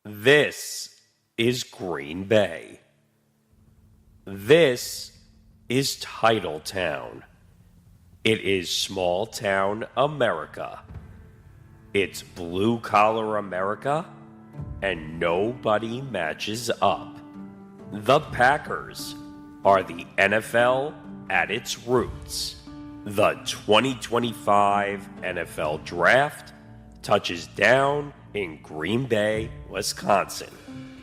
This is Green Bay. This is Titletown. It is small town America. It's blue collar America, and nobody matches up. The Packers are the NFL at its roots. The 2025 NFL Draft touches down in Green Bay, Wisconsin,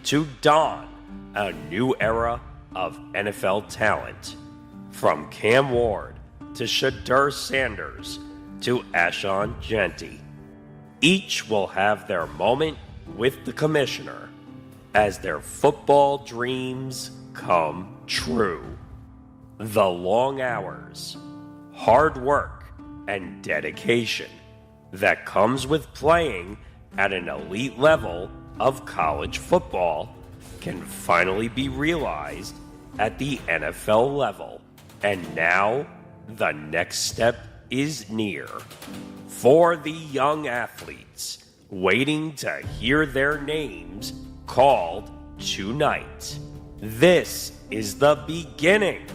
to dawn a new era of NFL talent. From Cam Ward to Shadur Sanders to Ashon Jeanty, each will have their moment with the commissioner as their football dreams come true. The long hours, hard work, and dedication that comes with playing at an elite level of college football can finally be realized at the NFL level. And now, the next step is near. For the young athletes waiting to hear their names called tonight, this is the beginning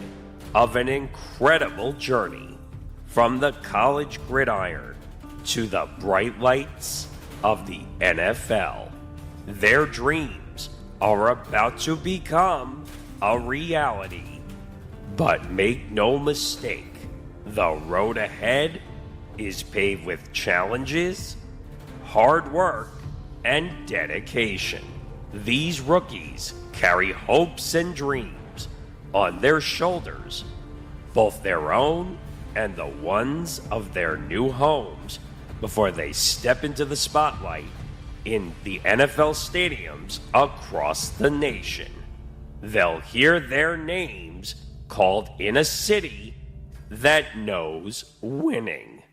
of an incredible journey from the college gridiron to the bright lights of the NFL. Their dreams are about to become a reality. But make no mistake, the road ahead is paved with challenges, hard work, and dedication. These rookies carry hopes and dreams on their shoulders, both their own and the ones of their new homes, before they step into the spotlight in the NFL stadiums across the nation. They'll hear their names called in a city that knows winning.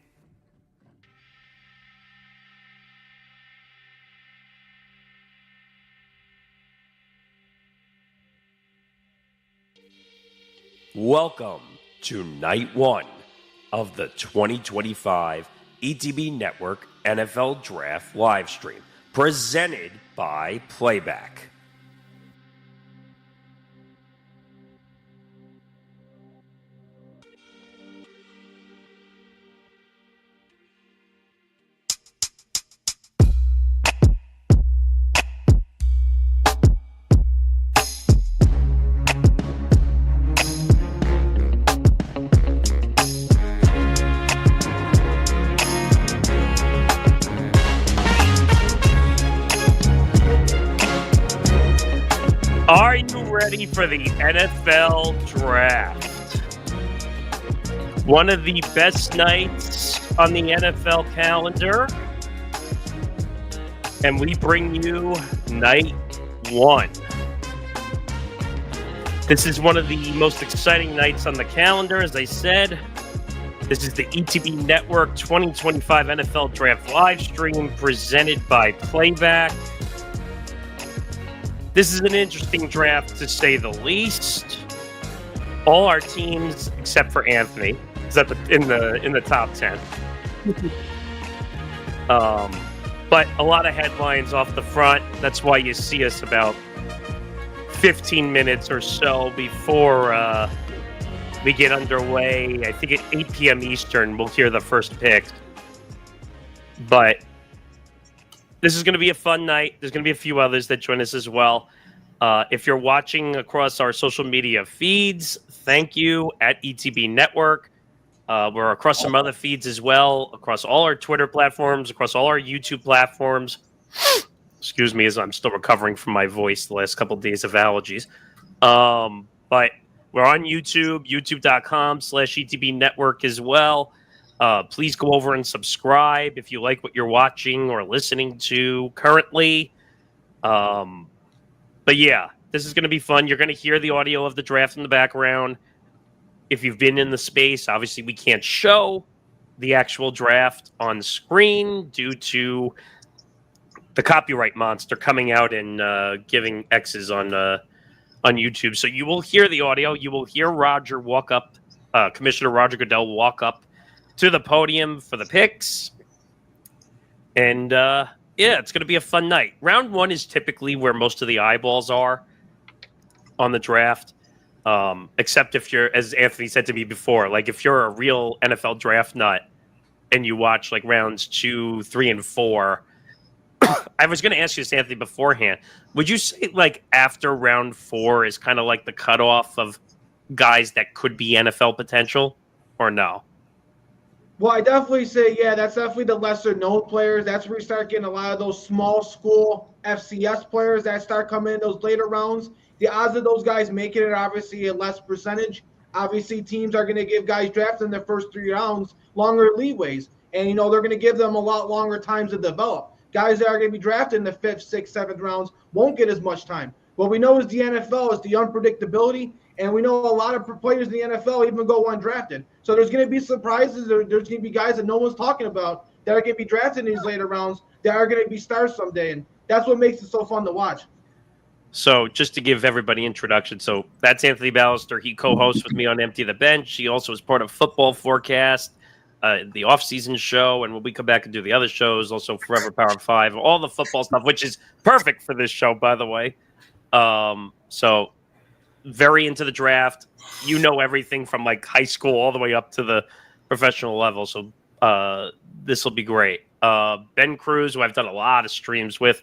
Welcome to night one of the 2025 ETB Network NFL Draft livestream, presented by Playback. Are you ready for the NFL Draft? One of the best nights on the NFL calendar. And we bring you night one. This is one of the most exciting nights on the calendar, as I said. This is the ETB Network 2025 NFL Draft live stream presented by Playback. This is an interesting draft, to say the least. All our teams, except for Anthony, is in the top 10. But a lot of headlines off the front. That's why you see us about 15 minutes or so before we get underway. I think at 8 p.m. Eastern, we'll hear the first pick. But this is going to be a fun night. There's going to be a few others that join us as well. If you're watching across our social media feeds, thank you at ETB Network. We're across some other feeds as well, across all our Twitter platforms, across all our YouTube platforms. Excuse me, as I'm still recovering from my voice the last couple of days of allergies. But we're on YouTube, youtube.com/ETB Network as well. Please go over and subscribe if you like what you're watching or listening to currently. But yeah, this is going to be fun. You're going to hear the audio of the draft in the background. If you've been in the space, obviously we can't show the actual draft on screen due to the copyright monster coming out and giving X's on YouTube. So you will hear the audio. You will hear Roger walk up, Commissioner Roger Goodell walk up to the podium for the picks. And Yeah, it's going to be a fun night. Round 1 is typically where most of the eyeballs are on the draft. Except if you're, as Anthony said to me before, like if you're a real NFL draft nut and you watch like rounds 2, 3, and 4. I was going to ask you this, Anthony, beforehand. Would you say like after round 4 is kind of like the cutoff of guys that could be NFL potential, or no? Well, I definitely say, yeah, that's definitely the lesser known players. That's where we start getting a lot of those small school FCS players that start coming in those later rounds. The odds of those guys making it obviously a less percentage. Obviously, teams are going to give guys drafted in their first 3 rounds longer leeways. And, they're going to give them a lot longer times to develop. Guys that are going to be drafted in the 5th, 6th, 7th rounds won't get as much time. What we know is the NFL is the unpredictability, and we know a lot of players in the NFL even go undrafted. So there's going to be surprises. There's going to be guys that no one's talking about that are going to be drafted in these later rounds that are going to be stars someday, and that's what makes it so fun to watch. So just to give everybody introduction, so that's Anthony Ballister. He co-hosts with me on Empty the Bench. He also is part of Football Forecast, the off-season show, and when we come back and do the other shows, also Forever Power 5, all the football stuff, which is perfect for this show, by the way. So very into the draft. You know everything from like high school all the way up to the professional level. So this will be great. Ben Cruz, who I've done a lot of streams with.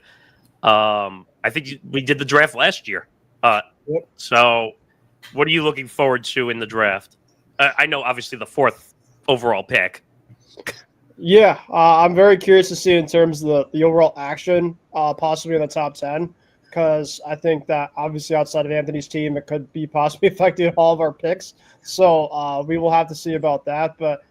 I think we did the draft last year. Yep. So what are you looking forward to in the draft? I know obviously the 4th overall pick. Yeah, I'm very curious to see in terms of the overall action, possibly in the top 10, because I think that obviously outside of Anthony's team, it could be possibly affecting all of our picks. So we will have to see about that. But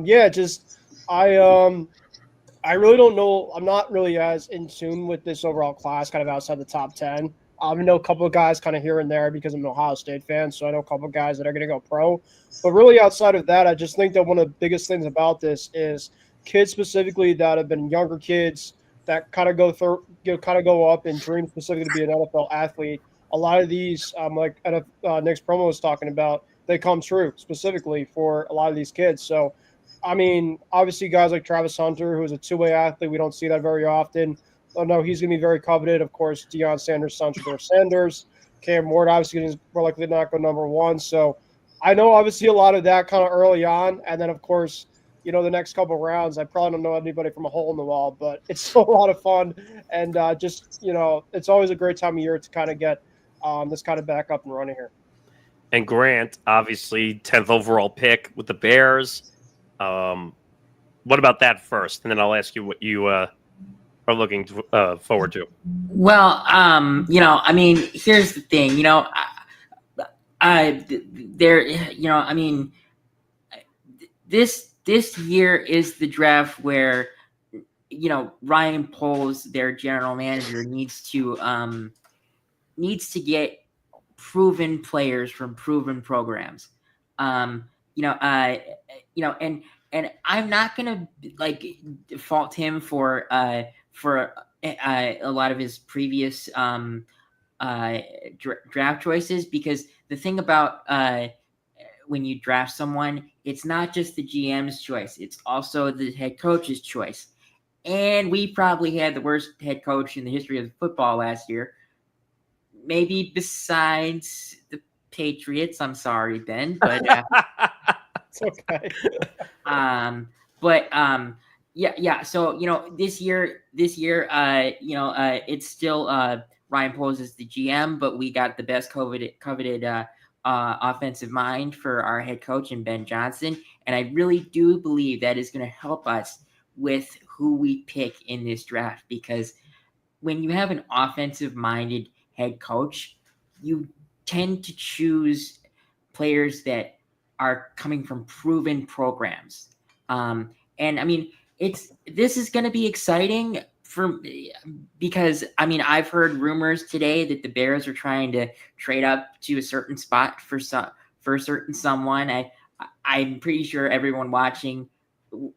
yeah, just I really don't know. I'm not really as in tune with this overall class, kind of outside the top 10. I know a couple of guys kind of here and there because I'm an Ohio State fan, so I know a couple of guys that are going to go pro. But really outside of that, I just think that one of the biggest things about this is kids specifically that have been younger kids that kind of go through, go up and dream specifically to be an NFL athlete. A lot of these, like Nick's promo was talking about, they come true specifically for a lot of these kids. So, I mean, obviously guys like Travis Hunter, who is a two-way athlete, we don't see that very often. Oh, no, he's going to be very coveted. Of course, Deion Sanders, son of Sanders. Cam Ward, obviously, is more likely to not go number 1. So I know, obviously, a lot of that kind of early on. And then, of course, the next couple of rounds, I probably don't know anybody from a hole in the wall, but it's still a lot of fun. And just, it's always a great time of year to kind of get this kind of back up and running here. And Grant, obviously, 10th overall pick with the Bears. What about that first? And then I'll ask you what you are looking forward to. Well, I mean, here's the thing, this year is the draft where, Ryan Poles, their general manager, needs to get proven players from proven programs. And I'm not gonna fault him for a lot of his previous draft choices, because the thing about when you draft someone, it's not just the GM's choice; it's also the head coach's choice. And we probably had the worst head coach in the history of football last year, maybe besides the Patriots. I'm sorry, Ben, but. It's okay. Yeah. So this year, it's still Ryan Poles is the GM, but we got the best coveted offensive mind for our head coach in Ben Johnson, and I really do believe that is going to help us with who we pick in this draft, because when you have an offensive-minded head coach, you tend to choose players that are coming from proven programs. And I mean, this is going to be exciting because I mean, I've heard rumors today that the Bears are trying to trade up to a certain spot for a certain someone. I'm pretty sure everyone watching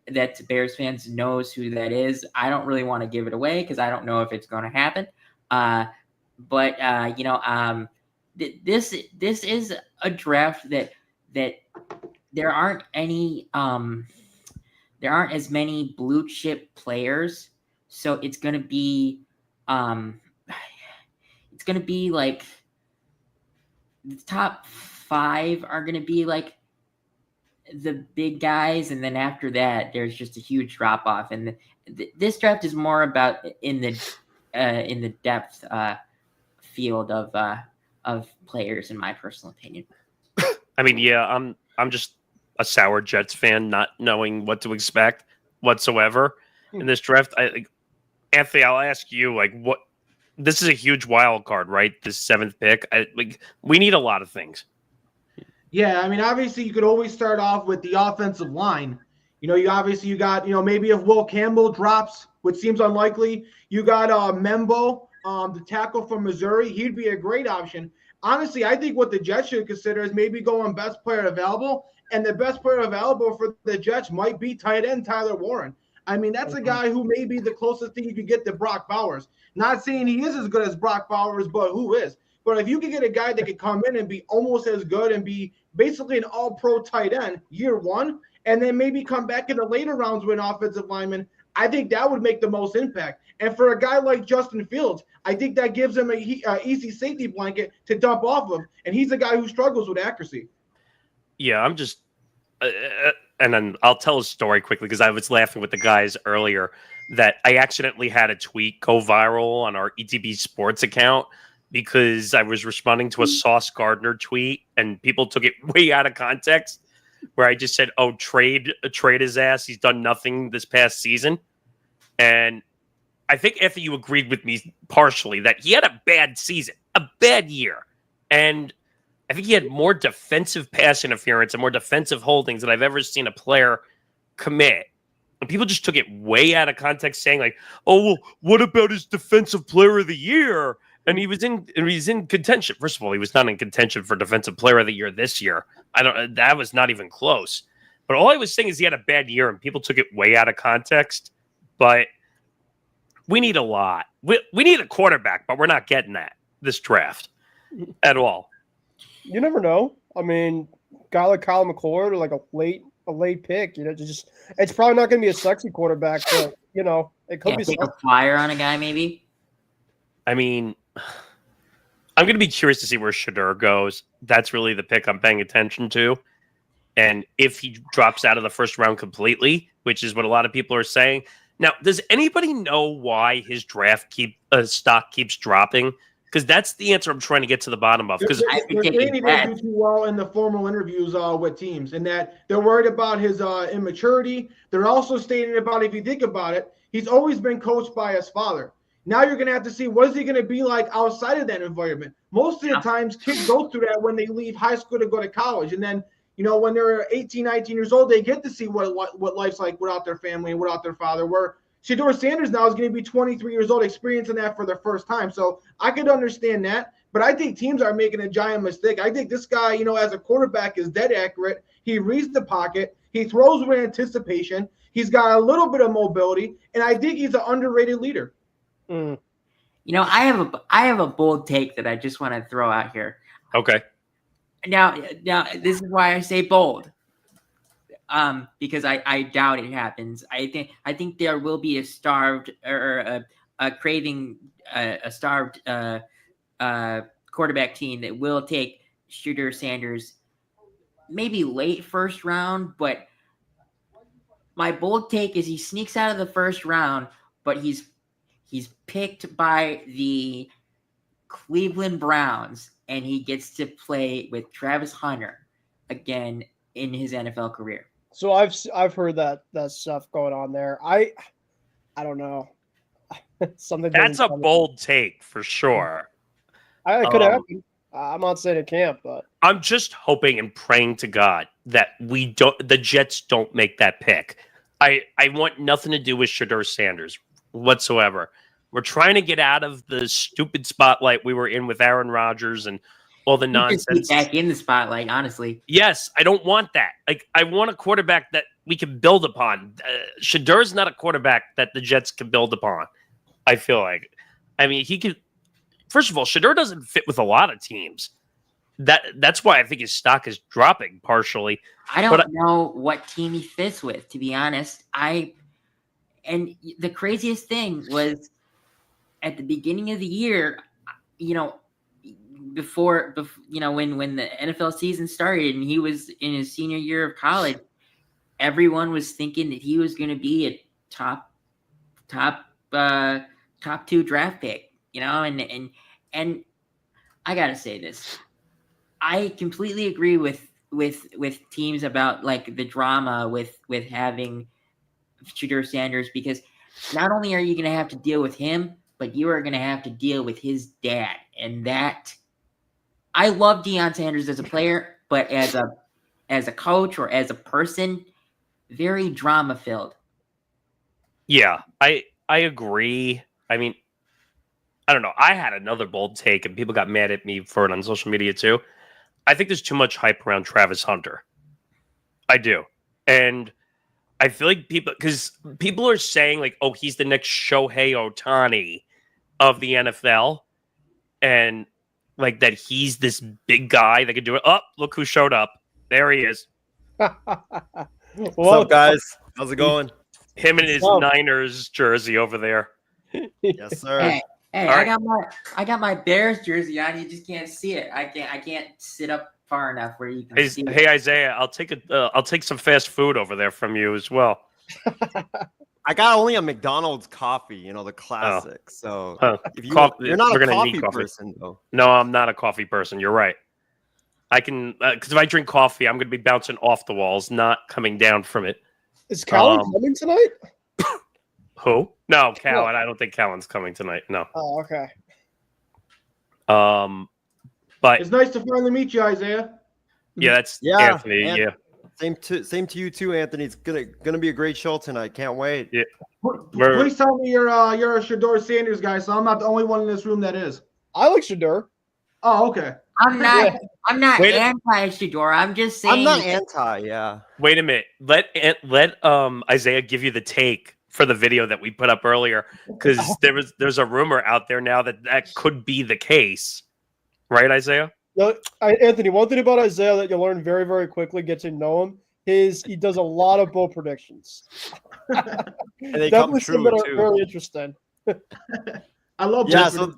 that's Bears fans knows who that is. I don't really want to give it away because I don't know if it's going to happen. But this is a draft that there aren't as many blue chip players. So it's gonna be like the top 5 are gonna be like the big guys, and then after that, there's just a huge drop off. And this draft is more about in the depth field of players, in my personal opinion. I mean, yeah, I'm just a sour Jets fan, not knowing what to expect whatsoever in this draft. Anthony, I'll ask you, like, what? This is a huge wild card, right? This 7th pick. We need a lot of things. Yeah, I mean, obviously, you could always start off with the offensive line. You got, maybe if Will Campbell drops, which seems unlikely, you got Membo, the tackle from Missouri. He'd be a great option. Honestly, I think what the Jets should consider is maybe going best player available, and the best player available for the Jets might be tight end Tyler Warren. I mean, that's a guy who may be the closest thing you could get to Brock Bowers. Not saying he is as good as Brock Bowers, but who is? But if you could get a guy that could come in and be almost as good and be basically an all-pro tight end year one, and then maybe come back in the later rounds with an offensive lineman, I think that would make the most impact. And for a guy like Justin Fields, I think that gives him a easy safety blanket to dump off of, and he's a guy who struggles with accuracy. Yeah, I'm just and then I'll tell a story quickly because I was laughing with the guys earlier that I accidentally had a tweet go viral on our ETB sports account because I was responding to a Sauce Gardner tweet and people took it way out of context where I just said, oh, trade his ass. He's done nothing this past season. And I think Anthony, you agreed with me partially that he had a bad season, a bad year. And I think he had more defensive pass interference and more defensive holdings than I've ever seen a player commit. And people just took it way out of context, saying like, "Oh, well, what about his defensive player of the year?" And he's in contention. First of all, he was not in contention for defensive player of the year this year. That was not even close. But all I was saying is he had a bad year, and people took it way out of context. But we need a lot. We need a quarterback, but we're not getting that this draft at all. You never know. I mean, guy like Kyle McCord or like a late pick, it's probably not going to be a sexy quarterback, but it could be take something. a flyer on a guy maybe. I mean, I'm going to be curious to see where Shedeur goes. That's really the pick I'm paying attention to. And if he drops out of the first round completely, which is what a lot of people are saying. Now, does anybody know why his draft stock keeps dropping? Because that's the answer I'm trying to get to the bottom of. Because they're saying he didn't do too well in the formal interviews with teams, and that they're worried about his immaturity. They're also stating about, if you think about it, he's always been coached by his father. Now you're going to have to see what is he going to be like outside of that environment. Most of the times, kids go through that when they leave high school to go to college, and then when they're 18, 19 years old, they get to see what life's like without their family and without their father. Where Shedeur Sanders now is going to be 23 years old, experiencing that for the first time. So I could understand that, but I think teams are making a giant mistake. I think this guy, as a quarterback, is dead accurate. He reads the pocket. He throws with anticipation. He's got a little bit of mobility, and I think he's an underrated leader. I have a bold take that I just want to throw out here. Okay. Now this is why I say bold. Because I doubt it happens. I think there will be a starved or a craving a starved quarterback team that will take Shedeur Sanders maybe late first round, but my bold take is he sneaks out of the first round, but he's picked by the Cleveland Browns and he gets to play with Travis Hunter again in his NFL career. So I've heard that stuff going on there. I don't know. Something that's a bold take for sure. It could happen. I'm not saying it can't, but I'm just hoping and praying to God that the Jets don't make that pick. I want nothing to do with Shedeur Sanders whatsoever. We're trying to get out of the stupid spotlight we were in with Aaron Rodgers and all the nonsense. Back in the spotlight, honestly. Yes, I don't want that. Like, I want a quarterback that we can build upon. Shedeur's not a quarterback that the Jets can build upon, I feel like. I mean, he could. First of all, Shedeur doesn't fit with a lot of teams. That's why I think his stock is dropping partially. I don't know what team he fits with, to be honest. And the craziest thing was at the beginning of the year, before when the NFL season started and he was in his senior year of college, everyone was thinking that he was going to be a top 2 draft pick, and I gotta say this, I completely agree with teams about like the drama with having Shedeur Sanders, because not only are you going to have to deal with him, but you are going to have to deal with his dad, and that I love Deion Sanders as a player, but as a coach or as a person, very drama filled. Yeah, I agree. I mean, I don't know. I had another bold take, and people got mad at me for it on social media too. I think there's too much hype around Travis Hunter. I do. And I feel like because people are saying like, oh, he's the next Shohei Ohtani of the NFL. And like that he's this big guy that could do it. Oh, look who showed up. There he is. What's up, guys? How's it going? Him and his Niners jersey over there. Yes, sir. Hey, I got my Bears jersey on. You just can't see it. I can't sit up far enough where you can see it. Hey, Isaiah, I'll take some fast food over there from you as well. I got only a McDonald's coffee, the classic. So if you're not a coffee person, though. No, I'm not a coffee person. You're right. I can because if I drink coffee, I'm going to be bouncing off the walls, not coming down from it. Is Callan coming tonight? Who? No, Callan. I don't think Callan's coming tonight. No. Oh, okay. But it's nice to finally meet you, Isaiah. Yeah, that's Anthony. Yeah. Same to you too, Anthony. It's gonna be a great show tonight. Can't wait. Yeah. Please tell me you're a Shedeur Sanders guy, so I'm not the only one in this room that is. I like Shedeur. Oh, okay. I'm not anti-Shedeur. I'm just saying. I'm not anti. Yeah. Wait a minute. Let Isaiah give you the take for the video that we put up earlier, because there's a rumor out there now that could be the case, right, Isaiah? Anthony, one thing about Isaiah that you'll learn very, very quickly, get to know him, is he does a lot of bold predictions. And they come true too. Very interesting. I love so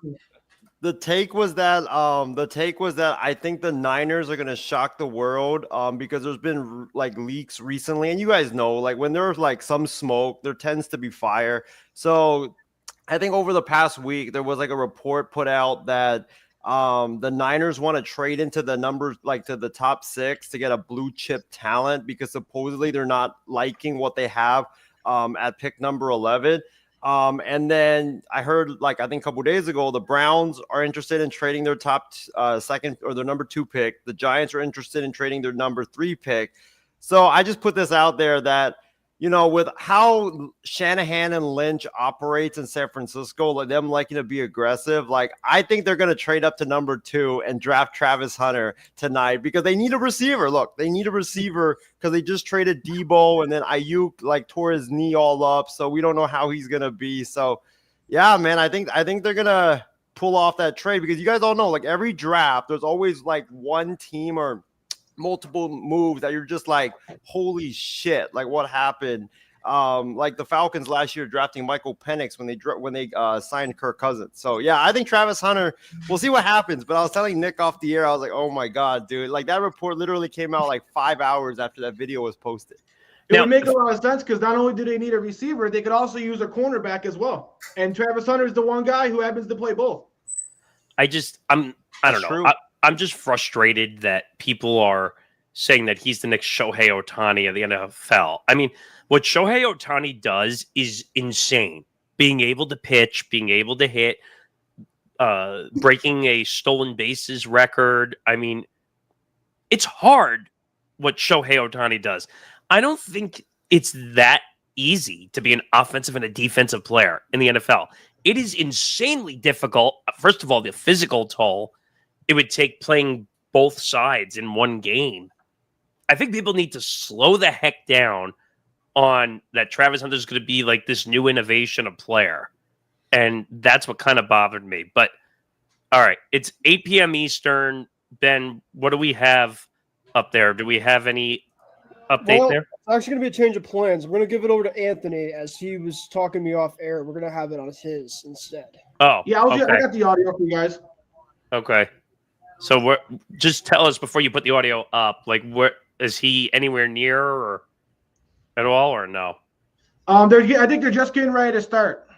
the take was that I think the Niners are gonna shock the world because there's been like leaks recently, and you guys know, like when there's like some smoke, there tends to be fire. So I think over the past week there was like a report put out that the Niners want to trade into the numbers, like to the top 6 to get a blue chip talent, because supposedly they're not liking what they have at pick number 11. And then I heard, like, I think a couple days ago, the Browns are interested in trading their top second or their number 2 pick. The Giants are interested in trading their number 3 pick. So I just put this out there that, with how Shanahan and Lynch operates in San Francisco, like them liking to be aggressive, like I think they're going to trade up to number 2 and draft Travis Hunter tonight because they need a receiver. Look, they need a receiver because they just traded Debo, and then Ayuk like tore his knee all up, so we don't know how he's going to be. So, yeah, man, I think they're going to pull off that trade because you guys all know, like every draft, there's always like one team or multiple moves that you're just like, holy shit, like what happened? Like the Falcons last year drafting Michael Penix when they signed Kirk Cousins. So yeah, I think Travis Hunter, we'll see what happens. But I was telling Nick off the air, I was like, oh my god, dude, like that report literally came out like 5 hours after that video was posted. It would make a lot of sense because not only do they need a receiver, they could also use a cornerback as well. And Travis Hunter is the one guy who happens to play both. I don't know. I'm just frustrated that people are saying that he's the next Shohei Ohtani of the NFL. I mean, what Shohei Ohtani does is insane. Being able to pitch, being able to hit, breaking a stolen bases record. I mean, it's hard what Shohei Ohtani does. I don't think it's that easy to be an offensive and a defensive player in the NFL. It is insanely difficult. First of all, the physical toll it would take playing both sides in one game. I think people need to slow the heck down on that Travis Hunter is going to be like this new innovation of player. And that's what kind of bothered me. But, all right, it's 8 p.m. Eastern. Ben, what do we have up there? Do we have any update there? It's actually going to be a change of plans. I'm going to give it over to Anthony as he was talking me off air. We're going to have it on his instead. Oh, Yeah, I got the audio for you guys. Okay. So just tell us before you put the audio up, like, where is he anywhere near or at all, or no? I think they're just getting ready to start.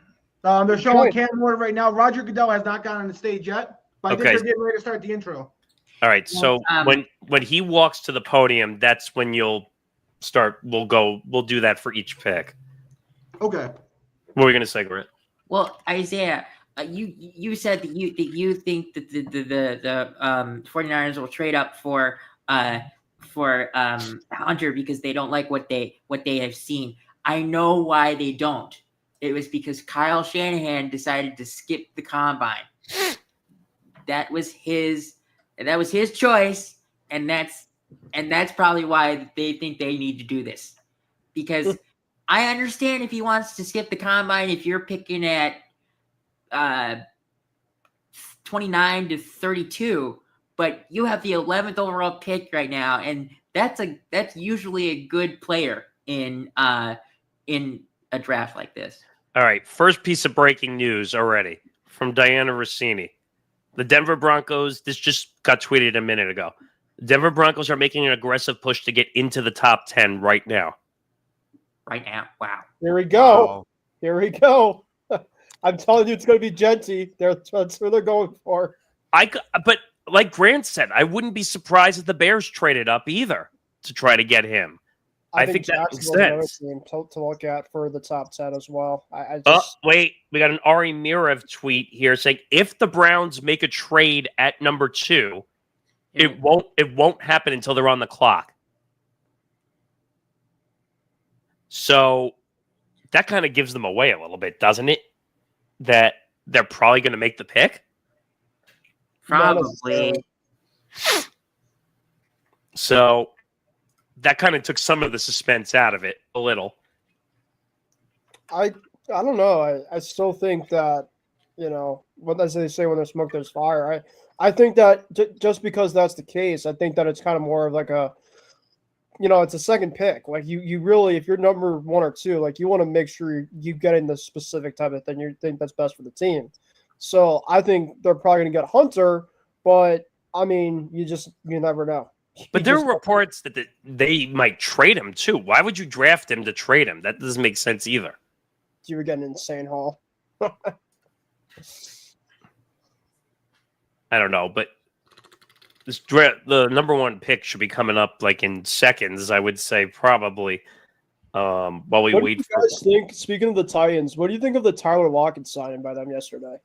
They're showing Cam Ward right now. Roger Goodell has not gotten on the stage yet, but I think they're getting ready to start the intro. All right. So when he walks to the podium, that's when you'll start. We'll do that for each pick. Okay. What were we gonna say, Grant? Well, Isaiah, you said that you think that the 49ers will trade up for Hunter because they don't like what they have seen. I know why they don't. It was because Kyle Shanahan decided to skip the combine. That was his choice, and that's probably why they think they need to do this. Because I understand if he wants to skip the combine, if you're picking at 29 to 32, but you have the 11th overall pick right now, and that's usually a good player in a draft like this. All right, first piece of breaking news already from Diana Rossini. The Denver Broncos, this just got tweeted a minute ago. The Denver Broncos are making an aggressive push to get into the top 10 right now. Right now, wow. Here we go. Wow. Here we go. I'm telling you, it's going to be Genty. That's what they're going for. But like Grant said, I wouldn't be surprised if the Bears traded up either to try to get him. I think that makes sense. Team to look at for the top 10 as well. Wait, we got an Ari Mirev tweet here saying if the Browns make a trade at number 2, it won't happen until they're on the clock. So that kind of gives them away a little bit, doesn't it? That they're probably going to make the pick? Probably. So that kind of took some of the suspense out of it a little. I don't know. I still think that, what does they say when there's smoke, there's fire. I think that just because that's the case, I think that it's kind of more of like a, it's a second pick. Like you really, if you're number 1 or 2, like you want to make sure you get in the specific type of thing you think that's best for the team. So I think they're probably going to get Hunter, but I mean, you never know. But there are reports that they might trade him too. Why would you draft him to trade him? That doesn't make sense either. You were getting insane haul. I don't know, but this the number 1 pick should be coming up like in seconds, I would say, probably. While we what wait do you guys think? Speaking of the Titans, what do you think of the Tyler Lockett signing by them yesterday?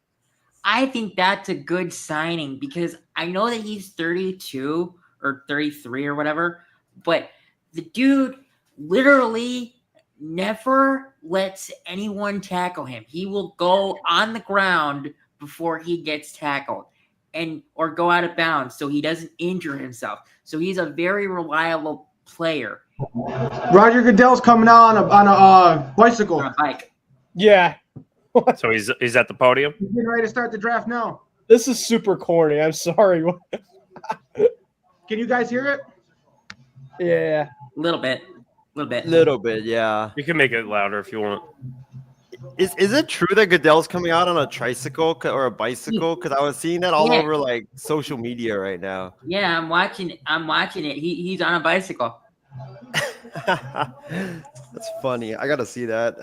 I think that's a good signing because I know that he's 32 or 33 or whatever, but the dude literally never lets anyone tackle him. He will go on the ground before he gets tackled or go out of bounds so he doesn't injure himself. So he's a very reliable player. Roger Goodell's coming out on a bicycle. On a bike. Yeah. So he's at the podium? He's getting ready to start the draft now. This is super corny. I'm sorry. Can you guys hear it? Yeah. A little bit, yeah. You can make it louder if you want. Is it true that Goodell's coming out on a tricycle or a bicycle? Because I was seeing that all over like social media right now. Yeah, I'm watching it. He's on a bicycle. That's funny. I gotta see that.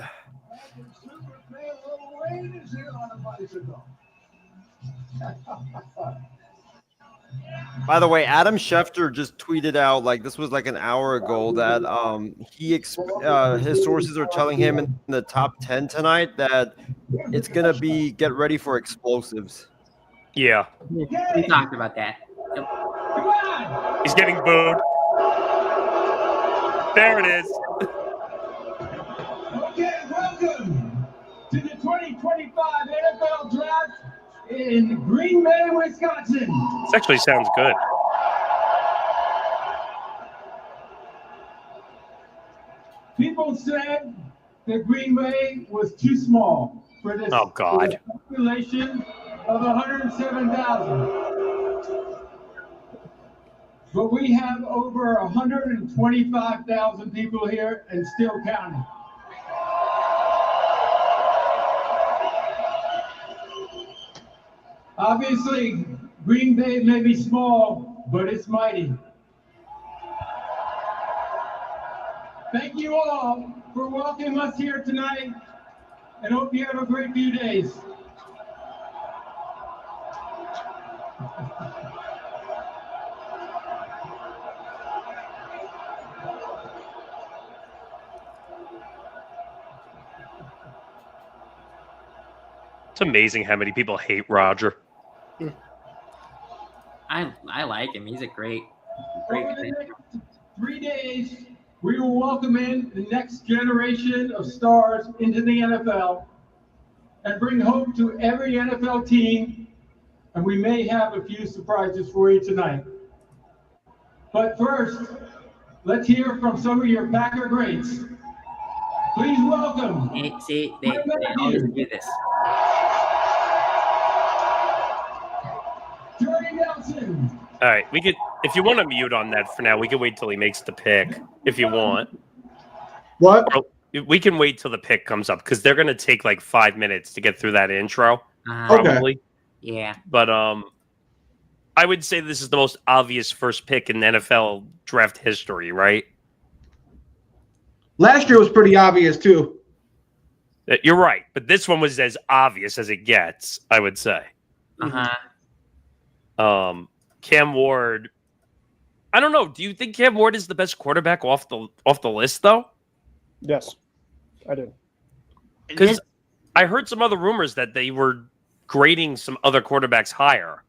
By the way, Adam Schefter just tweeted out, like this was like an hour ago, that his sources are telling him in the top 10 tonight that it's gonna be get ready for explosives. Yeah. We talked about that. He's getting booed. There it is. Okay, welcome to the 2025 NFL Draft in Green Bay, Wisconsin. This actually sounds good. People said that Green Bay was too small for this population of 107,000. but we have over 125,000 people here and still counting. Obviously, Green Bay may be small, but it's mighty. Thank you all for welcoming us here tonight, and hope you have a great few days. It's amazing how many people hate Roger. I like him. He's a great Over the next 3 days, we will welcome in the next generation of stars into the NFL and bring hope to every NFL team, and we may have a few surprises for you tonight. But first, let's hear from some of your Packer greats. Please welcome. See, they always do this. Jordy Nelson. All right, we could, if you want to mute on that for now, we can wait till he makes the pick if you want. What? Or we can wait till the pick comes up because they're going to take like 5 minutes to get through that intro, probably. Okay. Yeah. But I would say this is the most obvious first pick in NFL draft history, right? Last year was pretty obvious too. You're right, but this one was as obvious as it gets, I would say. Cam Ward. I don't know. Do you think Cam Ward is the best quarterback off the list, though? Yes, I do. Because I heard some other rumors that they were grading some other quarterbacks higher.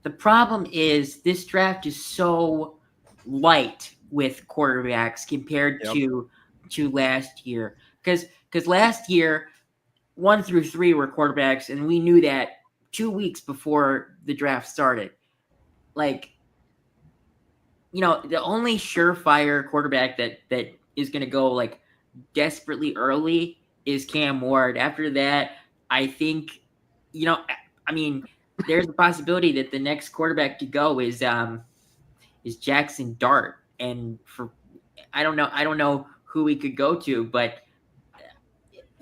The problem is this draft is so light with quarterbacks compared to last year. Because last year, 1 through 3 were quarterbacks, and we knew that 2 weeks before the draft started. Like, you know, the only surefire quarterback that is going to go like desperately early is Cam Ward. After that, I think, you know, I mean, there's a possibility that the next quarterback to go is Jackson Dart, and I don't know who we could go to, but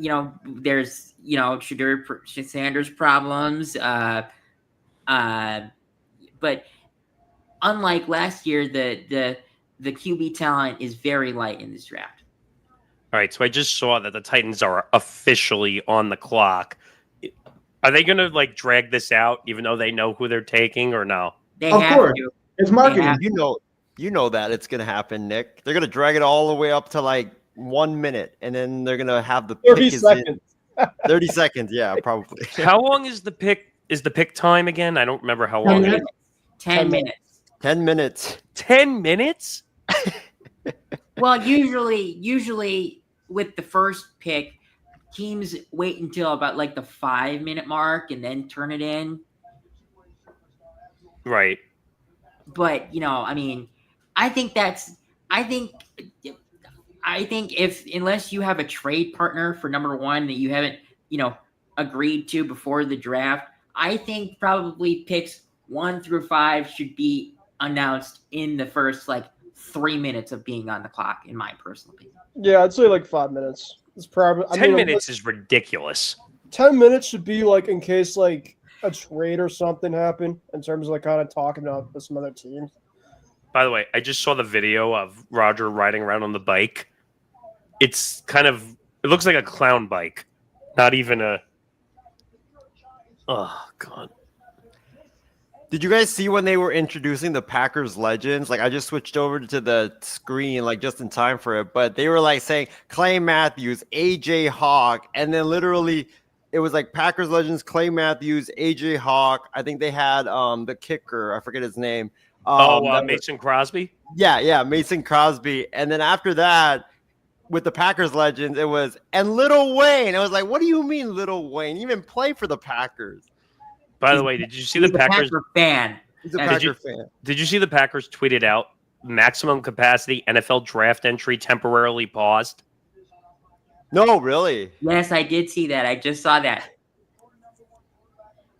you know, there's, you know, Shadur Sanders problems, but unlike last year, the QB talent is very light in this draft. All right, so I just saw that the Titans are officially on the clock. Are they going to like drag this out, even though they know who they're taking, or no? They Of have course. to. It's marketing. You know that it's gonna happen, Nick. They're gonna drag it all the way up to like 1 minute, and then they're gonna have the 30 pick seconds. 30 seconds, yeah, probably. How long is the pick? Is the pick time again? I don't remember how long. 10 It is. 10 minutes. 10 minutes. 10 minutes? Well, usually with the first pick, teams wait until about like the 5-minute mark and then turn it in. Right. But, you know, I mean, I think if unless you have a trade partner for number 1 that you haven't, you know, agreed to before the draft, I think probably picks 1 through 5 should be announced in the first like 3 minutes of being on the clock, in my personal opinion. Yeah, I'd say like 5 minutes. It's probably 10 minutes is ridiculous. 10 minutes should be like in case like a trade or something happened in terms of like kind of talking up with some other teams. By the way, I just saw the video of Roger riding around on the bike. It looks like a clown bike. Not even a... Oh, God. Did you guys see when they were introducing the Packers legends? Like, I just switched over to the screen, like, just in time for it. But they were, like, saying Clay Matthews, A.J. Hawk, and then literally it was, like, Packers legends, Clay Matthews, A.J. Hawk. I think they had the kicker. I forget his name. Mason Crosby? Yeah, Mason Crosby. And then after that, with the Packers legends, it was, and Lil Wayne. I was like, what do you mean Lil Wayne? He even play for the Packers. By the way, did you see the Packers? Packer fan. He's a Packer fan. Did you see the Packers tweeted out maximum capacity NFL draft entry temporarily paused? No, really? Yes, I did see that. I just saw that.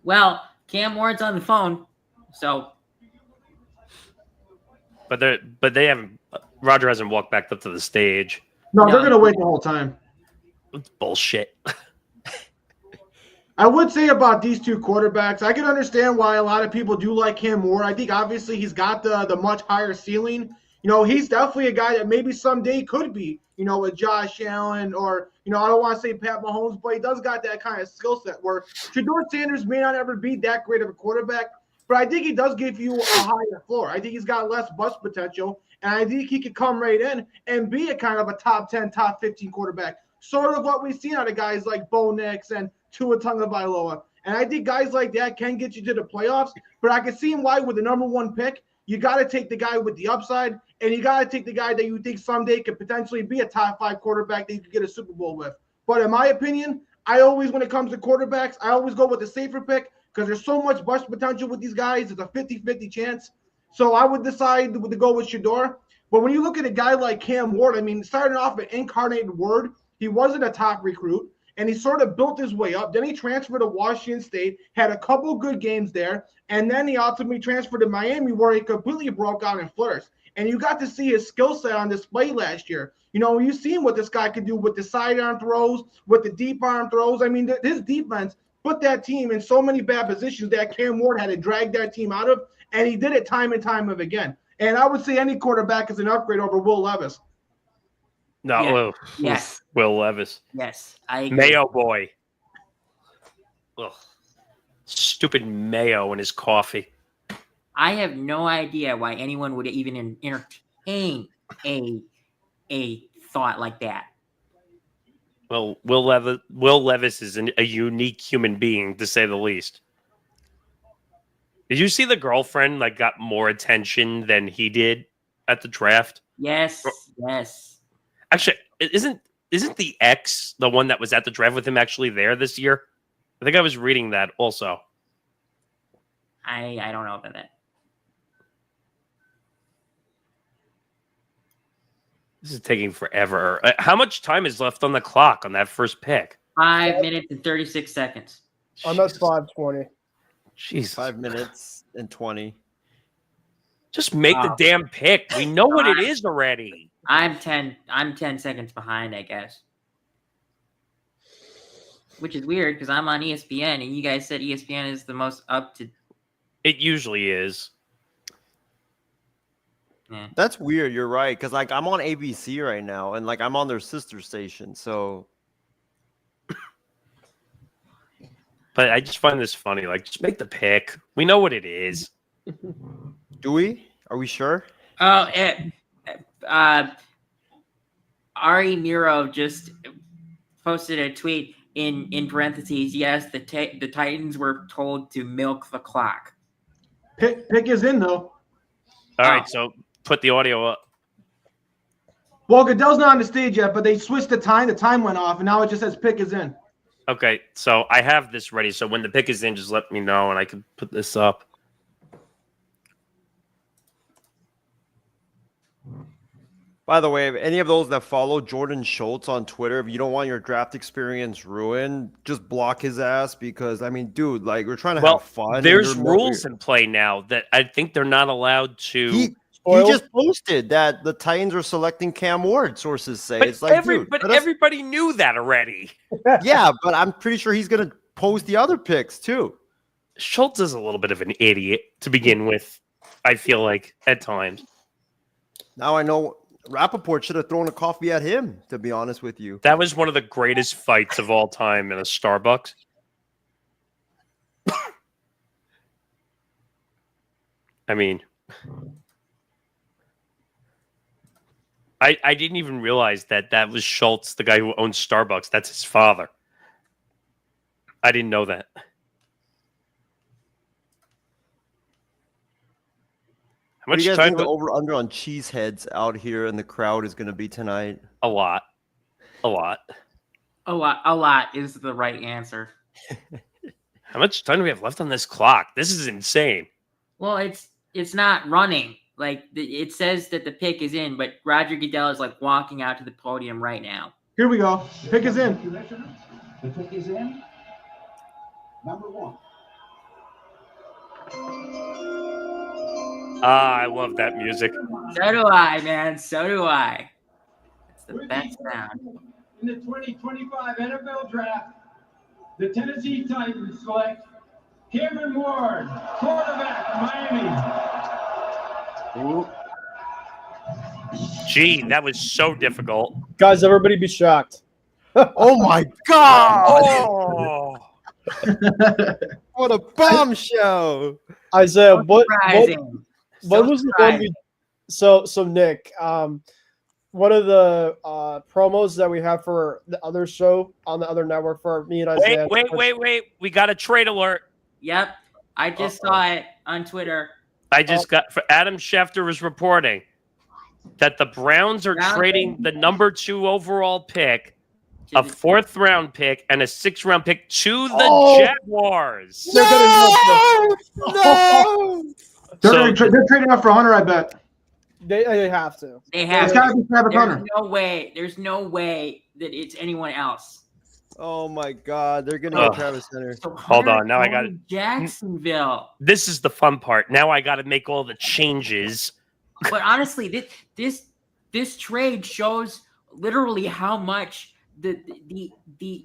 Well, Cam Ward's on the phone, so But they haven't. Roger hasn't walked back up to the stage. No, they're going to wait the whole time. It's bullshit. I would say about these two quarterbacks, I can understand why a lot of people do like Cam Ward. I think obviously he's got the much higher ceiling. He's definitely a guy that maybe someday could be, with Josh Allen or, I don't want to say Pat Mahomes, but he does got that kind of skill set where Shedeur Sanders may not ever be that great of a quarterback, but I think he does give you a higher floor. I think he's got less bust potential, and I think he could come right in and be a kind of a top 10, top 15 quarterback, sort of what we've seen out of guys like Bo Nix and Tua Tagovailoa. And I think guys like that can get you to the playoffs, but I can see why with the number one pick, you got to take the guy with the upside, and you got to take the guy that you think someday could potentially be a top 5 quarterback that you could get a Super Bowl with. But in my opinion, when it comes to quarterbacks, I always go with the safer pick because there's so much bust potential with these guys. It's a 50-50 chance. So I would decide to go with Shedeur. But when you look at a guy like Cam Ward, starting off an incarnated Word, he wasn't a top recruit, and he sort of built his way up. Then he transferred to Washington State, had a couple good games there, and then he ultimately transferred to Miami where he completely broke out and flourished. And you got to see his skill set on display last year. You've seen what this guy could do with the sidearm throws, with the deep arm throws. His defense put that team in so many bad positions that Cam Ward had to drag that team out of, and he did it time and time again. And I would say any quarterback is an upgrade over Will Levis. No, Yes. Will Levis. Yes, I agree. Mayo boy. Ugh. Stupid mayo in his coffee. I have no idea why anyone would even entertain a thought like that. Well, Will Levis is a unique human being, to say the least. Did you see the girlfriend got more attention than he did at the draft? Yes. Actually, isn't the ex the one that was at the draft with him actually there this year? I think I was reading that also. I don't know about that. This is taking forever. How much time is left on the clock on that first pick? 5 minutes and 36 seconds. Almost 5:20. Jesus. 5 minutes and 20. Just make the damn pick. We know what it is already. I'm 10 seconds behind, I guess. Which is weird because I'm on ESPN and you guys said ESPN is the most up to. It usually is. Yeah. That's weird. You're right. Because I'm on ABC right now and I'm on their sister station. So. But I just find this funny. Just make the pick. We know what it is. Do we? Are we sure? Oh, Ari Miro just posted a tweet in parentheses. Yes, the Titans were told to milk the clock. Pick is in, though. All right, so put the audio up. Well, Goodell's not on the stage yet, but they switched the time. The time went off, and now it just says pick is in. Okay, so I have this ready. So when the pick is in, just let me know, and I can put this up. By the way, if any of those that follow Jordan Schultz on Twitter, if you don't want your draft experience ruined, just block his ass because, dude, we're trying to have fun. There's rules in play now that I think they're not allowed to. He just posted that the Titans are selecting Cam Ward, sources say. But, it's like, everybody knew that already. Yeah, but I'm pretty sure he's going to post the other picks too. Schultz is a little bit of an idiot to begin with, I feel like, at times. Now I know Rappaport should have thrown a coffee at him, to be honest with you. That was one of the greatest fights of all time in a Starbucks. I didn't even realize that was Schultz, the guy who owns Starbucks. That's his father. I didn't know that. How much much time time? the over-under on cheeseheads out here in the crowd is going to be tonight? A lot. A lot is the right answer. How much time do we have left on this clock? This is insane. Well, it's not running. It says that the pick is in, but Roger Goodell is walking out to the podium right now. Here we go. Pick is in. The pick is in. Number 1. I love that music. So do I, man. So do I. It's the best sound. In the 2025 NFL Draft, the Tennessee Titans select Cameron Ward, quarterback, Miami. Gee, that was so difficult. Guys, everybody be shocked. Oh my God! Oh, What a bombshell! Isaiah, what Surprising. was the one we? So Nick, one of the promos that we have for the other show on the other network for me and Isaiah. wait. We got a trade alert. Yep. I just saw it on Twitter. I just got Adam Schefter is reporting that the Browns are trading the number 2 overall pick, a 4th round pick, and a 6th round pick to the Jaguars. No! They're trading up for Hunter, I bet. They have to. They have. It's got to be Travis Hunter. There's no way that it's anyone else. Oh my God! They're gonna get Travis Hunter. So Hold on, now I got it. Jacksonville. This is the fun part. Now I got to make all the changes. But honestly, this trade shows literally how much the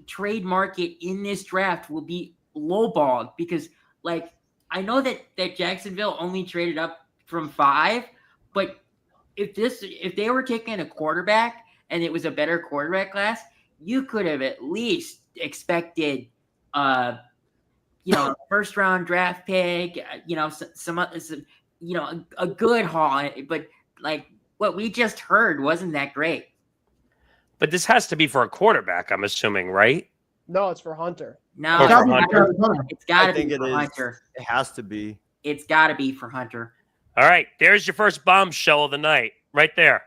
trade market in this draft will be lowballed, because like I know that Jacksonville only traded up from 5, but if they were taking a quarterback and it was a better quarterback class, you could have at least expected first round draft pick, some a good haul, but like what we just heard wasn't that great. But this has to be for a quarterback, I'm assuming, right? No, it's for Hunter. No, For it's got to be it for is. Hunter. It has to be. It's got to be for Hunter. All right, there's your first bombshell of the night, right there.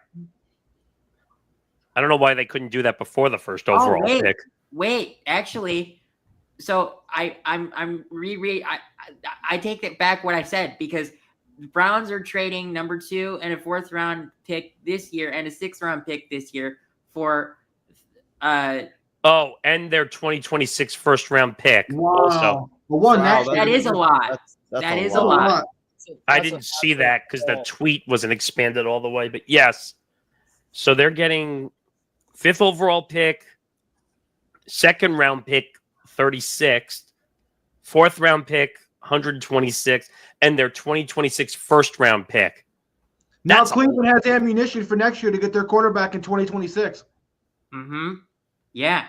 I don't know why they couldn't do that before the first overall pick. Wait, actually, so I take that back what I said, because the Browns are trading number 2 and a 4th round pick this year and a 6th round pick this year for and their 2026 first round pick. Wow. Also. That is a lot. That is a lot. I didn't see that because the tweet wasn't expanded all the way, but yes. So they're getting 5th overall pick, 2nd round pick, 36th, 4th round pick, 126th, and their 2026 first round pick. Now Cleveland has ammunition for next year to get their quarterback in 2026. Mm-hmm. Yeah,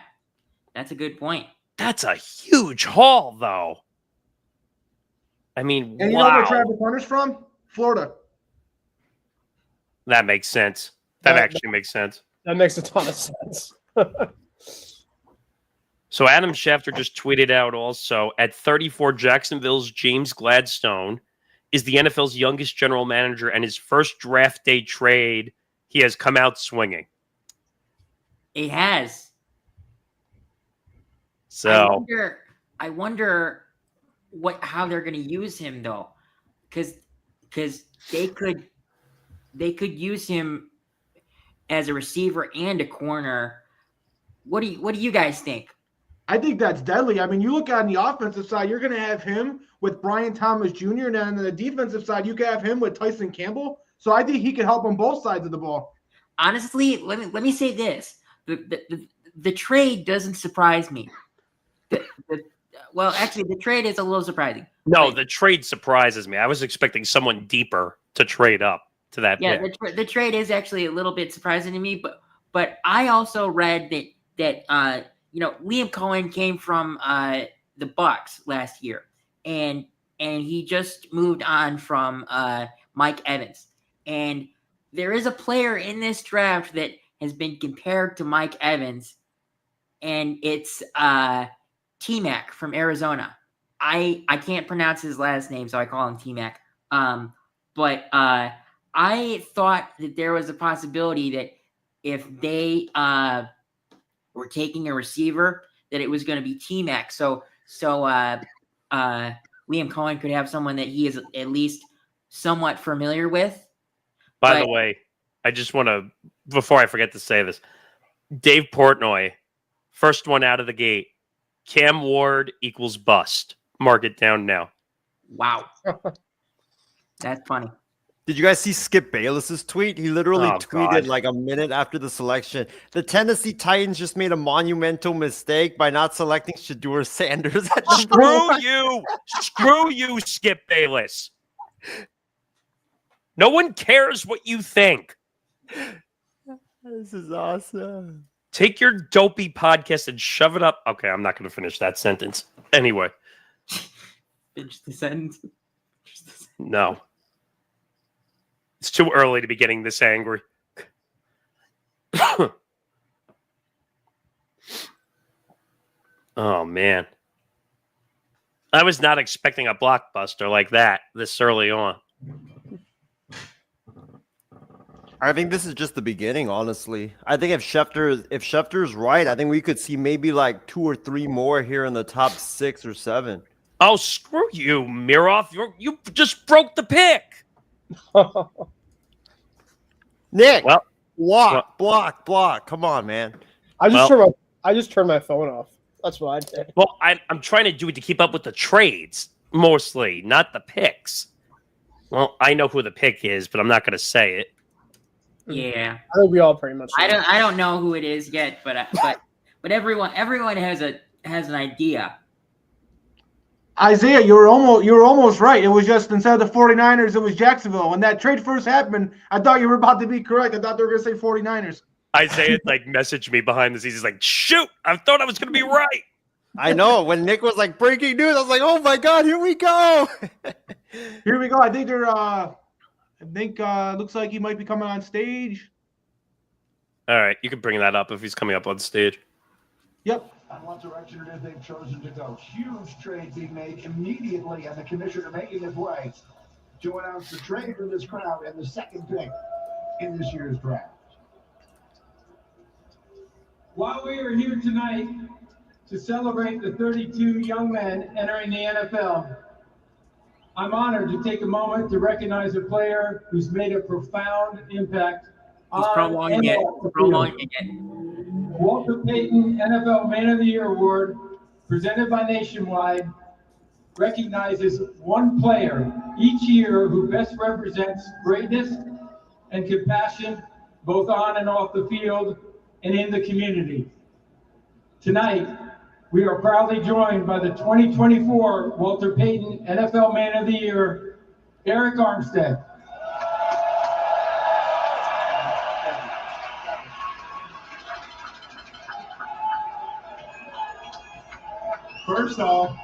that's a good point. That's a huge haul, though. I mean, and you know where Travis Hunter's from? Florida. That makes sense. That actually makes sense. That makes a ton of sense. So Adam Schefter just tweeted out also, at 34, Jacksonville's James Gladstone is the NFL's youngest general manager, and his first draft day trade, he has come out swinging. He has. So I wonder how they're going to use him, though, because they could use him as a receiver and a corner. What do you guys think? I think that's deadly. I mean, you look on the offensive side, you're going to have him with Brian Thomas Jr., and then on the defensive side, you can have him with Tyson Campbell. So I think he can help on both sides of the ball. Honestly, let me say this: the trade doesn't surprise me. Well, actually, the trade is a little surprising. No, the trade surprises me. I was expecting someone deeper to trade up to that. Yeah, the trade is actually a little bit surprising to me. But I also read that Liam Cohen came from the Bucs last year, and he just moved on from Mike Evans. And there is a player in this draft that has been compared to Mike Evans, and it's T-Mac from Arizona. I can't pronounce his last name, so I call him T-Mac. But I thought that there was a possibility that if they were taking a receiver, that it was going to be T-Mac. So Liam Cohen could have someone that he is at least somewhat familiar with. By the way, I just want to, before I forget to say this, Dave Portnoy, first one out of the gate, Cam Ward equals bust. Mark it down now. Wow. That's funny. Did you guys see Skip Bayless's tweet? He literally Oh, tweeted God. like a minute after the selection. The Tennessee Titans just made a monumental mistake by not selecting Shedeur Sanders at number Screw one. you. Screw you, Skip Bayless. No one cares what you think. This is awesome. Take your dopey podcast and shove it up. Okay, I'm not going to finish that sentence. Anyway, Finish the sentence. no. It's too early to be getting this angry. Oh, man. I was not expecting a blockbuster like that this early on. I think this is just the beginning, honestly. I think if Schefter's right, I think we could see maybe like 2 or 3 more here in the top 6 or 7. Oh, screw you, Miroff. You just broke the pick. Nick, Well, block. Come on, man. I just turned my phone off. That's what I did. Well, I'm trying to do it to keep up with the trades, mostly, not the picks. Well, I know who the pick is, but I'm not going to say it. Yeah, I think we all pretty much. I don't know who it is yet, but everyone has an idea. Isaiah, you were almost right. It was just instead of the 49ers, it was Jacksonville. When that trade first happened, I thought you were about to be correct. I thought they were going to say 49ers. Isaiah messaged me behind the scenes. He's like, shoot, I thought I was going to be right. I know. When Nick was like breaking news, I was like, oh my God, here we go. Here we go. I think looks like he might be coming on stage. All right, you can bring that up if he's coming up on stage. Yep. On what direction it is they've chosen to go. Huge trade being made immediately, and the commissioner making his way to announce the trade for this crowd and the second pick in this year's draft. While we are here tonight to celebrate the 32 young men entering the NFL, I'm honored to take a moment to recognize a player who's made a profound impact He's on prolonging it. Walter Payton NFL Man of the Year Award, presented by Nationwide, recognizes one player each year who best represents greatness and compassion, both on and off the field and in the community. Tonight, we are proudly joined by the 2024 Walter Payton NFL Man of the Year, Eric Armstead. First off,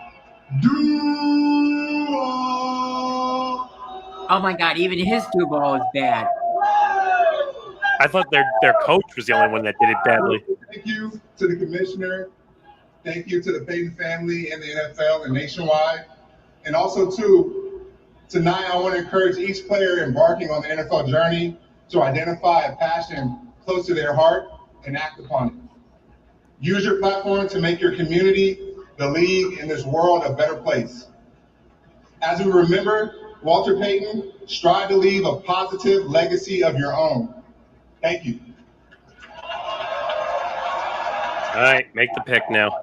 Oh my God! Even his do ball is bad. I thought their coach was the only one that did it badly. Thank you to the commissioner. Thank you to the Payton family and the NFL and Nationwide. And also, too, tonight I want to encourage each player embarking on the NFL journey to identify a passion close to their heart and act upon it. Use your platform to make your community, the league, and this world a better place. As we remember Walter Payton, strive to leave a positive legacy of your own. Thank you. All right, make the pick now.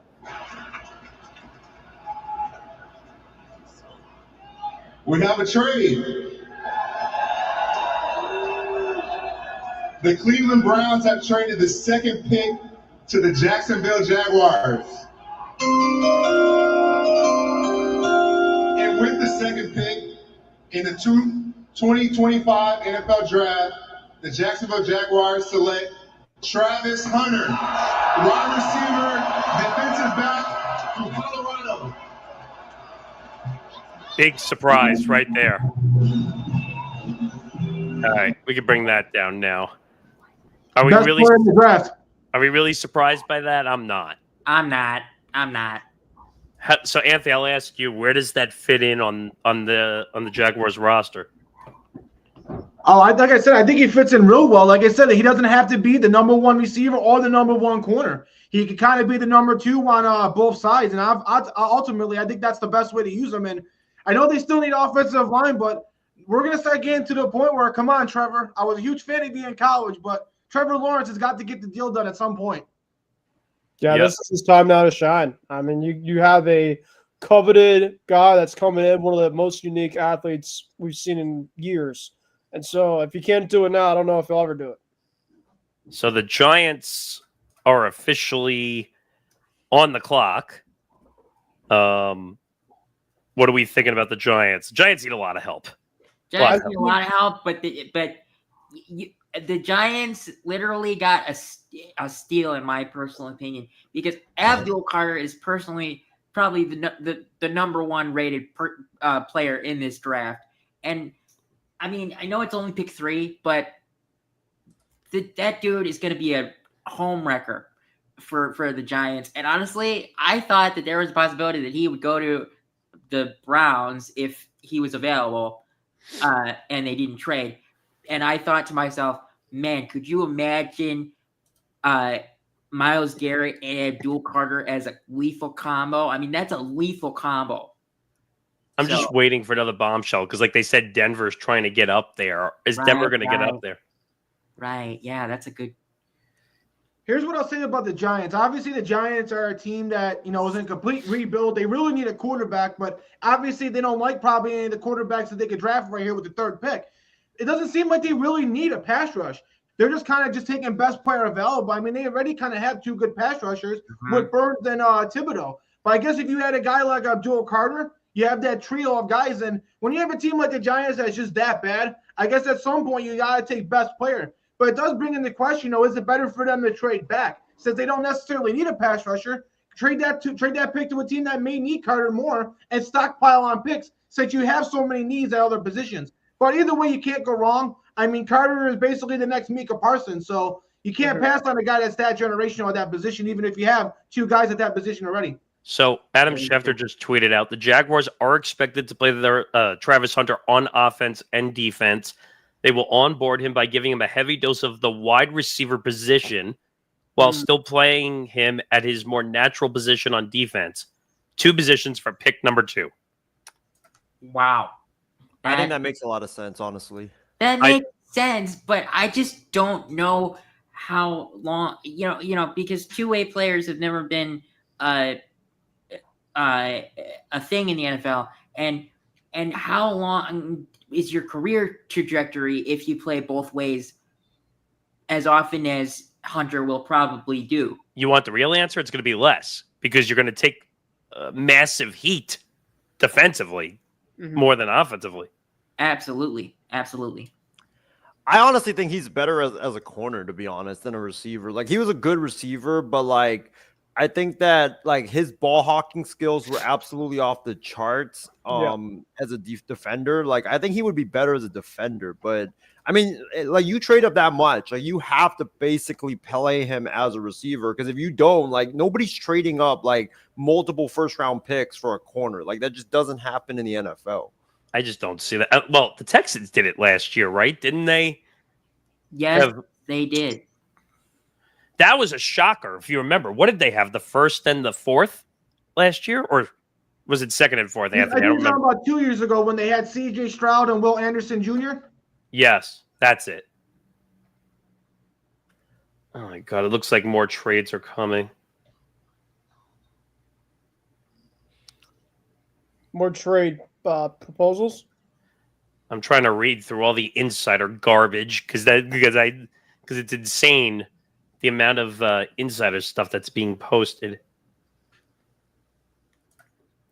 We have a trade. The Cleveland Browns have traded the second pick to the Jacksonville Jaguars. And with the second pick in the 2025 NFL Draft, the Jacksonville Jaguars select Travis Hunter, wide receiver, defensive back from Colorado. Big surprise right there. All right, we can bring that down now. Are we Best really? player in the draft. Are we really surprised by that? I'm not. I'm not. So Anthony, I'll ask you, where does that fit in on the Jaguars roster? Oh, like I said, I think he fits in real well. Like I said, he doesn't have to be the number one receiver or the number one corner. He could kind of be the number two on both sides. And ultimately, I think that's the best way to use him. And I know they still need offensive line, but we're going to start getting to the point where, come on, Trevor. I was a huge fan of you in college, but Trevor Lawrence has got to get the deal done at some point. Yeah, Yep. This is his time now to shine. I mean, you have a coveted guy that's coming in, one of the most unique athletes we've seen in years. And so if he can't do it now, I don't know if he'll ever do it. So the Giants are officially on the clock. What are we thinking about the Giants? The Giants need a lot of help. Giants need a lot of help, but the Giants literally got a steal, in my personal opinion, because Abdul Carter is personally probably the number one rated player in this draft. And I mean, I know it's only pick 3, but that dude is going to be a home wrecker for the Giants. And honestly, I thought that there was a possibility that he would go to the Browns if he was available, and they didn't trade. And I thought to myself, man, could you imagine Myles Garrett and Abdul Carter as a lethal combo? I mean, that's a lethal combo. I'm just waiting for another bombshell because, like they said, Denver's trying to get up there. Is Denver going to get up there? Right. Yeah, that's a good. Here's what I'll say about the Giants. Obviously, the Giants are a team that, is in complete rebuild. They really need a quarterback, but obviously they don't like probably any of the quarterbacks that they could draft right here with the 3rd pick. It doesn't seem like they really need a pass rush. They're just kind of just taking best player available. I mean, they already kind of have 2 good pass rushers with Burns and Thibodeau. But I guess if you had a guy like Abdul Carter, you have that trio of guys. And when you have a team like the Giants that's just that bad, I guess at some point you got to take best player. But it does bring into question, is it better for them to trade back? Since they don't necessarily need a pass rusher, trade that pick to a team that may need Carter more and stockpile on picks since you have so many needs at other positions. But either way, you can't go wrong. I mean, Carter is basically the next Micah Parsons, so you can't pass on a guy that's that generational at that position, even if you have 2 guys at that position already. So Adam Schefter just tweeted out the Jaguars are expected to play their Travis Hunter on offense and defense. They will onboard him by giving him a heavy dose of the wide receiver position while still playing him at his more natural position on defense. 2 positions for pick number 2. Wow. I think that makes a lot of sense, honestly. That makes sense, but I just don't know how long, because 2-way players have never been a thing in the NFL. And how long is your career trajectory if you play both ways as often as Hunter will probably do? You want the real answer? It's going to be less because you're going to take massive heat defensively more than offensively. Absolutely. I honestly think he's better as a corner, to be honest, than a receiver. Like, he was a good receiver, but like, I think that like his ball hawking skills were absolutely off the charts as a defender. Like, I think he would be better as a defender, but I mean, like, you trade up that much, like, you have to basically play him as a receiver, because if you don't, like, nobody's trading up like multiple 1st-round picks for a corner. Like, that just doesn't happen in the NFL. I just don't see that. Well, the Texans did it last year, right? Didn't they? Yes, they did. That was a shocker, if you remember. What did they have, the 1st and the 4th last year? Or was it 2nd and 4th, Anthony? I think you're talking about 2 years ago when they had C.J. Stroud and Will Anderson Jr.? Yes, that's it. Oh, my God. It looks like more trades are coming. More trade proposals? I'm trying to read through all the insider garbage because it's insane the amount of insider stuff that's being posted.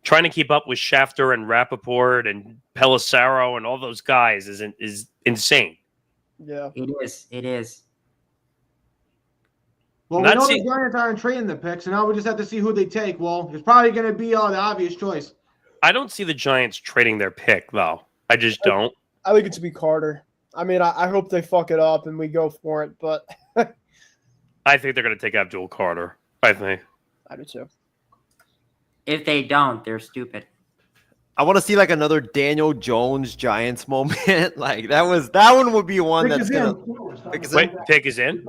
Trying to keep up with Schefter and Rappaport and Pelissero and all those guys is insane. Yeah, it is. Well, we know the Giants aren't trading the picks, and now we just have to see who they take. Well, it's probably going to be the obvious choice. I don't see the Giants trading their pick, though. I just don't. I think it's to be Carter. I mean, I hope they fuck it up and we go for it, but I think they're going to take Abdul Carter. I think. I do too. If they don't, they're stupid. I want to see like another Daniel Jones Giants moment. Like that one would be one that's gonna. Wait, pick is in.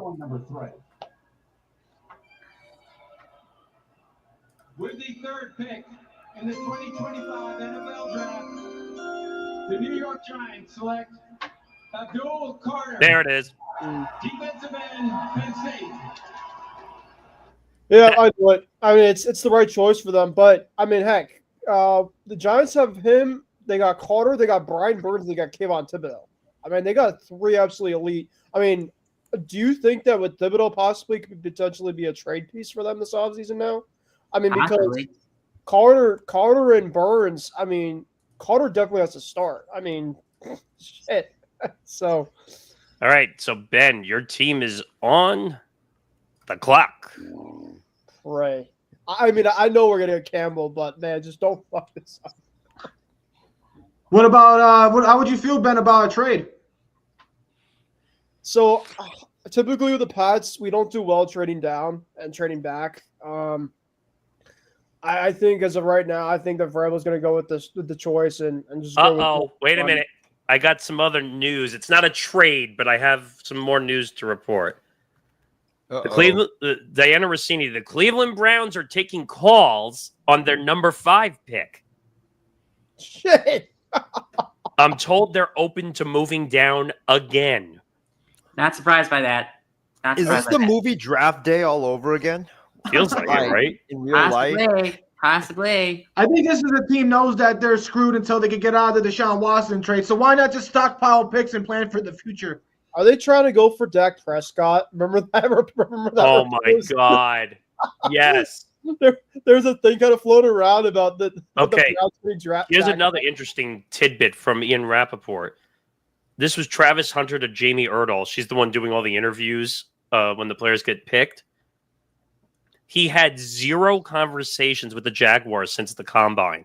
With the 3rd pick in the 2025 NFL Draft, the New York Giants select Abdul Carter. There it is. Defensive end, Penn State. Yeah, I do it. I mean, it's the right choice for them. But I mean, heck, the Giants have him. They got Carter. They got Brian Burns. They got Kayvon Thibodeau. I mean, they got 3 absolutely elite. I mean, do you think that with Thibodeau possibly could potentially be a trade piece for them this offseason now? I mean, because Possibly. Carter and Burns, I mean, Carter definitely has to start. I mean, shit. So, All right, so Ben, your team is on the clock. pray. I mean, I know we're gonna get Campbell, but man, just don't fuck this up. What about how would you feel, Ben, about a trade? So, typically with the Pats, we don't do well trading down and trading back. I think as of right now, I think that Vrabel's going to go with the choice and just go with Uh-oh, wait a minute. I got some other news. It's not a trade, but I have some more news to report. Diana Rossini, the Cleveland Browns are taking calls on their number 5 pick. Shit. I'm told they're open to moving down again. Not surprised by that. Not Is this surprised by the that. movie Draft Day all over again? Feels like it, right? In real life? Possibly. I think this is a team knows that they're screwed until they can get out of the Deshaun Watson trade. So why not just stockpile picks and plan for the future? Are they trying to go for Dak Prescott? Remember that? Remember that? Oh my God. Yes. There's a thing kind of floating around about the Okay. draft. Here's another interesting tidbit from Ian Rappaport. This was Travis Hunter to Jamie Erdahl. She's the one doing all the interviews when the players get picked. He had 0 conversations with the Jaguars since the combine.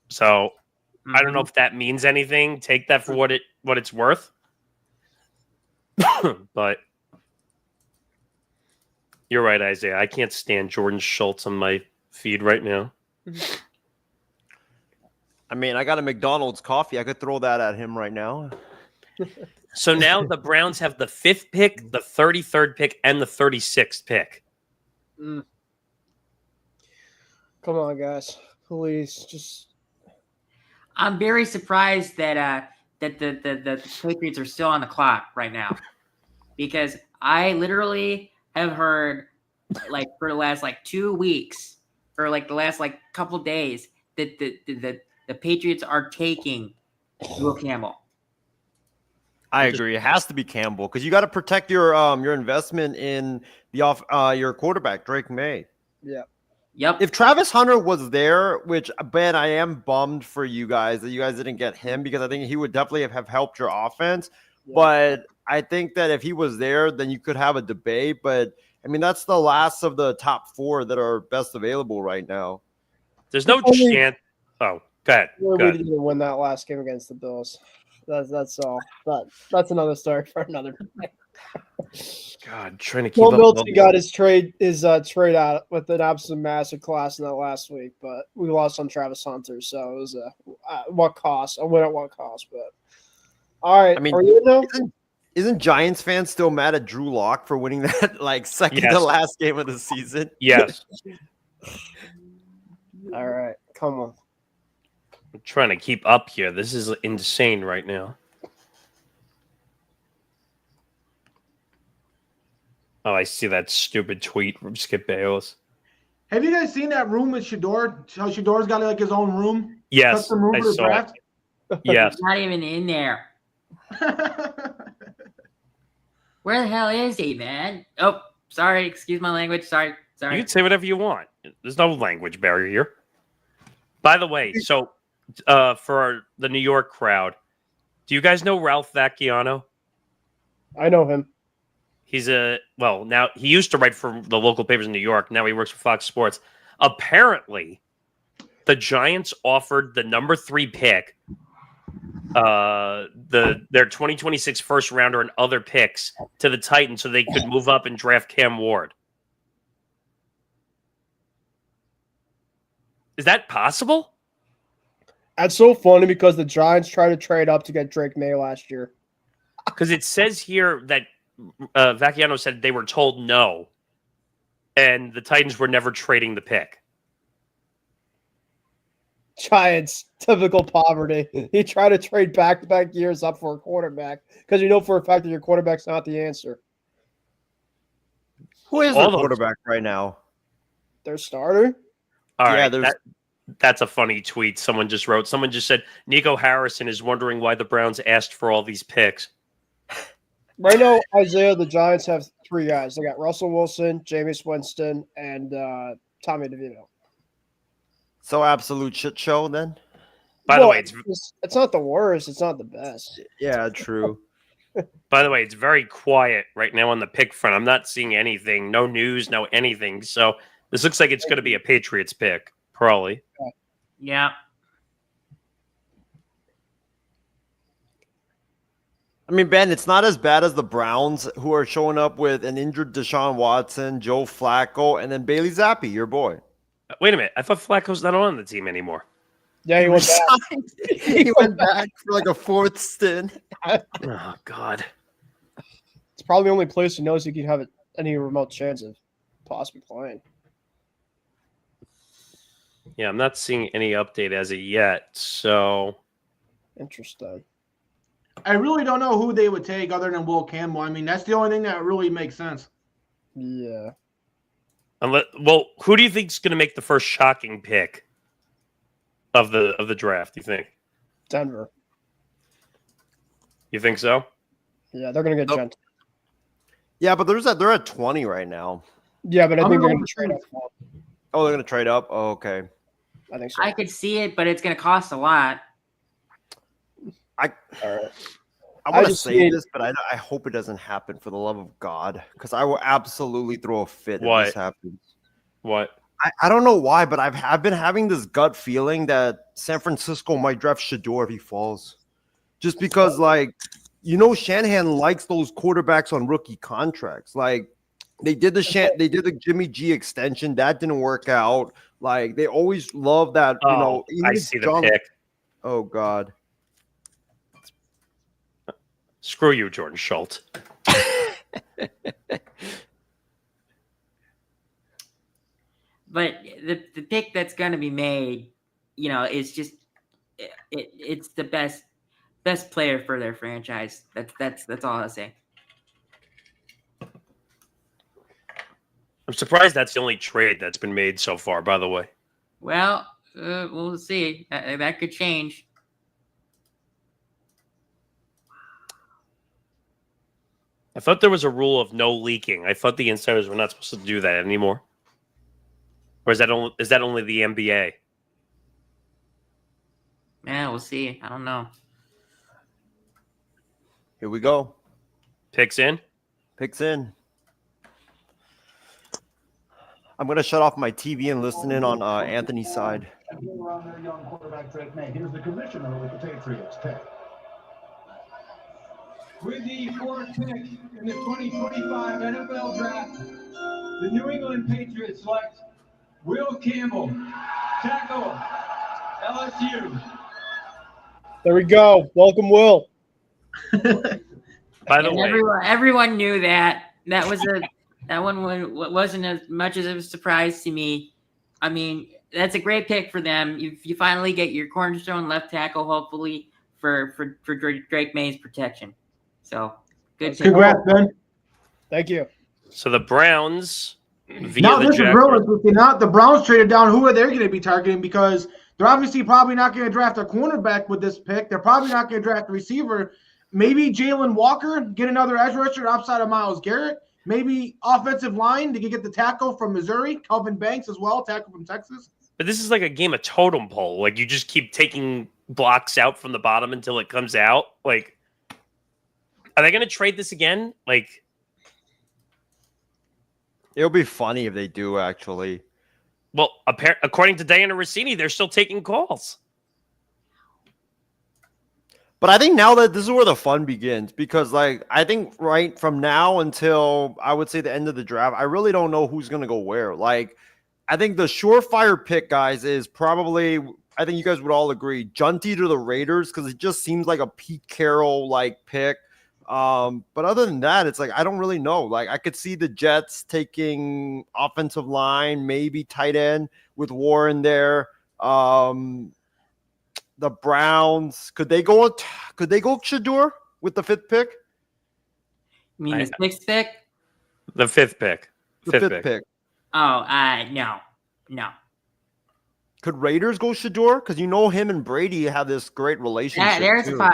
So I don't know if that means anything. Take that for what it's worth. But you're right, Isaiah. I can't stand Jordan Schultz on my feed right now. I mean, I got a McDonald's coffee. I could throw that at him right now. So now the Browns have the 5th pick, the 33rd pick, and the 36th pick. Come on, guys. Please, just. I'm very surprised that the Patriots are still on the clock right now, because I literally have heard for the last 2 weeks or the last couple days that the Patriots are taking Will Campbell. I agree. It has to be Campbell because you got to protect your investment in your quarterback, Drake May. Yeah. Yep. If Travis Hunter was there, which Ben, I am bummed for you guys that you guys didn't get him because I think he would definitely have helped your offense. Yeah. But I think that if he was there, then you could have a debate. But I mean, that's the last of the top 4 that are best available right now. There's no chance. Oh, go ahead. We didn't even win that last game against the Bills. That's all. But that's another story for another day. God, trying to keep up. Milton got his trade out with an absolute massive class in that last week, but we lost on Travis Hunter, so it was what cost? A win at what cost? But all right, I mean, are you know? Isn't Giants fans still mad at Drew Lock for winning that second to last game of the season? Yes. All right, come on. I'm trying to keep up here. This is insane right now. Oh, I see that stupid tweet from Skip Bayless. Have you guys seen that room with Shador? How Shador's got his own room? Yes, custom room I for the saw draft? it. Yes. He's not even in there. Where the hell is he, man? Oh, sorry. Excuse my language. Sorry. You can say whatever you want. There's no language barrier here. By the way, so for the New York crowd, do you guys know Ralph Vacchiano? I know him. He's now he used to write for the local papers in New York. Now he works for Fox Sports. Apparently, the Giants offered the number 3 pick, their 2026 first rounder and other picks to the Titans so they could move up and draft Cam Ward. Is that possible? That's so funny because the Giants tried to trade up to get Drake May last year. Because it says here that Vacchiano said they were told no, and the Titans were never trading the pick. Giants, typical poverty. He tried to trade back-to-back years up for a quarterback because you know for a fact that your quarterback's not the answer. Who is the quarterback right now? Their starter? All yeah, right, That's a funny tweet someone just wrote. Someone just said Nico Harrison is wondering why the Browns asked for all these picks. Right now, Isaiah, the Giants have 3 guys. They got Russell Wilson, Jameis Winston, and Tommy DeVito. So absolute shit show then. By the way, it's not the worst. It's not the best. Yeah, true. By the way, it's very quiet right now on the pick front. I'm not seeing anything. No news, no anything. So this looks like it's going to be a Patriots pick, probably. Yeah. I mean, Ben, it's not as bad as the Browns, who are showing up with an injured Deshaun Watson, Joe Flacco, and then Bailey Zappi, your boy. Wait a minute. I thought Flacco's not on the team anymore. Yeah, he went back. He went back for like a 4th stint. Oh, God. It's probably the only place he knows he could have any remote chance of possibly playing. Yeah, I'm not seeing any update as of yet. So Interesting. I really don't know who they would take other than Will Campbell. I mean, that's the only thing that really makes sense. Yeah. Well, who do you think is going to make the first shocking pick of the draft? Do you think? Denver. You think so? Yeah, they're going to get Gent. Yeah, but they're at 20 right now. Yeah, but I think they're going to trade up. Oh, they're going to trade up? Oh, okay. I think so. I could see it, but it's going to cost a lot. I All right. want to say this, but I hope it doesn't happen for the love of God, because I will absolutely throw a fit if this happens. What? I don't know why, but I've been having this gut feeling that San Francisco might draft Shador if he falls. Just because, like, Shanahan likes those quarterbacks on rookie contracts. Like, they did the Jimmy G extension. That didn't work out. Like, they always love that, I see the pick. Oh, God. Screw you, Jordan Schultz. But the pick that's going to be made, is just it's the best player for their franchise. That's all I'll say. I'm surprised that's the only trade that's been made so far, by the way. Well, we'll see. That could change. I thought there was a rule of no leaking. I thought the insiders were not supposed to do that anymore. Or is that only the NBA? Yeah, we'll see. I don't know. Here we go. Picks in? Picks in. I'm going to shut off my TV and listen in on Anthony's side. Around their young quarterback Drake May. Here's the commissioner with the Patriots pick. With the 4th pick in the 2025 NFL Draft, the New England Patriots select Will Campbell, tackle, LSU. There we go. Welcome, Will. By the way, everyone knew that. That one wasn't as much as a surprise to me. I mean, that's a great pick for them. You finally get your cornerstone left tackle, hopefully for Drake May's protection. So good. Congrats, Ben. Thank you. So the Browns via Now, the this is Jaguars. real interesting. Now, the Browns traded down. Who are they going to be targeting? Because they're obviously probably not going to draft a cornerback with this pick. They're probably not going to draft a receiver. Maybe Jalen Walker, get another edge rusher outside of Myles Garrett. Maybe offensive line to get the tackle from Missouri. Calvin Banks as well, tackle from Texas. But this is like a game of totem pole. Like, you just keep taking blocks out from the bottom until it comes out. Like, are they going to trade this again? Like, it'll be funny if they do, actually. Well, according to Diana Rossini, they're still taking calls. But I think now that this is where the fun begins, because, like, I think right from now until I would say the end of the draft, I really don't know who's going to go where. Like, I think the surefire pick, guys, is probably, I think you guys would all agree, Junty to the Raiders, because it just seems like a Pete Carroll-like pick. But other than that, it's like, I don't really know. Like, I could see the Jets taking offensive line, maybe tight end with Warren there. The Browns, could they go Shador with the 5th pick? You mean the 6th pick? The 5th pick. The fifth pick. Oh, no. Could Raiders go Shador? Because him and Brady have this great relationship.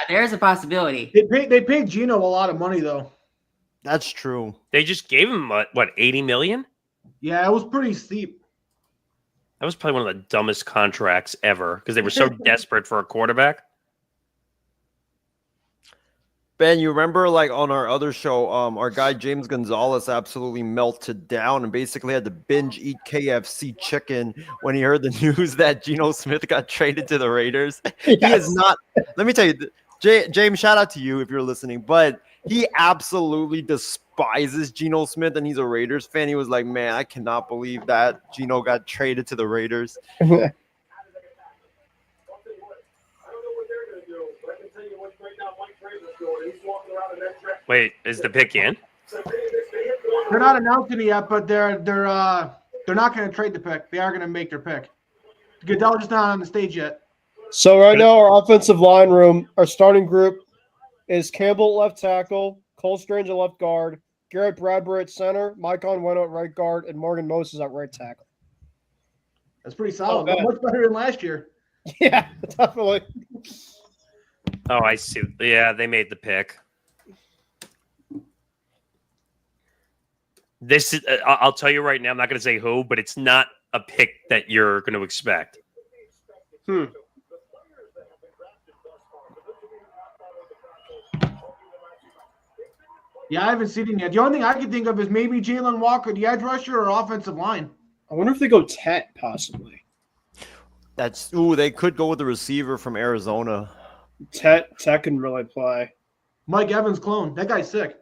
There's a possibility. They paid Gino a lot of money though. That's true. They just gave him what, 80 million? Yeah, it was pretty steep. That was probably one of the dumbest contracts ever because they were so desperate for a quarterback. Ben, you remember like on our other show, our guy James Gonzalez absolutely melted down and basically had to binge eat KFC chicken when he heard the news that Geno Smith got traded to the Raiders. Yes. He is not. Let me tell you, James, shout out to you if you're listening, but he absolutely despises Geno Smith and he's a Raiders fan. He was like, man, I cannot believe that Geno got traded to the Raiders. Wait, is the pick in? They're not announcing it yet, but they're not going to trade the pick. They are going to make their pick. Goodell just not on the stage yet. So right now, our offensive line room, our starting group is Campbell at left tackle, Cole Strange at left guard, Garrett Bradbury at center, Mike Onweno at right guard, and Morgan Moses at right tackle. That's pretty solid. Much better than last year. Yeah, definitely. Oh, I see. Yeah, they made the pick. This is, I'll tell you right now, I'm not going to say who, but it's not a pick that you're going to expect. Yeah, I haven't seen it yet. The only thing I can think of is maybe Jalen Walker, the edge rusher, or offensive line. I wonder if they go Tet, possibly. They could go with the receiver from Arizona. Tet can really play. Mike Evans clone. That guy's sick.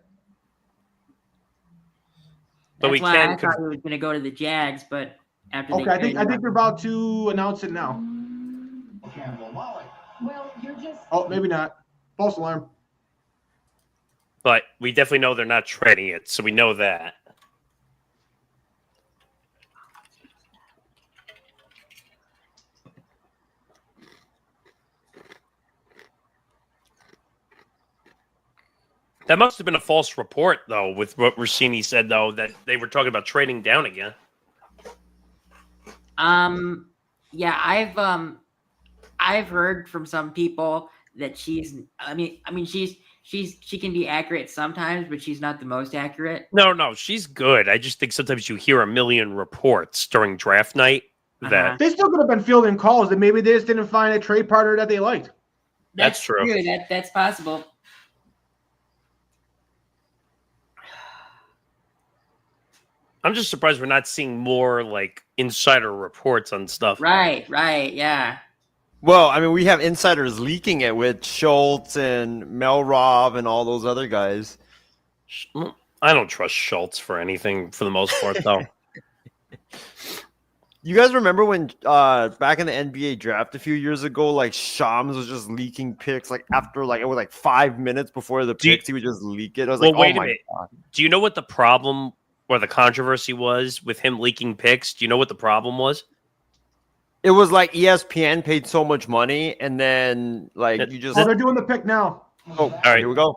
But That's why I thought he was going to go to the Jags, but after I think they're about to announce it now. Well, you're just. Oh, maybe not. False alarm. But we definitely know they're not trading it, so we know that. That must have been a false report, though, with what Rossini said, though, that they were talking about trading down again. Yeah, I've heard from some people that she can be accurate sometimes, but she's not the most accurate. No, she's good. I just think sometimes you hear a million reports during draft night that they still could have been fielding calls, and maybe they just didn't find a trade partner that they liked. That's true. That's possible. I'm just surprised we're not seeing more like insider reports on stuff. Right, yeah. Well, I mean, we have insiders leaking it with Schultz and Melrov and all those other guys. I don't trust Schultz for anything for the most part, though. You guys remember when back in the NBA draft a few years ago, like Shams was just leaking picks like after like it was like 5 minutes before the picks, he would just leak it. I was like, wait oh a my minute. God. Do you know what the problem or the controversy was with him leaking picks? Do you know what the problem was? It was like ESPN paid so much money, and then like you just. Oh, they're doing the pick now. Oh, all right, here we go.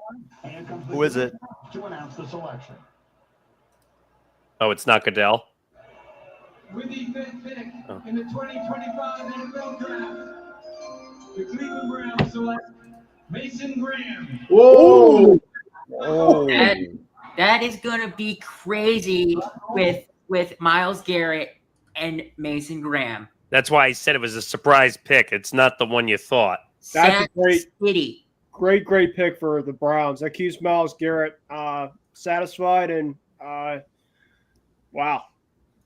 Who is it? To announce the selection. Oh, it's not Goodell. With the fifth pick in the 2025 NFL Draft, the Cleveland Browns select Mason Graham. Whoa! Oh. That is going to be crazy with Myles Garrett and Mason Graham. That's why I said it was a surprise pick. It's not the one you thought. That's a great pick for the Browns. That keeps Myles Garrett satisfied, and wow,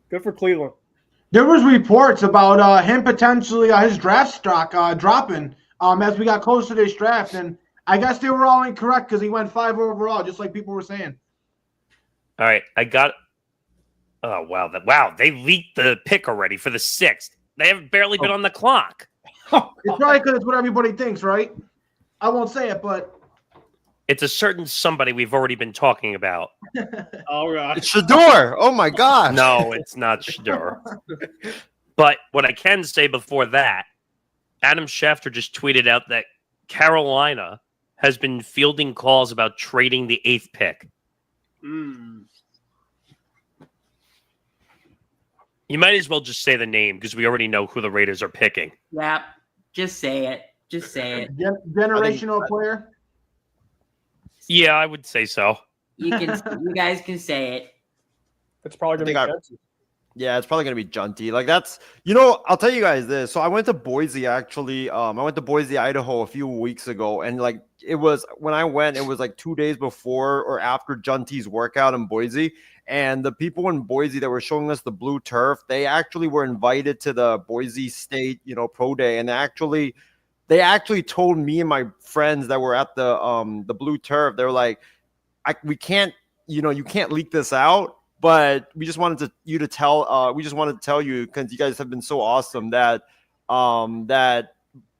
good for Cleveland. There was reports about him potentially his draft stock dropping as we got close to this draft, and I guess they were all incorrect because he went 5 overall, just like people were saying. All right, I got. Oh wow! They leaked the pick already for the 6th. They haven't barely been on the clock. It's probably because it's what everybody thinks, right? I won't say it, but it's a certain somebody we've already been talking about. All right, it's Shador. Oh my God! No, it's not Shador. But what I can say before that, Adam Schefter just tweeted out that Carolina has been fielding calls about trading the 8th pick. You might as well just say the name because we already know who the Raiders are picking. Yeah, just say it. Just say it. Generational player. Yeah, I would say so. You guys can say it. It's probably going to be Jensen. Yeah, it's probably going to be Junty. Like that's, I'll tell you guys this. So I went to Boise actually. I went to Boise, Idaho a few weeks ago. And like, when I went, it was like 2 days before or after Junty's workout in Boise. And the people in Boise that were showing us the blue turf, they actually were invited to the Boise State, pro day. And they actually told me and my friends that were at the blue turf, they were like, we can't, you can't leak this out. But we just wanted you to tell. We just wanted to tell you because you guys have been so awesome that that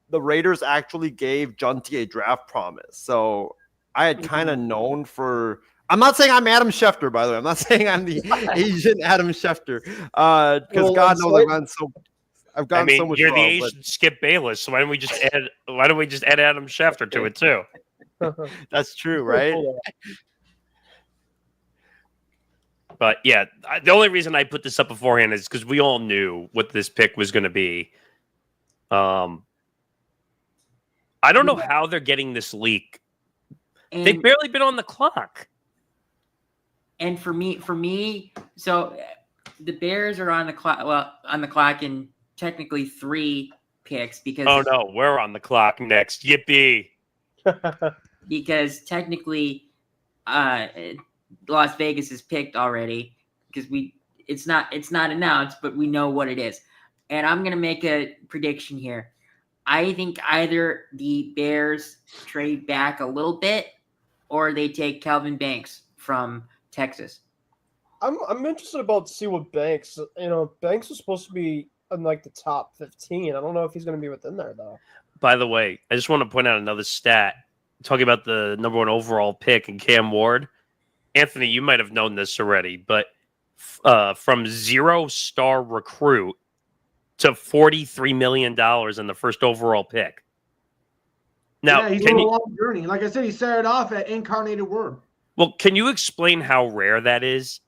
the Raiders actually gave Junty a draft promise. So I had kind of known for. I'm not saying I'm Adam Schefter, by the way. I'm not saying I'm the Asian Adam Schefter. Because God knows I've gotten so much. You're the Asian Skip Bayless. So why don't we just add Adam Schefter to it too? That's true, right? But yeah, the only reason I put this up beforehand is because we all knew what this pick was going to be. I don't know how they're getting this leak. They've barely been on the clock. And for me, so the Bears are on the clock. Well, on the clock in technically 3 picks because. Oh no, we're on the clock next. Yippee! Because technically, Las Vegas is picked already because it's not announced, but we know what it is. And I'm going to make a prediction here. I think either the Bears trade back a little bit or they take Calvin Banks from Texas. I'm interested about to see what Banks, Banks was supposed to be in like the top 15. I don't know if he's going to be within there though. By the way, I just want to point out another stat talking about the number 1 overall pick in Cam Ward. Anthony, you might have known this already, but from 0-star recruit to $43 million in the first overall pick. Now, he's on a long journey. Like I said, he started off at Incarnated Word. Well, can you explain how rare that is?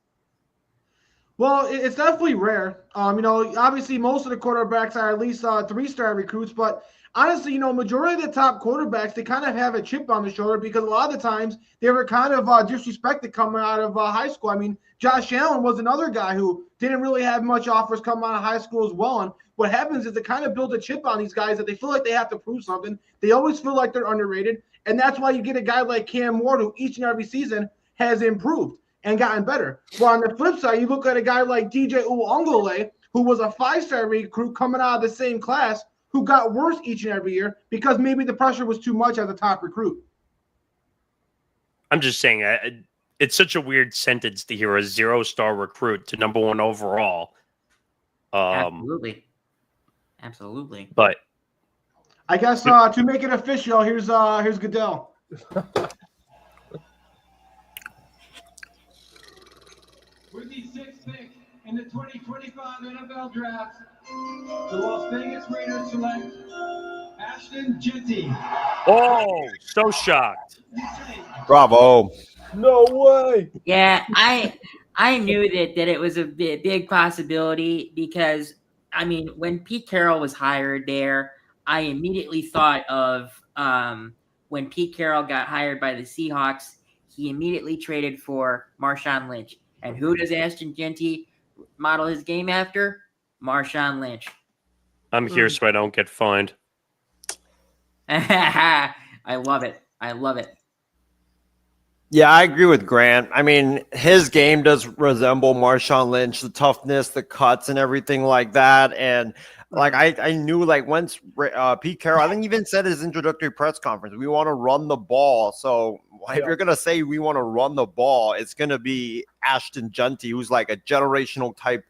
Well, it's definitely rare. Obviously most of the quarterbacks are at least 3-star recruits, but honestly, majority of the top quarterbacks, they kind of have a chip on the shoulder because a lot of the times they were kind of disrespected coming out of high school. I mean, Josh Allen was another guy who didn't really have much offers coming out of high school as well. And what happens is they kind of build a chip on these guys that they feel like they have to prove something. They always feel like they're underrated. And that's why you get a guy like Cam Ward who each and every season has improved and gotten better. Well, on the flip side, you look at a guy like DJ Uwangole, who was a 5-star recruit coming out of the same class, who got worse each and every year because maybe the pressure was too much as a top recruit. I'm just saying, it's such a weird sentence to hear a 0-star recruit to number 1 overall. Absolutely. But I guess to make it official, here's Goodell. With the 6th pick in the 2025 NFL Draft, the Las Vegas Raiders select Ashton Jeanty. Oh, so shocked. Bravo. No way. Yeah, I knew that it was a big possibility because, I mean, when Pete Carroll was hired there, I immediately thought of when Pete Carroll got hired by the Seahawks, he immediately traded for Marshawn Lynch. And who does Ashton Jeanty model his game after? Marshawn Lynch. I'm here so I don't get fined. I love it. Yeah, I agree with Grant. I mean, his game does resemble Marshawn Lynch, the toughness, the cuts, and everything like that. And like I knew, like once Pete Carroll, I think even said his introductory press conference, we want to run the ball. So if you're gonna say we want to run the ball, it's gonna be Ashton Jeanty, who's like a generational type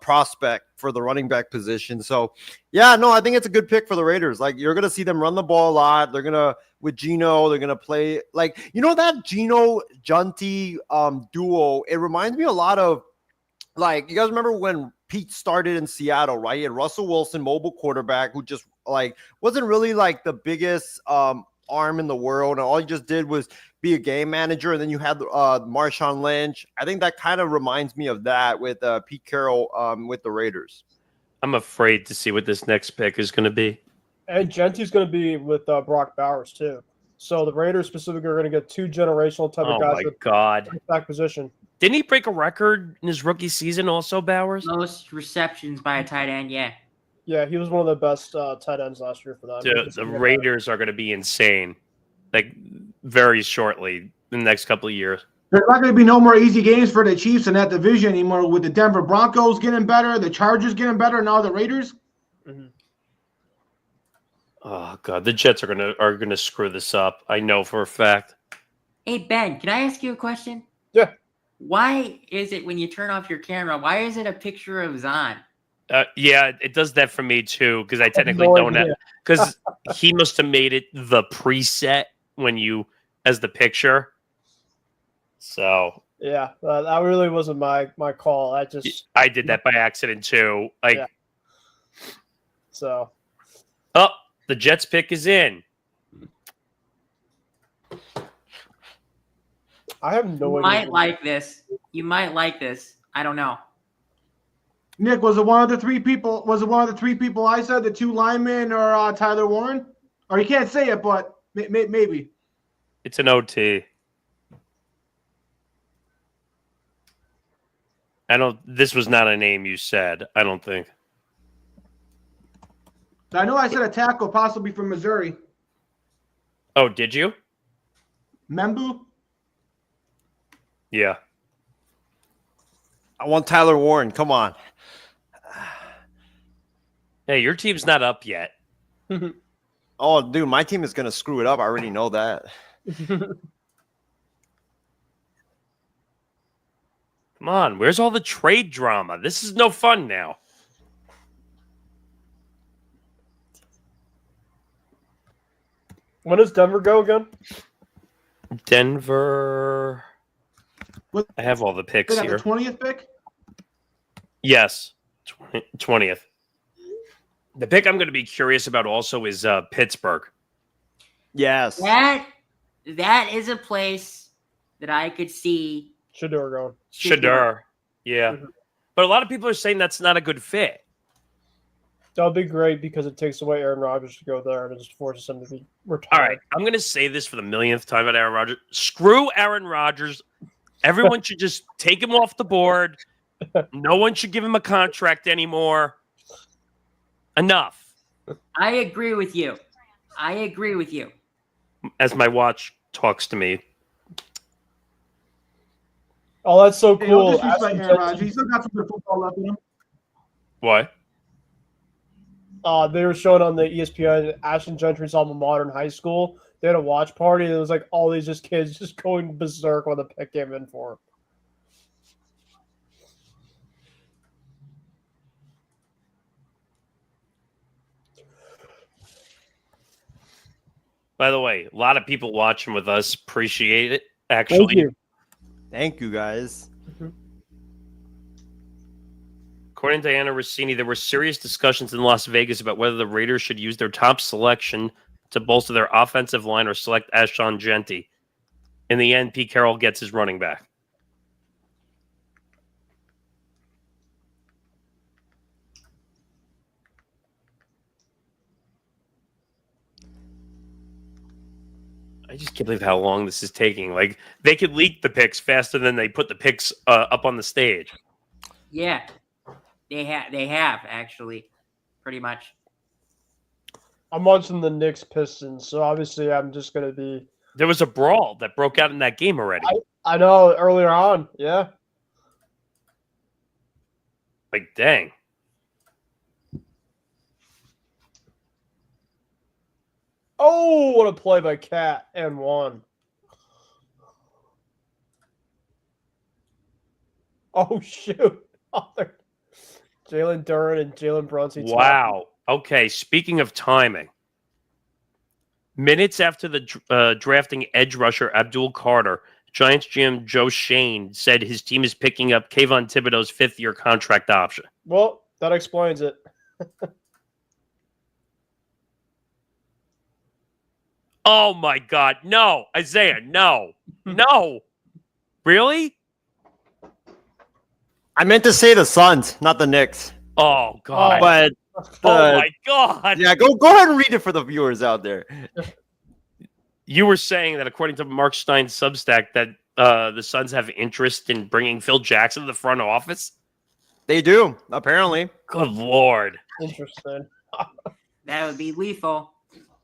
prospect for the running back position. So yeah, no, I think it's a good pick for the Raiders. Like you're gonna see them run the ball a lot. They're gonna with Geno, they're gonna play like that Geno Jeanty duo. It reminds me a lot of like you guys remember when Pete started in Seattle, right? He had Russell Wilson, mobile quarterback, who just like wasn't really like the biggest arm in the world, and all he just did was be a game manager, and then you had Marshawn Lynch. I think that kind of reminds me of that with Pete Carroll with the Raiders. I'm afraid to see what this next pick is going to be. And Genty's going to be with Brock Bowers too. So the Raiders specifically are going to get 2 generational type of guys. Oh my God! Back position. Didn't he break a record in his rookie season? Also, Bowers. Most receptions by a tight end. Yeah. Yeah, he was one of the best tight ends last year for that. The Raiders are going to be insane, like very shortly in the next couple of years. There's not going to be no more easy games for the Chiefs in that division anymore. With the Denver Broncos getting better, the Chargers getting better, now the Raiders. Mm-hmm. Oh God, the Jets are gonna screw this up. I know for a fact. Hey Ben, can I ask you a question? Yeah. Why is it when you turn off your camera? Why is it a picture of Zahn? Yeah, it does that for me too, because I technically don't have, because he must have made it the preset when you as the picture. So yeah, that really wasn't my call. I did that by accident too. Like, yeah. So, the Jets pick is in. I have no idea. You might like this. You might like this. I don't know. Nick, was it one of the 3 people? Was it one of the 3 people I said, the 2 linemen or Tyler Warren? Or you can't say it, but maybe. It's an OT. This was not a name you said, I don't think. I know I said a tackle, possibly from Missouri. Oh, did you? Membu? Yeah. I want Tyler Warren. Come on. Hey, your team's not up yet. Oh, dude, my team is going to screw it up. I already know that. Come on, where's all the trade drama? This is no fun now. When does Denver go again? Denver. I have all the picks They got here. the 20th pick? Yes, 20th. The pick I'm going to be curious about also is Pittsburgh. Yes. That is a place that I could see Shedeur going. Shedeur. Yeah. Mm-hmm. But a lot of people are saying that's not a good fit. That would be great because it takes away Aaron Rodgers to go there and it just forces him to be retired. All right. I'm going to say this for the millionth time about Aaron Rodgers. Screw Aaron Rodgers. Everyone should just take him off the board. No one should give him a contract anymore. Enough. I agree with you. As my watch talks to me. Oh, that's so Hey, cool. don't disrespect Aaron Rodgers. He's still got some good football left in him. What? They were showing on the ESPN Ashton Gentry's alma mater in high school. They had a watch party. And it was like all these just kids just going berserk when the pick came in for him. By the way, a lot of people watching with us appreciate it, actually. Thank you, guys. According to Diana Rossini, there were serious discussions in Las Vegas about whether the Raiders should use their top selection to bolster their offensive line or select Ashton Genty. In the end, Pete Carroll gets his running back. I just can't believe how long this is taking. Like, they could leak the picks faster than they put the picks up on the stage. Yeah, they have actually, pretty much. I'm watching the Knicks Pistons, so obviously I'm just going to be. There was a brawl that broke out in that game already. I know earlier on, yeah. Like, dang. Oh, what a play by Cat and one. Oh, shoot. Jalen Duren and Jalen Brunson. Wow. Okay, speaking of timing. Minutes after the drafting edge rusher Abdul Carter, Giants GM Joe Shane said his team is picking up Kayvon Thibodeau's fifth-year contract option. Well, that explains it. Oh my God. No, Isaiah, no. No. Really? I meant to say the Suns, not the Knicks. Oh God. But Oh my God. yeah, go ahead and read it for the viewers out there. You were saying that according to Mark Stein's Substack that the Suns have interest in bringing Phil Jackson to the front office? They do, apparently. Good Lord. Interesting. That would be lethal.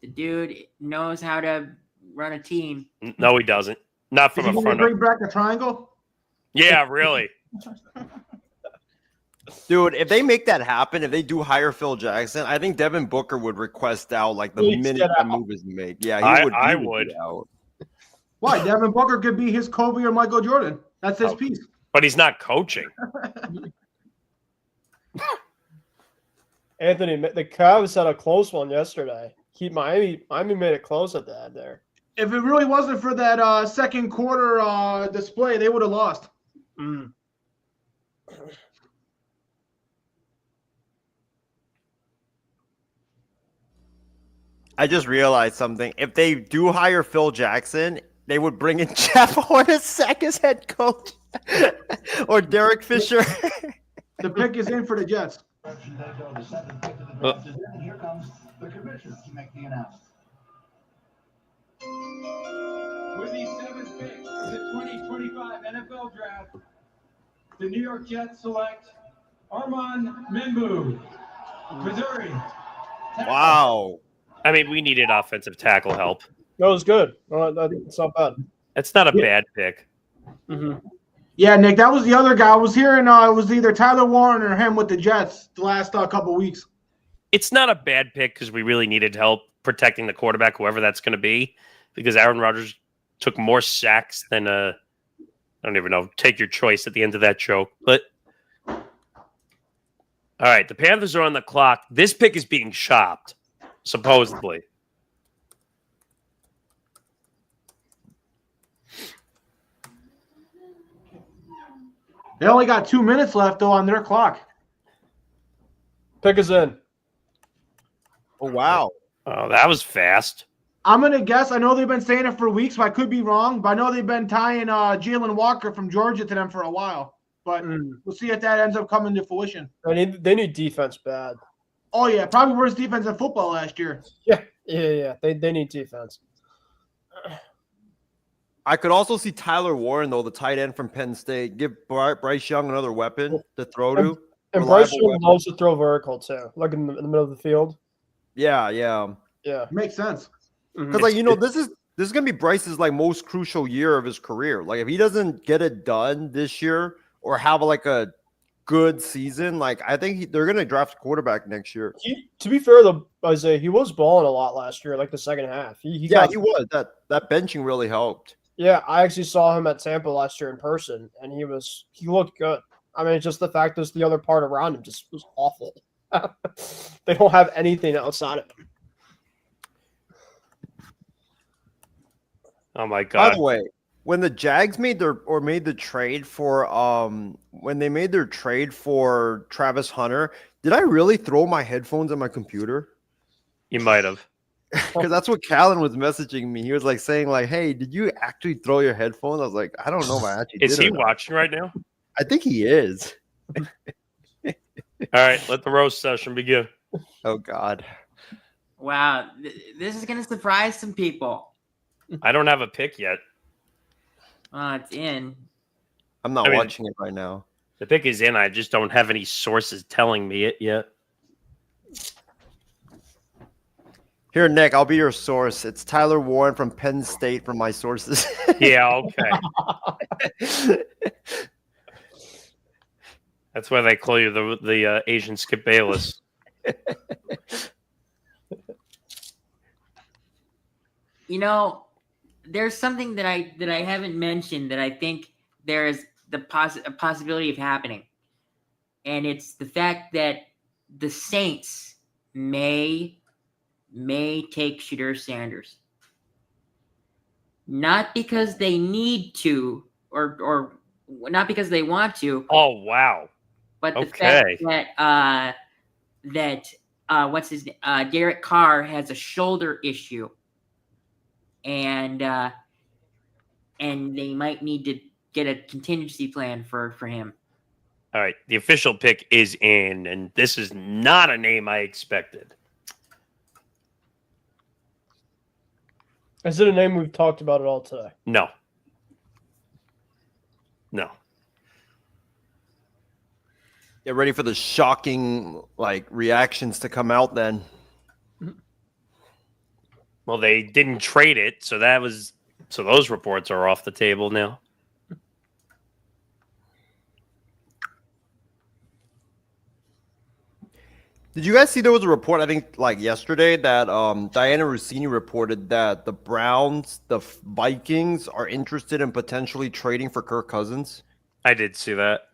The dude knows how to run a team. No, he doesn't. Not Is from he a going to front. bring back the triangle? Yeah, really. Dude, if they make that happen, if they do hire Phil Jackson, I think Devin Booker would request out like the Please minute get that out. move is made. Yeah, I he would. be out. Why? Devin Booker could be his Kobe or Michael Jordan. That's his piece. But he's not coaching. Anthony, the Cavs had a close one yesterday. Miami made it close at the end there. If it really wasn't for that second quarter display, they would have lost. Mm. I just realized something. If they do hire Phil Jackson, they would bring in Jeff Hornacek as head coach or Derek Fisher. The pick is in for the Jets. They go the seventh pick of the draft, and here comes the commissioner to make the announcement. With the 7th pick of the 2025 NFL Draft, the New York Jets select Armand Membu, Missouri. Wow. I mean, we needed offensive tackle help. That was good. It's not bad. It's not a bad pick. Mm-hmm. Yeah, Nick, that was the other guy. I was hearing it was either Tyler Warren or him with the Jets the last couple weeks. It's not a bad pick because we really needed help protecting the quarterback, whoever that's going to be, because Aaron Rodgers took more sacks than I don't even know. Take your choice at the end of that joke. But all right, the Panthers are on the clock. This pick is being shopped, supposedly. They only got 2 minutes left, though, on their clock. Pick is in. Oh, wow. Oh, that was fast. I'm going to guess. I know they've been saying it for weeks, but I could be wrong. But I know they've been tying Jalen Walker from Georgia to them for a while. But we'll see if that ends up coming to fruition. They need defense bad. Oh, yeah. Probably worst defense in football last year. Yeah. They need defense. I could also see Tyler Warren, though, the tight end from Penn State, give Bryce Young another weapon to throw to. And Bryce Young loves to throw vertical, too, like in the middle of the field. Yeah. Makes sense. Because, this is going to be Bryce's, most crucial year of his career. Like, if he doesn't get it done this year or have, a good season, I think they're going to draft a quarterback next year. To be fair, though, Isaiah, he was balling a lot last year, the second half. He was. That benching really helped. Yeah, I actually saw him at Tampa last year in person, and he looked good. I mean, just the fact that the other part around him just was awful. They don't have anything outside of him. Oh my God! By the way, when the Jags made the trade for when they made their trade for Travis Hunter, did I really throw my headphones on my computer? You might have. Because that's what Callan was messaging me. He was saying, hey, did you actually throw your headphones? I was like, I don't know if I actually did. Is he watching right now? I think he is. All right, let the roast session begin. Oh, God. Wow. This is going to surprise some people. I don't have a pick yet. It's in. I'm not watching it right now. The pick is in. I just don't have any sources telling me it yet. Here, Nick, I'll be your source. It's Tyler Warren from Penn State from my sources. Yeah, okay. That's why they call you the Asian Skip Bayless. There's something that I haven't mentioned that I think there is a possibility of happening, and it's the fact that the Saints may take Shedeur Sanders, not because they need to or not because they want to. Oh wow! But the fact that Derek Carr has a shoulder issue, and they might need to get a contingency plan for him. All right, the official pick is in, and this is not a name I expected. Is it a name we've talked about at all today? No. No. Get ready for the shocking reactions to come out then. Well, they didn't trade it, so those reports are off the table now. Did you guys see there was a report, I think, yesterday that Diana Rossini reported that the Browns, the Vikings, are interested in potentially trading for Kirk Cousins? I did see that.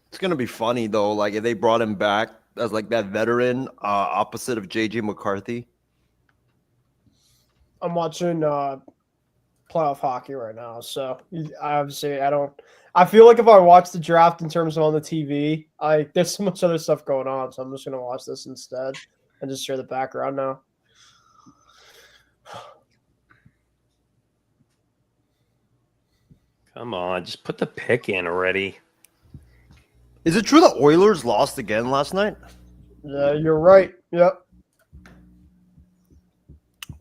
It's going to be funny, though, if they brought him back as, that veteran opposite of J.J. McCarthy. I'm watching playoff hockey right now, so obviously I feel like if I watch the draft in terms of on the TV, there's so much other stuff going on, so I'm just gonna watch this instead and just share the background now. Come on, just put the pick in already. Is it true the Oilers lost again last night? Yeah, you're right. Yep.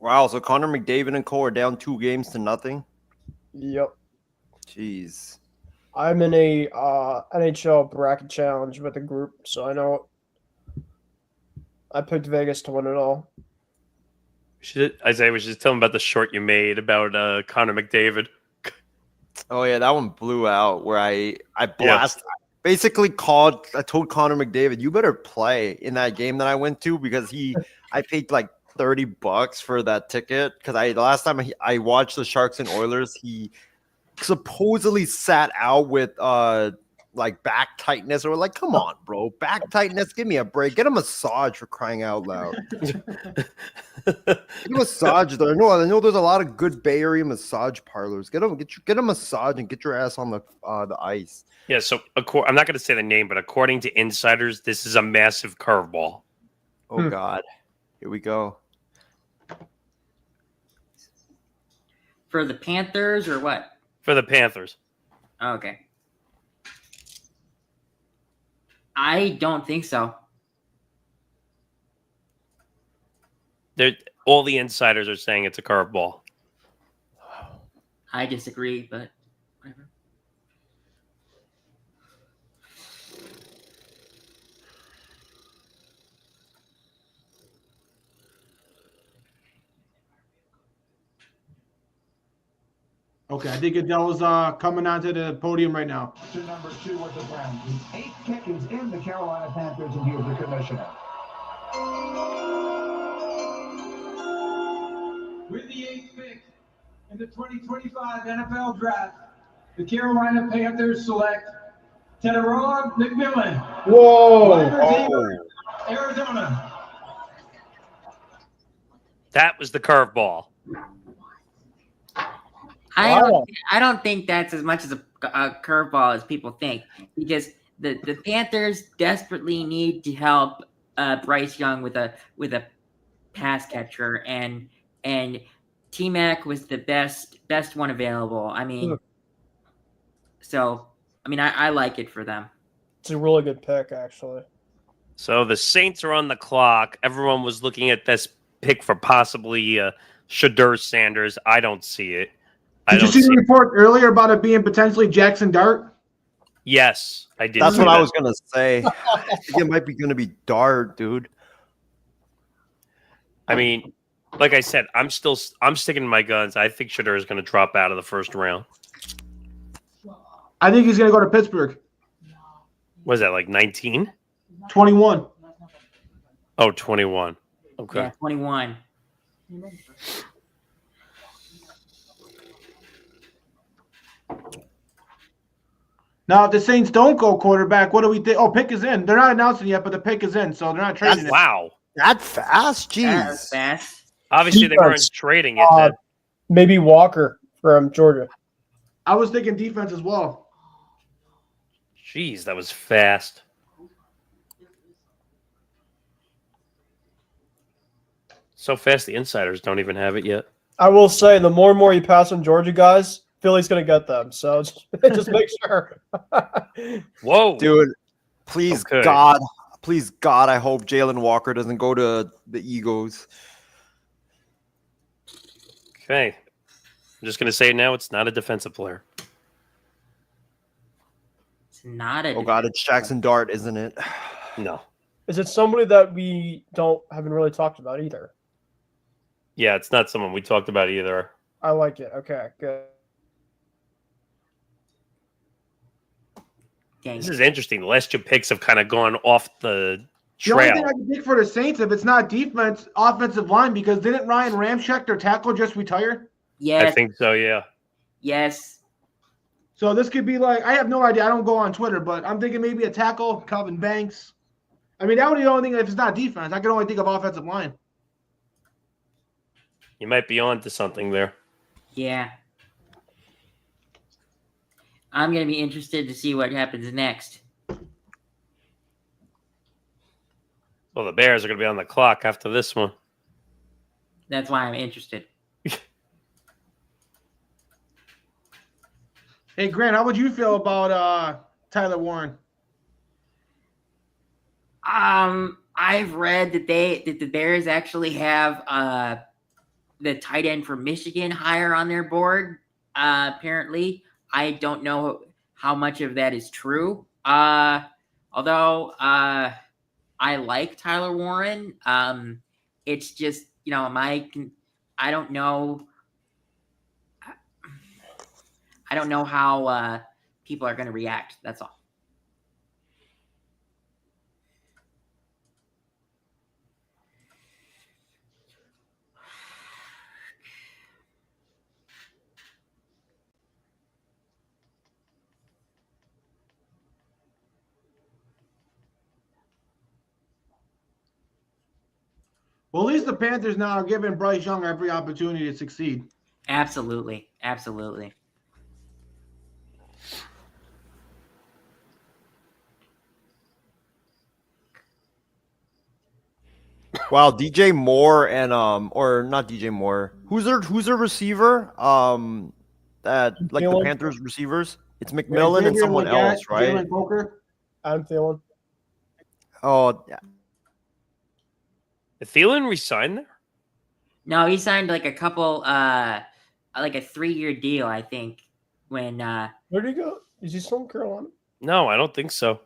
Wow, so Connor McDavid and Co are down 2-0. Yep. Jeez. I'm in a NHL bracket challenge with a group, so I know I picked Vegas to win it all. Isaiah was just telling about the short you made about Connor McDavid. Oh yeah, that one blew out where I blast. Yeah. Basically I told Connor McDavid, you better play in that game that I went to because I paid $30 for that ticket because the last time I watched the Sharks and Oilers, he supposedly sat out with back tightness, or come on, bro, back tightness, give me a break, get a massage for crying out loud. Get a massage there. No, I know there's a lot of good Bay Area massage parlors. Get a massage and get your ass on the ice. Yeah, so I'm not going to say the name, but according to insiders, this is a massive curveball. Oh God, here we go. For the Panthers or what? For the Panthers. Okay. I don't think so. All the insiders are saying it's a curveball. I disagree, but whatever. Okay, I think Adele's coming onto the podium right now. To number 2 with the Browns. The 8th pick is in the Carolina Panthers, and here's the commissioner. With the 8th pick in the 2025 NFL Draft, the Carolina Panthers select Tedorov McMillan. Whoa! Arizona. That was the curveball. I don't think that's as much as a curveball as people think, because the Panthers desperately need to help Bryce Young with a pass catcher, and T-Mac was the best one available. I like it for them. It's a really good pick, actually. So the Saints are on the clock. Everyone was looking at this pick for possibly Shedeur Sanders. I don't see it. Did you see the report earlier about it being potentially Jackson Dart? Yes, I did. That's what I was gonna say. I think it might be gonna be Dart, dude. I mean, like I said, I'm sticking to my guns. I think Shedeur is going to drop out of the first round. I think he's going to go to Pittsburgh. Was that 19? 21. Oh, 21. Okay. Yeah, 21. Now, if the Saints don't go quarterback, what do we think? Oh, pick is in. They're not announcing yet, but the pick is in, so they're not trading it. Wow. That fast? Jeez. That's fast. Obviously, they weren't trading it. Maybe Walker from Georgia. I was thinking defense as well. Jeez, that was fast. So fast, the insiders don't even have it yet. I will say, the more and more you pass on Georgia guys, Philly's going to get them. So just make sure. Whoa. Dude, please Okay. God, I hope Jalen Walker doesn't go to the Eagles. Okay. I'm just going to say it now. It's not a defensive player. It's not a. Oh God, it's Jackson Dart, isn't it? No. Is it somebody that we haven't really talked about either? Yeah, it's not someone we talked about either. I like it. Okay, good. Dang. This is interesting. The last 2 picks have kind of gone off the The only trail. thing I can pick for the Saints, if it's not defense, offensive line, because didn't Ryan Ramczyk, their tackle, just retire? Yes. I think so, yeah. Yes. So this could be like, I have no idea. I don't go on Twitter, but I'm thinking maybe a tackle, Calvin Banks. I mean, that would be the only thing if it's not defense. I can only think of offensive line. You might be on to something there. Yeah. I'm going to be interested to see what happens next. Well, the Bears are going to be on the clock after this one. That's why I'm interested. Hey, Grant, how would you feel about Tyler Warren? I've read that the Bears actually have the tight end from Michigan higher on their board. Apparently, I don't know how much of that is true. Although I like Tyler Warren, it's just I don't know. I don't know how people are going to react. That's all. Well, at least the Panthers now are giving Bryce Young every opportunity to succeed. Absolutely. Absolutely. Wow, DJ Moore and or not DJ Moore. Who's their receiver? That like the McMillan. Panthers receivers. It's McMillan and Xavier someone Legette, else, right? Jalen Coker. I'm feeling. Oh, yeah. Did Thielen resign there? No, he signed like a couple, like a 3-year deal, I think. When Where did he go? Is he still in Carolina? No, I don't think so.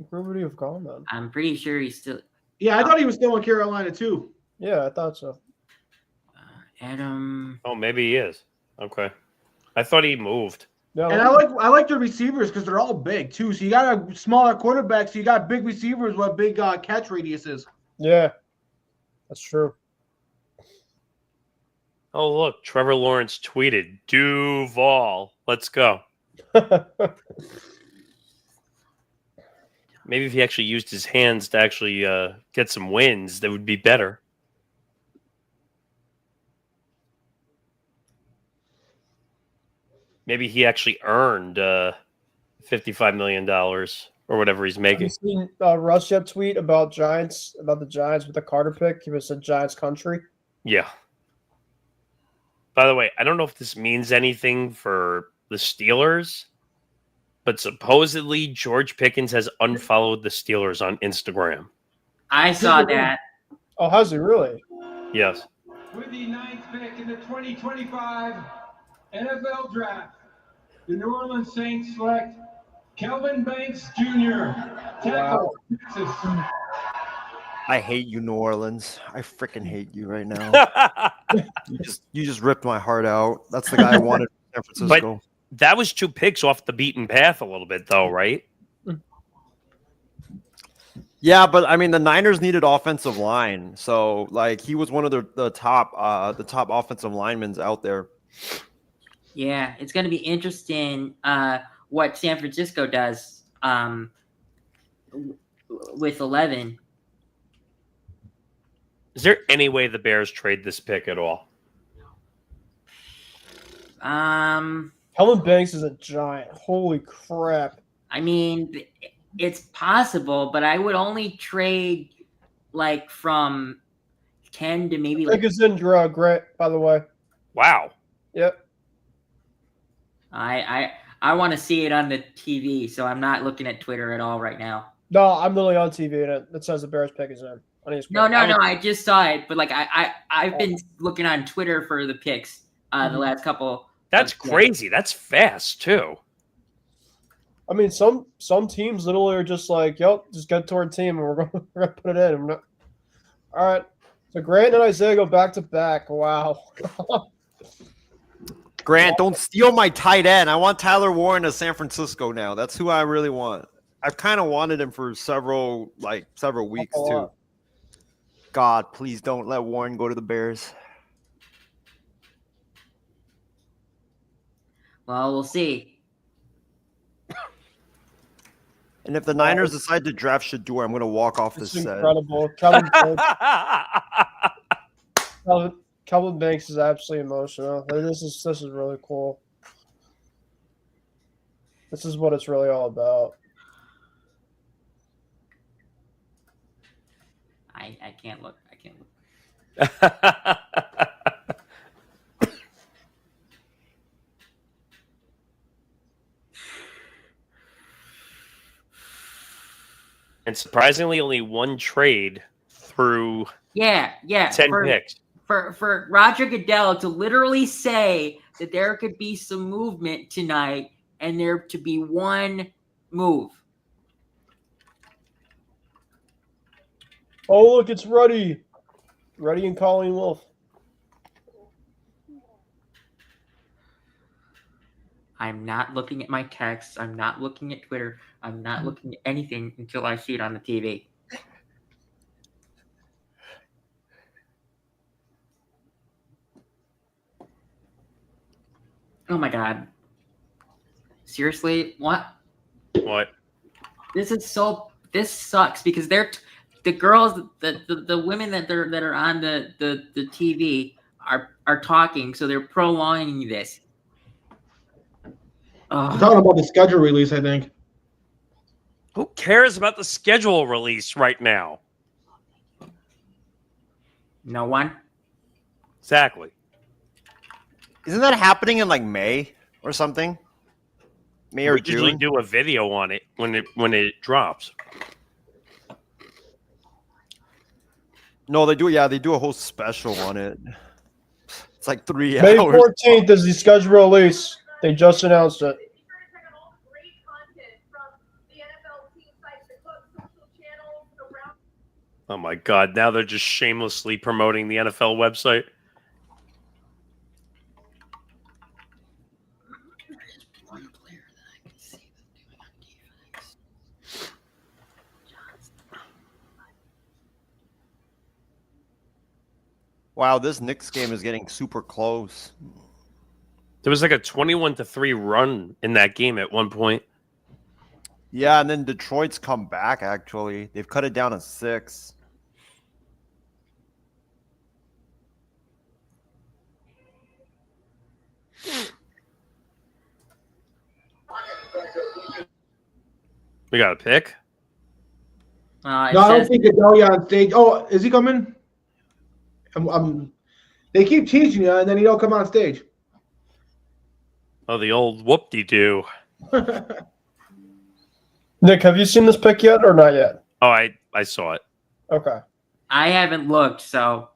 Where would he have gone then? I'm pretty sure he's still Yeah, I thought he was still in Carolina too. Yeah, I thought so. Adam. Oh, maybe he is. Okay. I thought he moved. No, And I like the receivers because they're all big too. So you got a smaller quarterback, so you got big receivers with big catch radiuses. yeah, that's true. Oh, look. Trevor Lawrence tweeted, Duval. Let's go. Maybe if he actually used his hands to actually get some wins, that would be better. Maybe he actually earned $55 million or whatever he's Have you making. seen Russ yet tweet about the Giants with the Carter pick? He was a Giants country. Yeah. By the way, I don't know if this means anything for the Steelers, but supposedly George Pickens has unfollowed the Steelers on Instagram. I saw that. Oh, has he really? Yes. With the 9th pick in the 2025 NFL Draft, the New Orleans Saints select Kelvin Banks Jr., tackle, Texas. I hate you, New Orleans. I freaking hate you right now. You just ripped my heart out. That's the guy I wanted in San Francisco. That was 2 picks off the beaten path a little bit, though, right? Yeah, but I mean, the Niners needed offensive line, so like he was one of the top offensive linemen out there. Yeah, it's going to be interesting what San Francisco does with 11. Is there any way the Bears trade this pick at all? Helen Banks is a giant. Holy crap. I mean, it's possible, but I would only trade like from 10 to maybe I think like it's in Grant, by the way. Wow. Yep. I want to see it on the TV, so I'm not looking at Twitter at all right now. No, I'm literally on TV and it says the Bears pick is in. No, I just saw it, but like I've been looking on Twitter for the picks the last couple. That's crazy. That's fast too. I mean, some teams literally are just like, "Yep, just get to our team, and we're gonna put it in." All right. So Grant and Isaiah go back to back. Wow. Grant, don't steal my tight end. I want Tyler Warren to San Francisco now. That's who I really want. I've kind of wanted him for several weeks too. God, please don't let Warren go to the Bears. Well, we'll see. And if the Niners decide to draft Shador, I'm going to walk off the set. Incredible. Kelvin Banks is absolutely emotional. This is really cool. This is what it's really all about. I can't look. And surprisingly, only one trade through 10 picks. For Roger Goodell to literally say that there could be some movement tonight and there to be one move. Oh, look, it's Ruddy. Ruddy and Colleen Wolf. I'm not looking at my texts. I'm not looking at Twitter. I'm not looking at anything until I see it on the TV. Oh my God. Seriously? What? What? This sucks because they're the girls, the women that are on the TV are talking, so they're prolonging this. I'm talking about the schedule release, I think. Who cares about the schedule release right now? No one. Exactly. Isn't that happening in like May or something? May or We usually June? do a video on it when it drops. No, they do. Yeah, they do a whole special on it. It's like 3 May hours. 14th is the schedule release. They just announced it. Oh my God! Now they're just shamelessly promoting the NFL website. Wow, this Knicks game is getting super close. There was like a 21-3 run in that game at one point. Yeah, and then Detroit's come back, actually. They've cut it down to 6. We got a pick. No, I don't think Goodell on stage. Oh, is he coming? They keep teasing you, and then he don't come on stage. Oh, the old whoop-de-doo. Nick, have you seen this pick yet or not yet? Oh, I saw it. Okay. I haven't looked, so.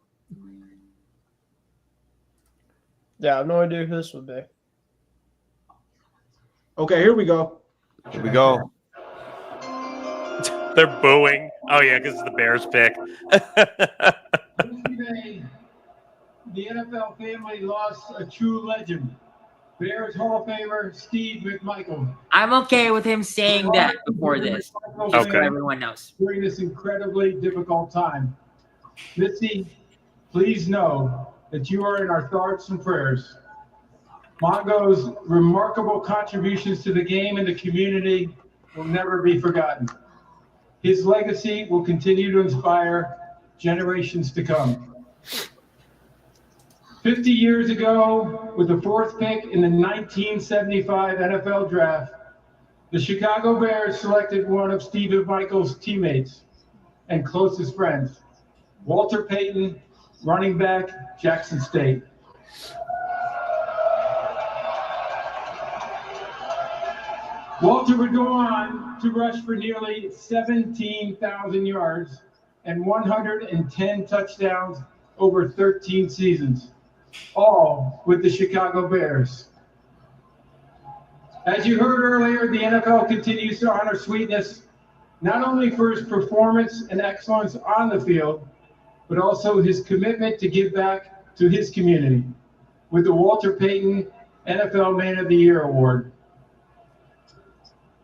Yeah, I have no idea who this would be. Okay, here we go. Here we go. They're booing. Oh, yeah, because it's the Bears pick. Yesterday, the NFL family lost a true legend. Bears Hall of Famer Steve McMichael. I'm okay with him saying that before this. Just so everyone knows. During this incredibly difficult time. Missy, please know that you are in our thoughts and prayers. Mongo's remarkable contributions to the game and the community will never be forgotten. His legacy will continue to inspire generations to come. 50 years ago, with the 4th pick in the 1975 NFL Draft, the Chicago Bears selected one of Steve McMichael's teammates and closest friends, Walter Payton, running back, Jackson State. Walter would go on to rush for nearly 17,000 yards and 110 touchdowns over 13 seasons, all with the Chicago Bears. As you heard earlier, the NFL continues to honor Sweetness not only for his performance and excellence on the field, but also his commitment to give back to his community with the Walter Payton NFL Man of the Year Award.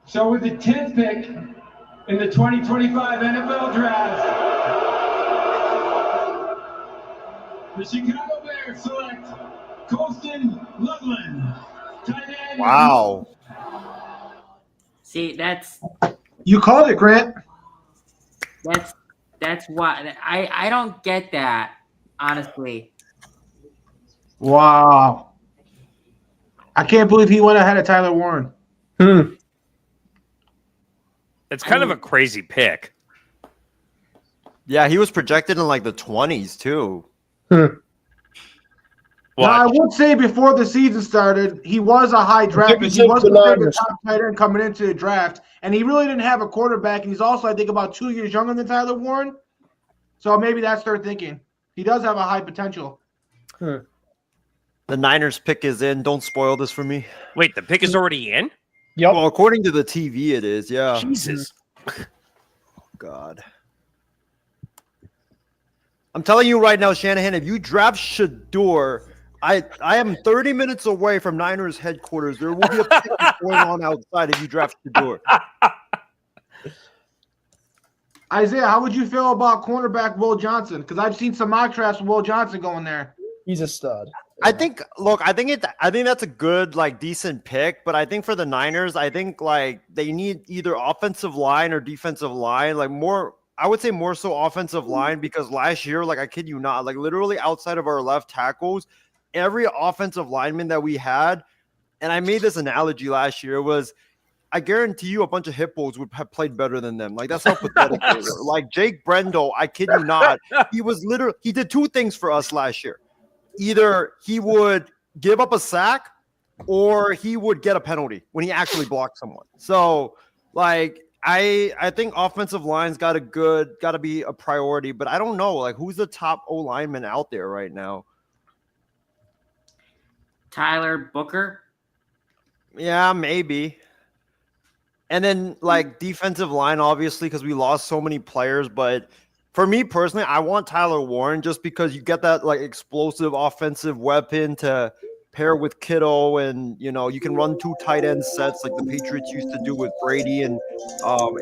So with the 10th pick in the 2025 NFL Draft, the Chicago Bears select Colston Loveland, tight end. Wow. See, that's You called it, Grant. why I don't get that, honestly. Wow. I can't believe he went ahead of Tyler Warren. It's kind of a crazy pick. Yeah, he was projected in like the 20s too. Now, I would say before the season started, he was a high draft pick. He was considered a top tight end coming into the draft, and he really didn't have a quarterback. And he's also, I think, about 2 years younger than Tyler Warren. So maybe that's their thinking. He does have a high potential. The Niners pick is in. Don't spoil this for me. Wait, the pick is already in? Yep. Well, according to the TV, it is. Yeah. Jesus. God. I'm telling you right now, Shanahan, if you draft Shador, I am 30 minutes away from Niners headquarters. There will be a picnic going on outside if you draft Shador. Isaiah, how would you feel about cornerback Will Johnson? Because I've seen some mock drafts with Will Johnson going there. He's a stud. I think that's a good, like, decent pick, but I think for the Niners, I think like they need either offensive line or defensive line, like more. I would say more so offensive line, because last year, like, I kid you not, like literally outside of our left tackles, every offensive lineman that we had, and I made this analogy last year, was I guarantee you a bunch of hippos would have played better than them. Like, that's how pathetic they were. Like Jake Brendel, I kid you not, he did two things for us last year. Either he would give up a sack or he would get a penalty when he actually blocked someone. So, like, I think offensive line's got to be a priority, but I don't know, like, who's the top O lineman out there right now? Tyler Booker. Yeah, maybe. And then, like, defensive line, obviously, because we lost so many players. But for me personally, I want Tyler Warren just because you get that, like, explosive offensive weapon to pair with Kittle, and, you know, you can run two tight end sets like the Patriots used to do with Brady and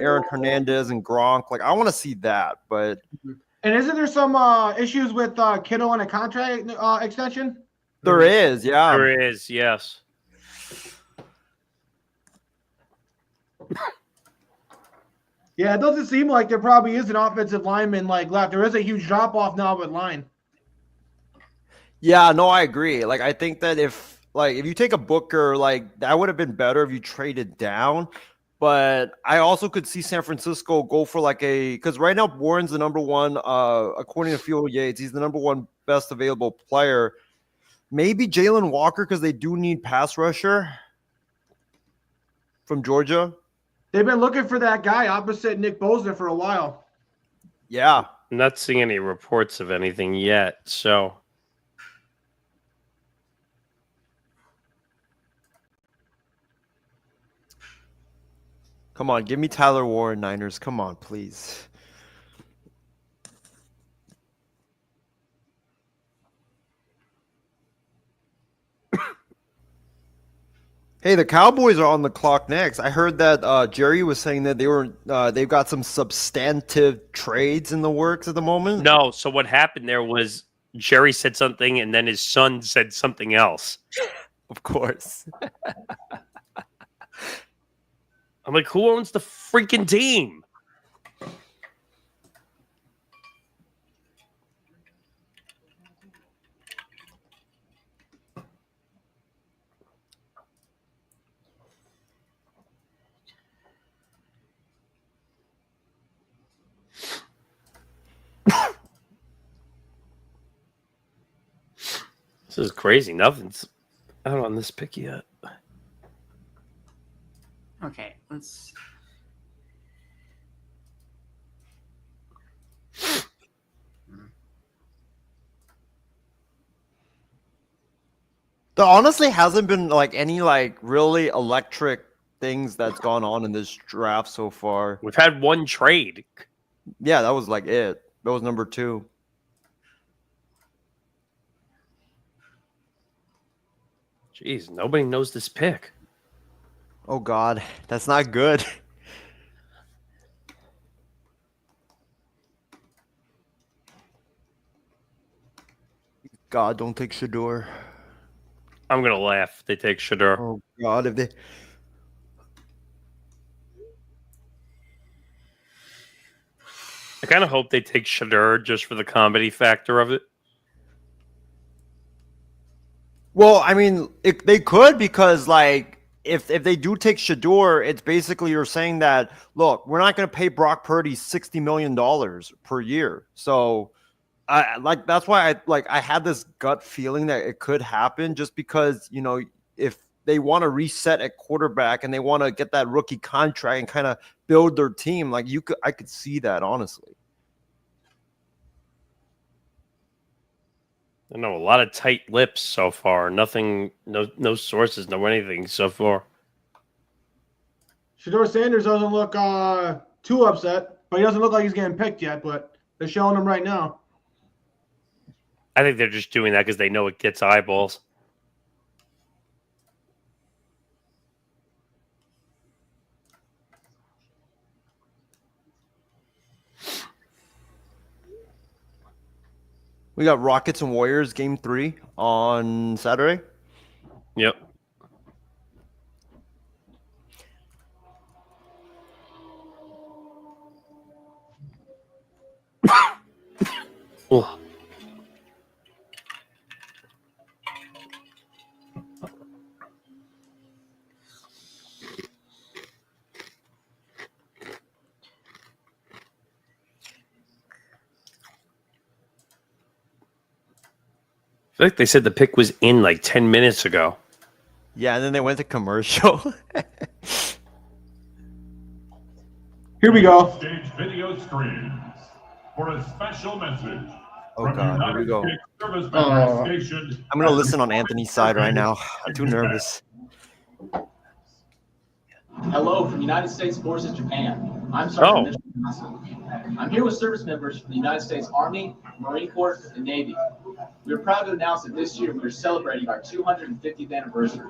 Aaron Hernandez and Gronk. Like, I want to see that. But And isn't there some issues with Kittle on a contract extension? there is, yeah. There is, yes. Yeah, it doesn't seem like there probably is an offensive lineman like left. There is a huge drop off now with line. Yeah, no, I agree. Like, I think that if you take a Booker, like, that would have been better if you traded down. But I also could see San Francisco go for because right now Warren's the number one, according to Field Yates, he's the number one best available player. Maybe Jalen Walker, because they do need pass rusher from Georgia. They've been looking for that guy opposite Nick Bosa for a while. Yeah. I'm not seeing any reports of anything yet, so. Come on, give me Tyler Warren, Niners. Come on, please. Hey, the Cowboys are on the clock next. I heard that Jerry was saying that they've got some substantive trades in the works at the moment. No, so what happened there was Jerry said something and then his son said something else. Of course. I'm like, who owns the freaking team? This is crazy. Nothing's out on this pick yet. Okay, let's. There honestly hasn't been like any like really electric things that's gone on in this draft so far. We've had one trade. Yeah, that was like it. That was number 2. Jeez, nobody knows this pick. Oh God, that's not good. God, don't take Shador. I'm gonna laugh if they take Shador. Oh God, if they. I kind of hope they take Shador just for the comedy factor of it. Well, I mean, they could because like if they do take Shador, it's basically you're saying that look, we're not going to pay Brock Purdy $60 million per year. So I like that's why I had this gut feeling that it could happen just because, you know, if they want to reset at quarterback and they want to get that rookie contract and kind of build their team, like I could see that honestly. I know a lot of tight lips so far. Nothing, no sources, no anything so far. Shador Sanders doesn't look too upset, but he doesn't look like he's getting picked yet. But they're showing him right now. I think they're just doing that because they know it gets eyeballs. We got Rockets and Warriors game 3 on Saturday. Yep. Oh. I feel like they said the pick was in like 10 minutes ago. Yeah, and then they went to commercial. Here we go. Stage video screens for a special message. Oh God, here we go. Service members stationed I'm gonna listen on Anthony's side right now. I'm too nervous. Hello from United States Forces Japan. I'm Sergeant Mitchell. I'm here with service members from the United States Army, Marine Corps, and Navy. We are proud to announce that this year we are celebrating our 250th anniversary.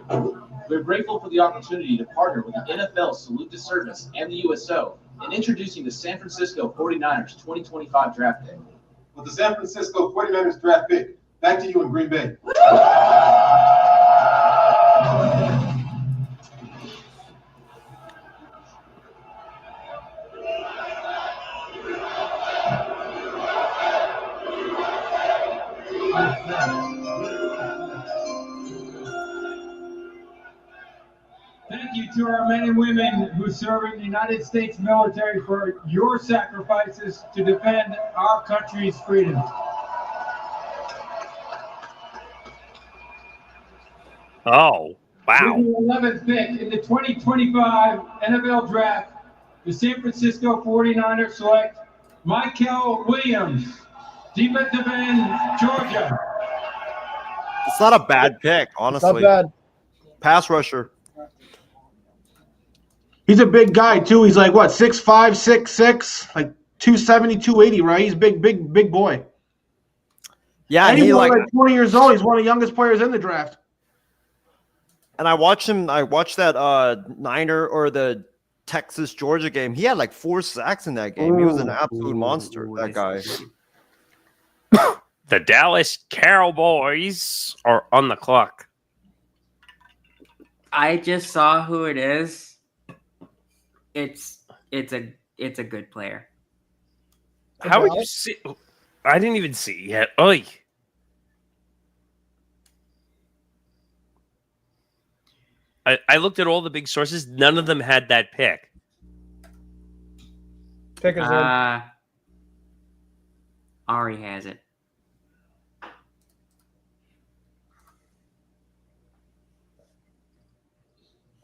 We are grateful for the opportunity to partner with the NFL Salute to Service and the USO in introducing the San Francisco 49ers 2025 draft pick. With the San Francisco 49ers draft pick, back to you in Green Bay. Thank you to our men and women who serve in the United States military for your sacrifices to defend our country's freedom. Oh, wow. With the 11th pick in the 2025 NFL Draft, the San Francisco 49ers select Michael Williams, defensive end, Georgia. It's not a bad pick, honestly. Not bad. Pass rusher. He's a big guy too. He's like what, 6'5", 6'6", like 270, 280, right? He's big boy. Yeah, And he he's like 20 years old. He's one of the youngest players in the draft. and I watched that Niner or the Texas Georgia game. He had like 4 sacks in that game. He was an absolute monster, that guy. The Dallas Cowboys are on the clock. I just saw who it is. It's a good player. How would you see? I didn't even see yet. Oy. I looked at all the big sources. None of them had that pick. Pick his in. Ari has it.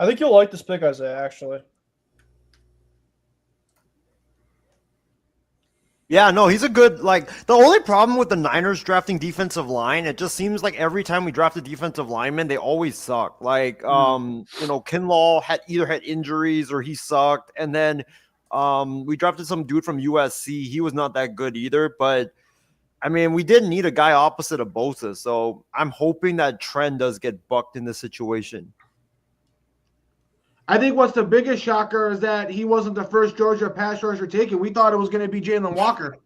I think you'll like this pick, Isaiah, actually. Yeah, no, he's a good, like, the only problem with the Niners drafting defensive line, it just seems like every time we draft a defensive lineman, they always suck. Like, Kinlaw had injuries or he sucked. And then we drafted some dude from USC. He was not that good either. But, I mean, we didn't need a guy opposite of Bosa. So I'm hoping that trend does get bucked in this situation. I think what's the biggest shocker is that he wasn't the first Georgia pass rusher taken. We thought it was going to be Jalen Walker.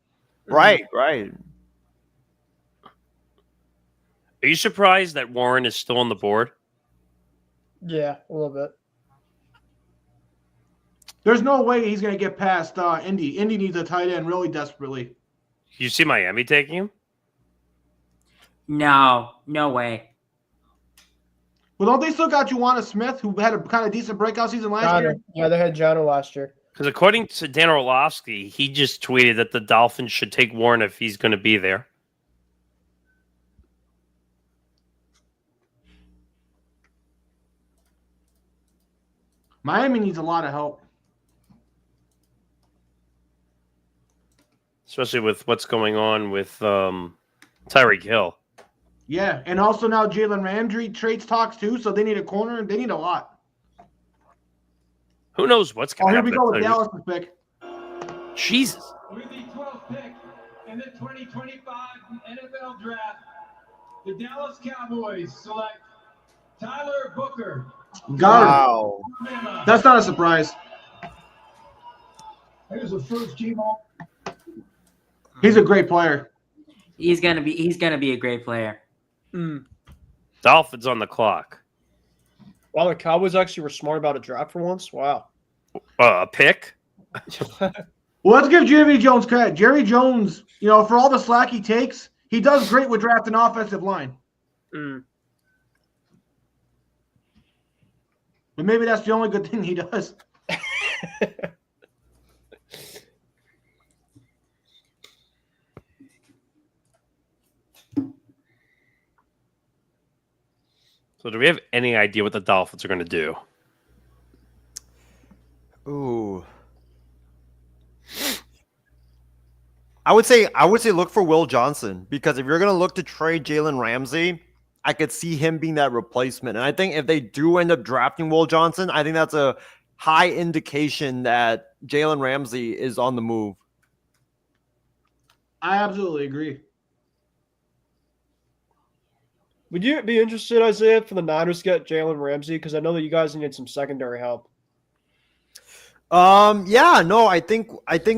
Right. Are you surprised that Warren is still on the board? Yeah, a little bit. There's no way he's going to get past Indy. Indy needs a tight end really desperately. You see Miami taking him? No way. Well, don't they still got Juwanna Smith, who had a kind of decent breakout season last year? Yeah, they had Jono last year. Because according to Dan Orlovsky, he just tweeted that the Dolphins should take Warren if he's going to be there. Miami needs a lot of help. Especially with what's going on with Tyreek Hill. Yeah, and also now Jalen Ramsey trades talks too, so they need a corner. They need a lot. Who knows what's going to happen? Here we go with Dallas' pick. Jesus. With the 12th pick in the 2025 NFL Draft, the Dallas Cowboys select Tyler Booker. Wow. That's not a surprise. Here's the first team. He's a great player. He's gonna be a great player. Dolphins on the clock. Wow, the Cowboys actually were smart about a draft for once. Wow. A pick? Well, let's give Jerry Jones credit. Jerry Jones, for all the slack he takes, he does great with drafting offensive line. But maybe that's the only good thing he does. So do we have any idea what the Dolphins are going to do? Ooh. I would say look for Will Johnson, because if you're going to look to trade Jalen Ramsey, I could see him being that replacement. And I think if they do end up drafting Will Johnson, I think that's a high indication that Jalen Ramsey is on the move. I absolutely agree. Would you be interested, Isaiah, for the Niners to get Jalen Ramsey? Because I know that you guys need some secondary help. Yeah, no, I think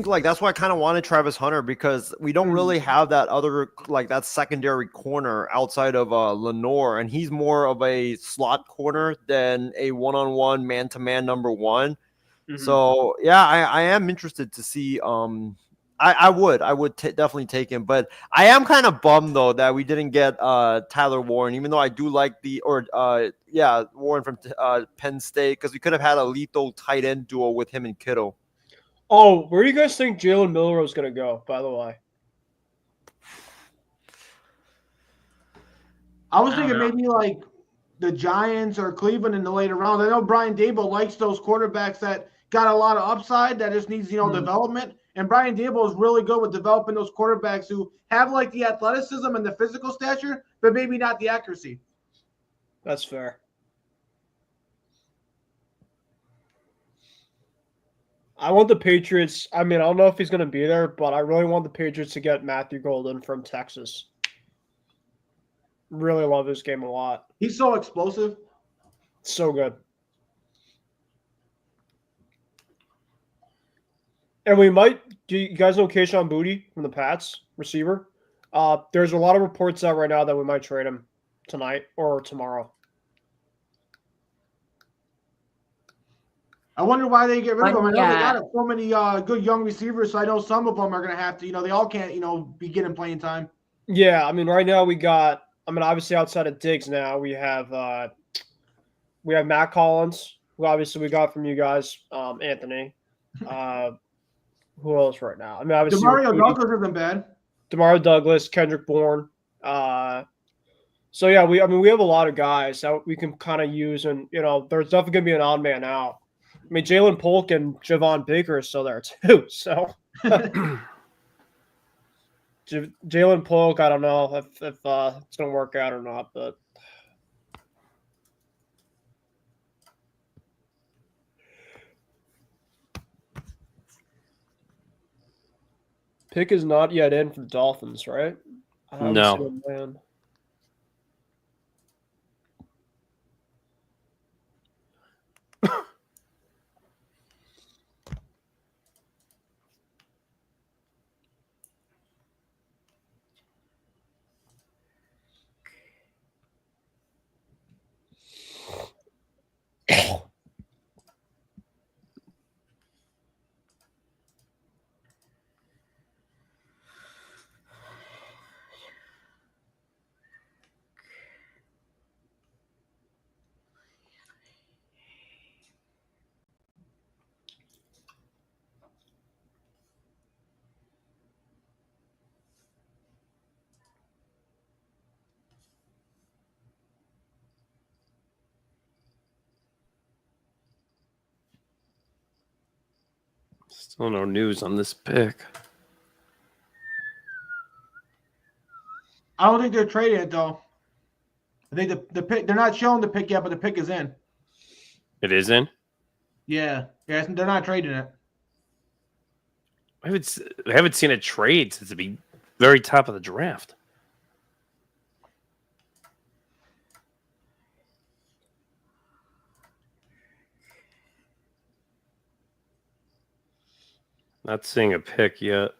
like that's why I kind of wanted Travis Hunter, because we don't really have that other, like, that secondary corner outside of Lenore, and he's more of a slot corner than a one-on-one man-to-man number one. So yeah, I am interested to see. I would definitely take him, but I am kind of bummed though that we didn't get Tyler Warren, even though I do like Warren from Penn State, because we could have had a lethal tight end duo with him and Kittle. Oh, where do you guys think Jalen Milroe is going to go, by the way? I was thinking maybe like the Giants or Cleveland in the later rounds. I know Brian Daboll likes those quarterbacks that got a lot of upside that just needs, development. And Brian Daboll is really good with developing those quarterbacks who have like the athleticism and the physical stature, but maybe not the accuracy. That's fair. I want the Patriots. I mean, I don't know if he's going to be there, but I really want the Patriots to get Matthew Golden from Texas. Really love his game a lot. He's so explosive. So good. And we might – do you guys know Kayshon Boutte from the Pats, receiver? There's a lot of reports out right now that we might trade him tonight or tomorrow. I wonder why they get rid of him. I know they got so many good young receivers, so I know some of them are going to have to – they all can't, be getting playing time. Yeah, I mean, right now we got – obviously outside of Diggs now, we have Matt Collins, who obviously we got from you guys, Anthony. Who else right now? I mean, obviously Demario Douglas isn't bad. Demario Douglas, Kendrick Bourne. So yeah, we have a lot of guys that we can kind of use, and there's definitely gonna be an odd man out. I mean, Jalen Polk and Javon Baker are still there too. So Jalen Polk, I don't know if it's gonna work out or not, but Pick is not yet in for the Dolphins, right? I haven't No. seen him land. Still no news on this pick. I don't think they're trading it though. I think the pick, they're not showing the pick yet, but the pick is in. It is in? Yeah, they're not trading it. I haven't seen a trade since the very top of the draft. Not seeing a pick yet.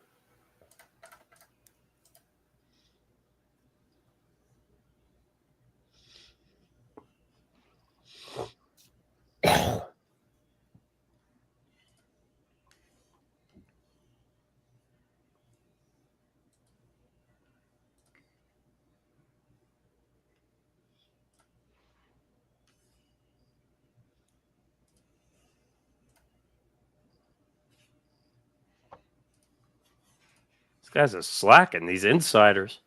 These guys are slacking, these insiders.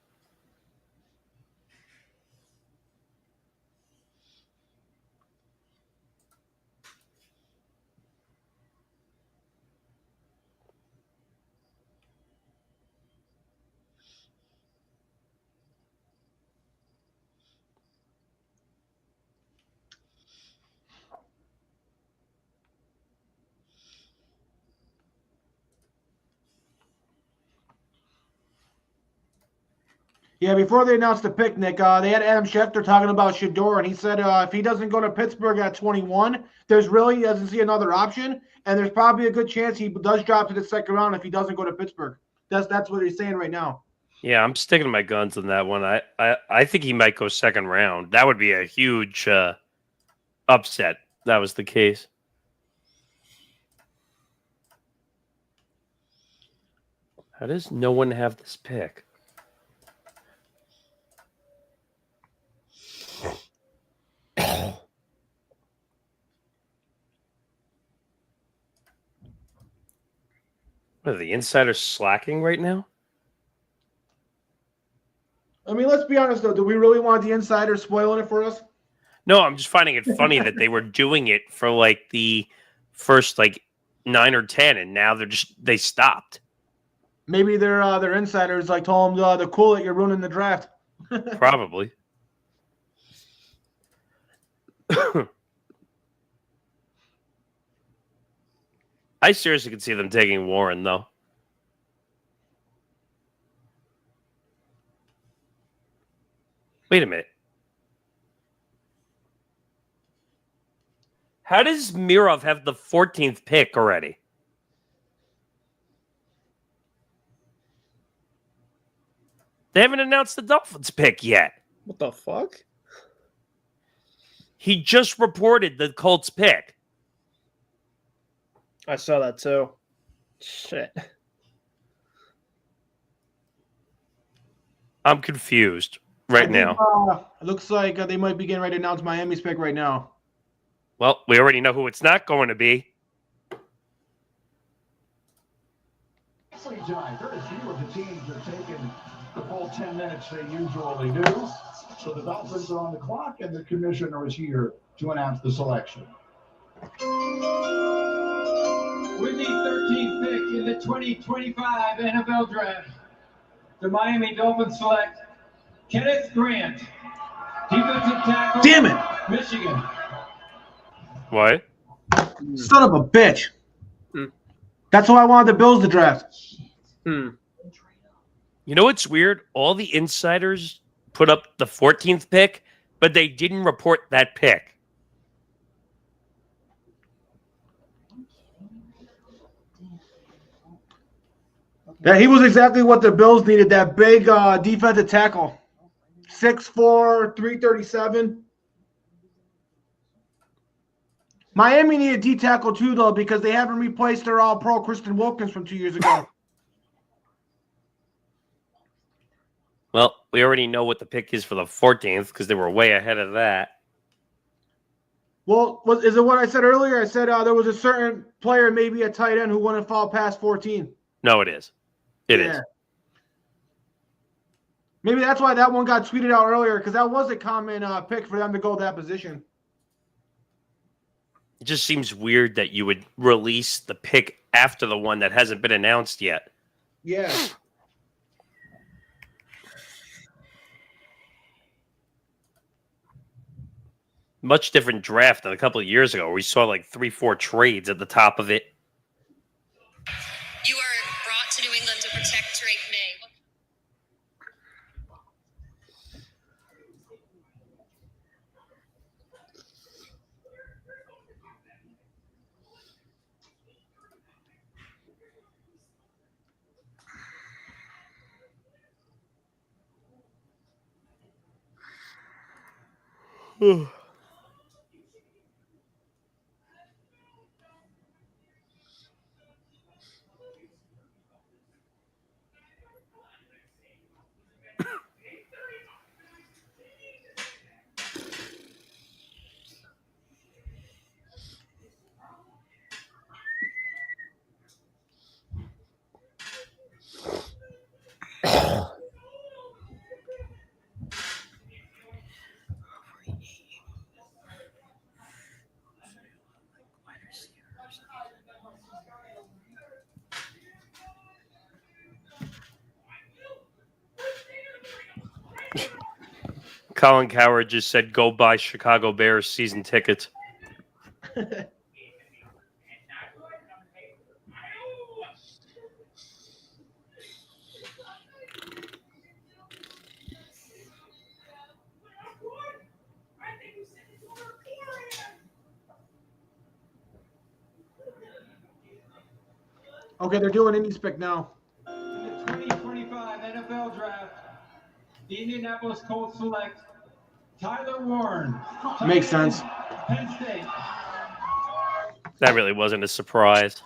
Yeah, before they announced the picnic, they had Adam Schefter talking about Shador, and he said if he doesn't go to Pittsburgh at 21, he doesn't see another option, and there's probably a good chance he does drop to the second round if he doesn't go to Pittsburgh. That's what he's saying right now. Yeah, I'm sticking to my guns on that one. I think he might go second round. That would be a huge upset. If that was the case. How does no one have this pick? What, are the insiders slacking right now? I mean, let's be honest though. Do we really want the insiders spoiling it for us? No, I'm just finding it funny that they were doing it for like the first 9 or 10, and now they stopped. Maybe their insiders told them to cool it. You're ruining the draft. Probably. I seriously could see them taking Warren, though. Wait a minute. How does Mirov have the 14th pick already? They haven't announced the Dolphins pick yet. What the fuck? He just reported the Colts pick. I saw that too. Shit. I'm confused now. It looks like they might be getting ready to announce Miami's pick right now. Well, we already know who it's not going to be. Tonight, very few of the teams are taking full 10 minutes they usually do. So the Dolphins are on the clock, and the commissioner is here to announce the selection. With the 13th pick in the 2025 NFL Draft, the Miami Dolphins select Kenneth Grant, defensive tackle. Damn it! Michigan. What? Son of a bitch. Hmm. That's why I wanted the Bills to draft. You know what's weird? All the insiders put up the 14th pick, but they didn't report that pick. Yeah, he was exactly what the Bills needed, that big defensive tackle. 6'4", 337. Miami needed D tackle too, though, because they haven't replaced their all-pro Kristen Wilkins from 2 years ago. Well, we already know what the pick is for the 14th because they were way ahead of that. Well, is it what I said earlier? I said there was a certain player, maybe a tight end, who wouldn't fall past 14. No, it is. It is. Maybe that's why that one got tweeted out earlier, because that was a common pick for them to go that position. It just seems weird that you would release the pick after the one that hasn't been announced yet. Yeah. Much different draft than a couple of years ago where we saw like 3-4 trades at the top of it. You are brought to New England to protect Drake May. Colin Coward just said, go buy Chicago Bears season tickets. Okay, they're doing indie spec now. In the 2025 NFL Draft, the Indianapolis Colts select Tyler Warren. Makes sense. Penn State. That really wasn't a surprise.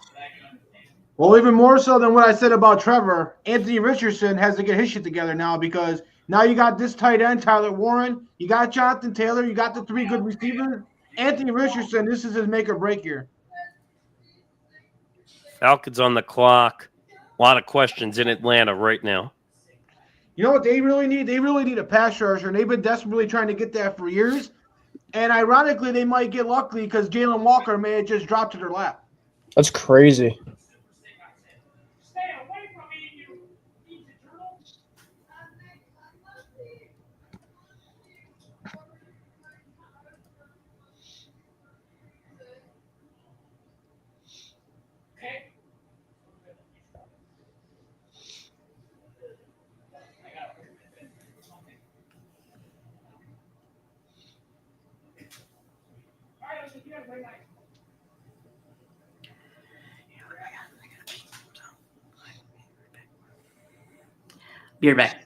Well, even more so than what I said about Trevor, Anthony Richardson has to get his shit together now, because now you got this tight end, Tyler Warren. You got Jonathan Taylor. You got the 3 good receivers. Anthony Richardson, this is his make or break here. Falcons on the clock. A lot of questions in Atlanta right now. You know what they really need? They really need a pass rusher, and they've been desperately trying to get that for years. And ironically, they might get lucky because Jalen Walker may have just dropped to their lap. That's crazy. Be right back.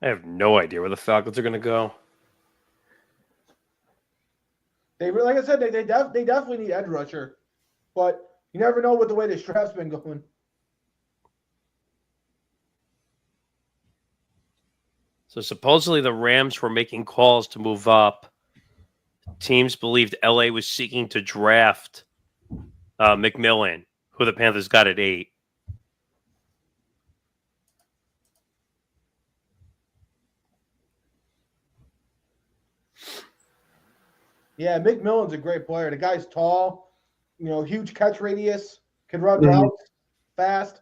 I have no idea where the Falcons are going to go. They like I said, they definitely need edge rusher, but you never know with the way this draft's been going. So supposedly the Rams were making calls to move up. Teams believed LA was seeking to draft McMillan, who the Panthers got at 8. Yeah, McMillan's a great player. The guy's tall, huge catch radius, can run routes fast.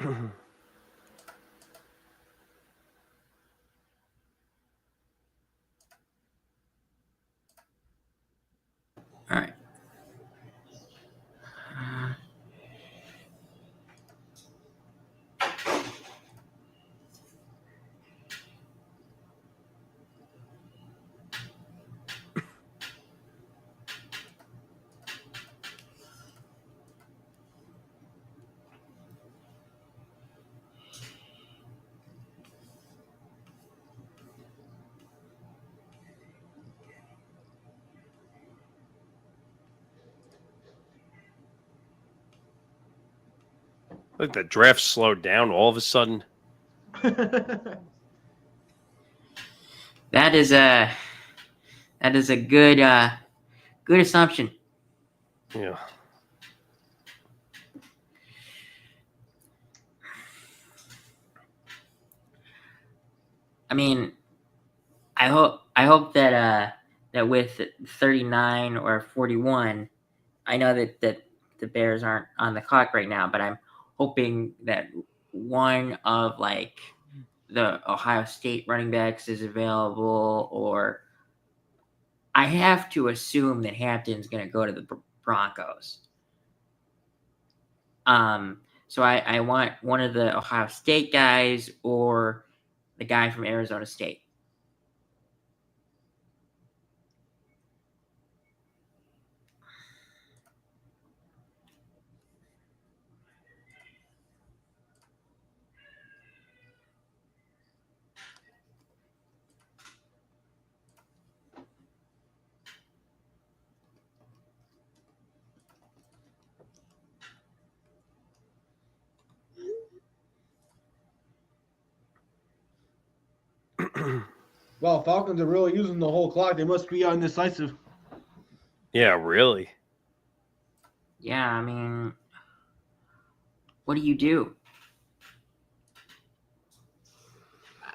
All right. Look, the draft slowed down all of a sudden. That is a good good assumption. Yeah. I mean, I hope that that with 39 or 41, I know that the Bears aren't on the clock right now, but I'm hoping that one of like the Ohio State running backs is available, or I have to assume that Hampton's going to go to the Broncos. So I want one of the Ohio State guys or the guy from Arizona State. Well, Falcons are really using the whole clock. They must be undecisive. Yeah, really. Yeah, I mean, what do you do?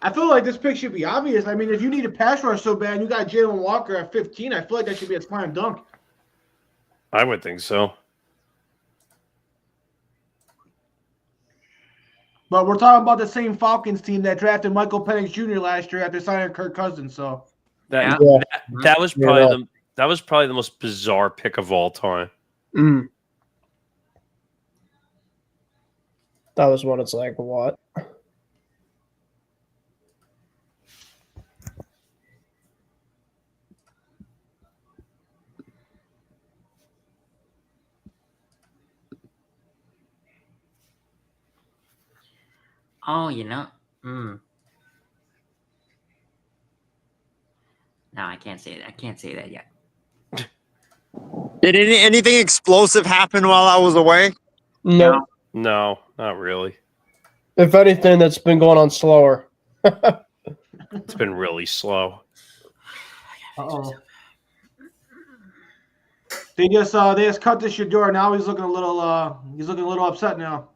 I feel like this pick should be obvious. I mean, if you need a pass rush so bad, and you got Jalen Walker at 15. I feel like that should be a slam dunk. I would think so. But we're talking about the same Falcons team that drafted Michael Penix Jr. last year after signing Kirk Cousins. So that was probably the most bizarre pick of all time. That was what it's like. What? Oh, No, I can't say that. I can't say that yet. Did anything explosive happen while I was away? No. No, not really. If anything, that's been going on slower. It's been really slow. Uh-oh. They just cut the Shador. Now he's looking a little upset now.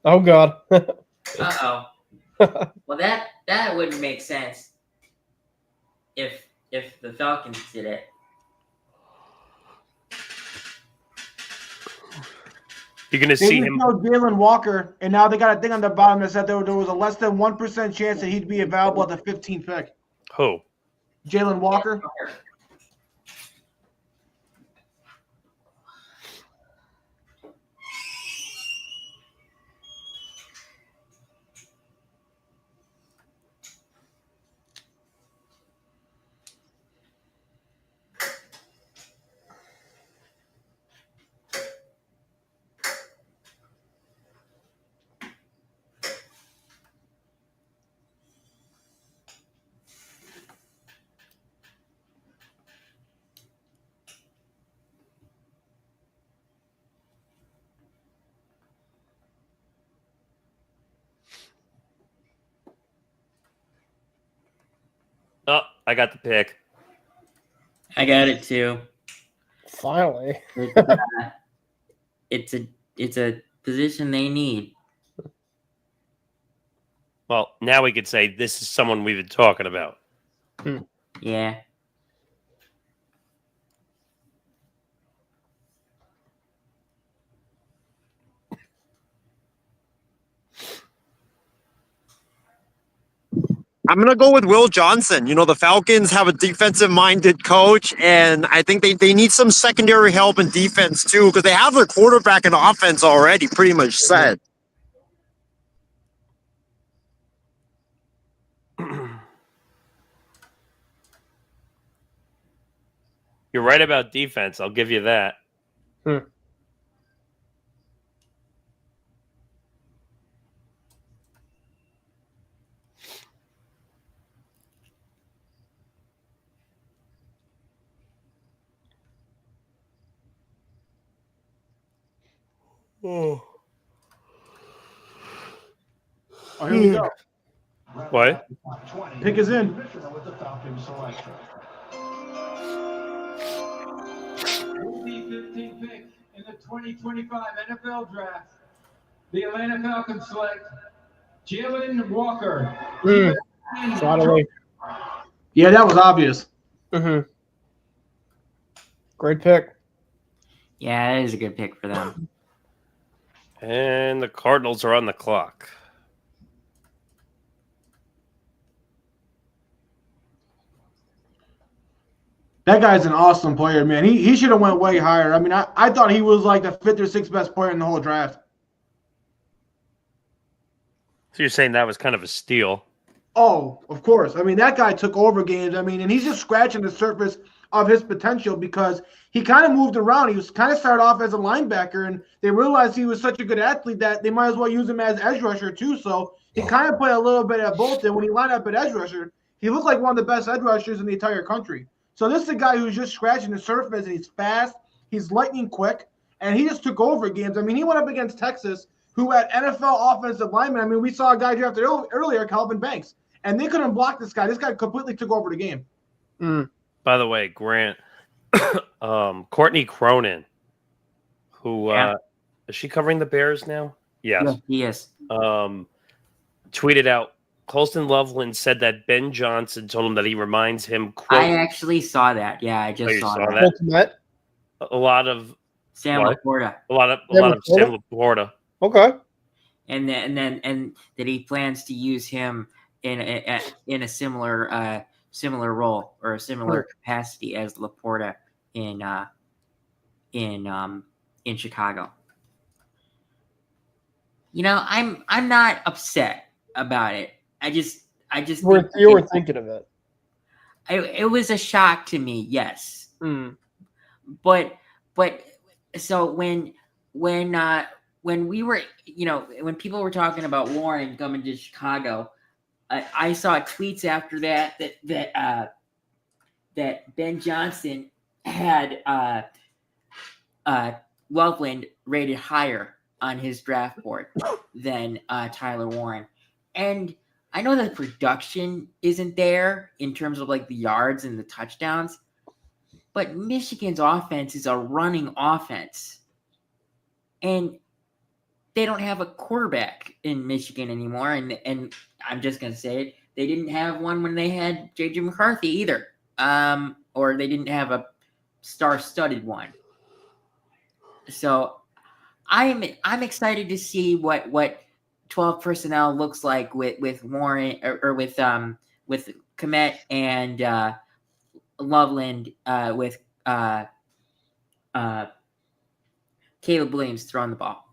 Oh God. Uh-oh. Well, that wouldn't make sense if the Falcons did it. You're going to see him. Jalen Walker, and now they got a thing on the bottom that said there was a less than 1% chance that he'd be available at the 15th pick. Who? Jalen Walker. Oh, I got the pick. I got it too. Finally. It's a position they need. Well, now we could say this is someone we've been talking about. Yeah. I'm going to go with Will Johnson. You know, the Falcons have a defensive-minded coach, and I think they need some secondary help in defense, too, because they have their quarterback and offense already pretty much set. You're right about defense. I'll give you that. Oh, here we go. What? Pick is in. With the Falcons selection. The 15th pick in the 2025 NFL Draft, the Atlanta Falcons select Jalen Walker. Finally. Yeah, that was obvious. Mm-hmm. Great pick. Yeah, that is a good pick for them. And the Cardinals are on the clock. That guy's an awesome player, man. He should have went way higher. I mean, I thought he was like the 5th or 6th best player in the whole draft. So you're saying that was kind of a steal? Oh, of course. I mean, that guy took over games. I mean, and he's just scratching the surface of his potential because he kind of moved around. He was kind of started off as a linebacker, and they realized he was such a good athlete that they might as well use him as edge rusher too. So he kind of played a little bit at both. And when he lined up at edge rusher, he looked like one of the best edge rushers in the entire country. So this is a guy who's just scratching the surface, and he's fast, he's lightning quick, and he just took over games. I mean, he went up against Texas, who had NFL offensive linemen. I mean, we saw a guy drafted earlier, Calvin Banks, and they couldn't block this guy. This guy completely took over the game. By the way, Grant, Courtney Cronin, who is she covering the Bears now? Yes. Yes. Tweeted out, Colston Loveland said that Ben Johnson told him that he reminds him, quote, I actually saw that. Yeah, I just saw that. Ultimate. A lot of Sam Laporta. A lot of Sam Laporta. Okay. And that he plans to use him in a similar role or a similar capacity as Laporta in Chicago. You know, I'm not upset about it. I just you were thinking of it. It was a shock to me, yes. But so when we were, you know, when people were talking about Warren coming to Chicago, I saw tweets after that Ben Johnson had Loveland rated higher on his draft board than Tyler Warren. And I know that production isn't there in terms of like the yards and the touchdowns, but Michigan's offense is a running offense. And they don't have a quarterback in Michigan anymore. And I'm just going to say it. They didn't have one when they had J.J. McCarthy either. Or they didn't have a star-studded one. So I'm excited to see what 12 personnel looks like with Warren or with Komet and Loveland with Caleb Williams throwing the ball.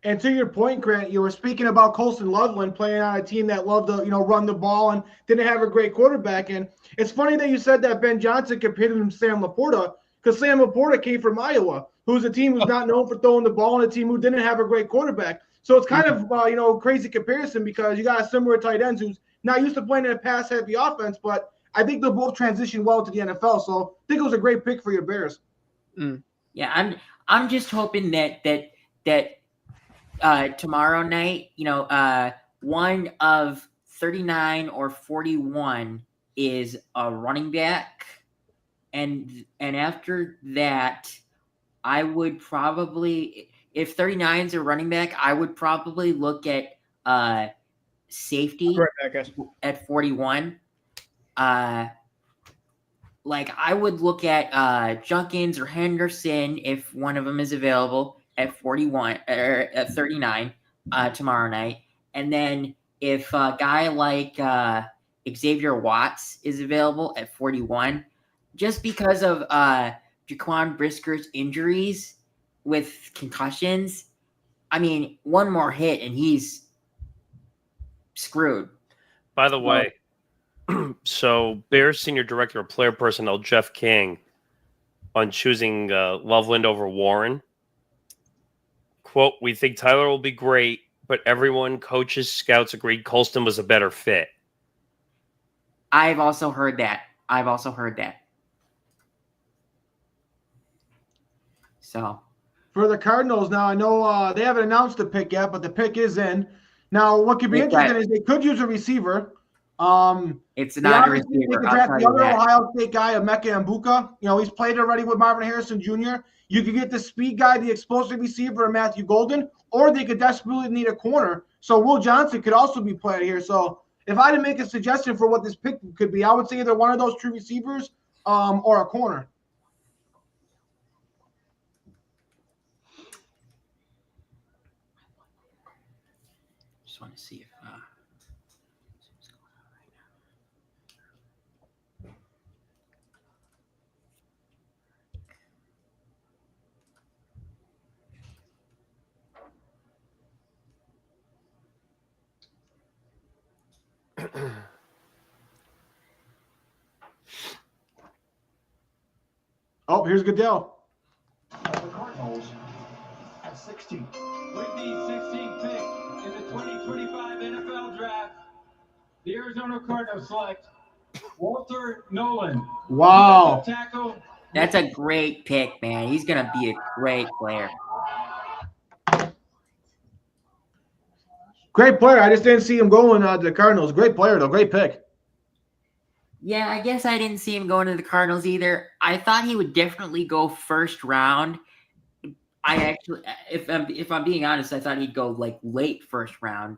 And to your point, Grant, you were speaking about Colston Loveland playing on a team that loved to, run the ball and didn't have a great quarterback. And it's funny that you said that Ben Johnson compared him to Sam Laporta, because Sam Laporta came from Iowa, who's a team who's not known for throwing the ball and a team who didn't have a great quarterback. So it's kind of, crazy comparison because you got a similar tight ends who's not used to playing in a pass-heavy offense, but I think they'll both transition well to the NFL. So I think it was a great pick for your Bears. Yeah, I'm just hoping that tomorrow night, one of 39 or 41 is a running back, and after that, I would probably, if 39 is a running back, I would probably look at safety at 41. Like I would look at Junkins or Henderson if one of them is available at 41 or at 39 tomorrow night, and then if a guy like Xavier Watts is available at 41, just because of Jaquan Brisker's injuries with concussions, I mean, one more hit and he's screwed. By the way, so Bears Senior Director of Player Personnel Jeff King on choosing Loveland over Warren. Quote, "We think Tyler will be great, but everyone, coaches, scouts agreed Colston was a better fit." I've also heard that. So for the Cardinals now, I know they haven't announced the pick yet, but the pick is in. Now, what could be interesting is they could use a receiver. It's not a receiver. They could draft the other Ohio State guy, Emeka Mbuka. He's played already with Marvin Harrison Jr. You could get the speed guy, the explosive receiver, Matthew Golden, or they could desperately need a corner. So Will Johnson could also be played here. So if I had to make a suggestion for what this pick could be, I would say either one of those two receivers or a corner. Just want to see if what's going on right now. Oh, here's Goodell. The Cardinals at 16. With the 16th pick in the 2025 NFL Draft, the Arizona Cardinals select Walter Nolan. Wow. Tackle. That's a great pick, man. He's going to be a great player. Great player. I just didn't see him going to the Cardinals. Great player, though. Great pick. Yeah, I guess I didn't see him going to the Cardinals either. I thought he would definitely go first round. I actually, if I'm being honest, I thought he'd go like late first round,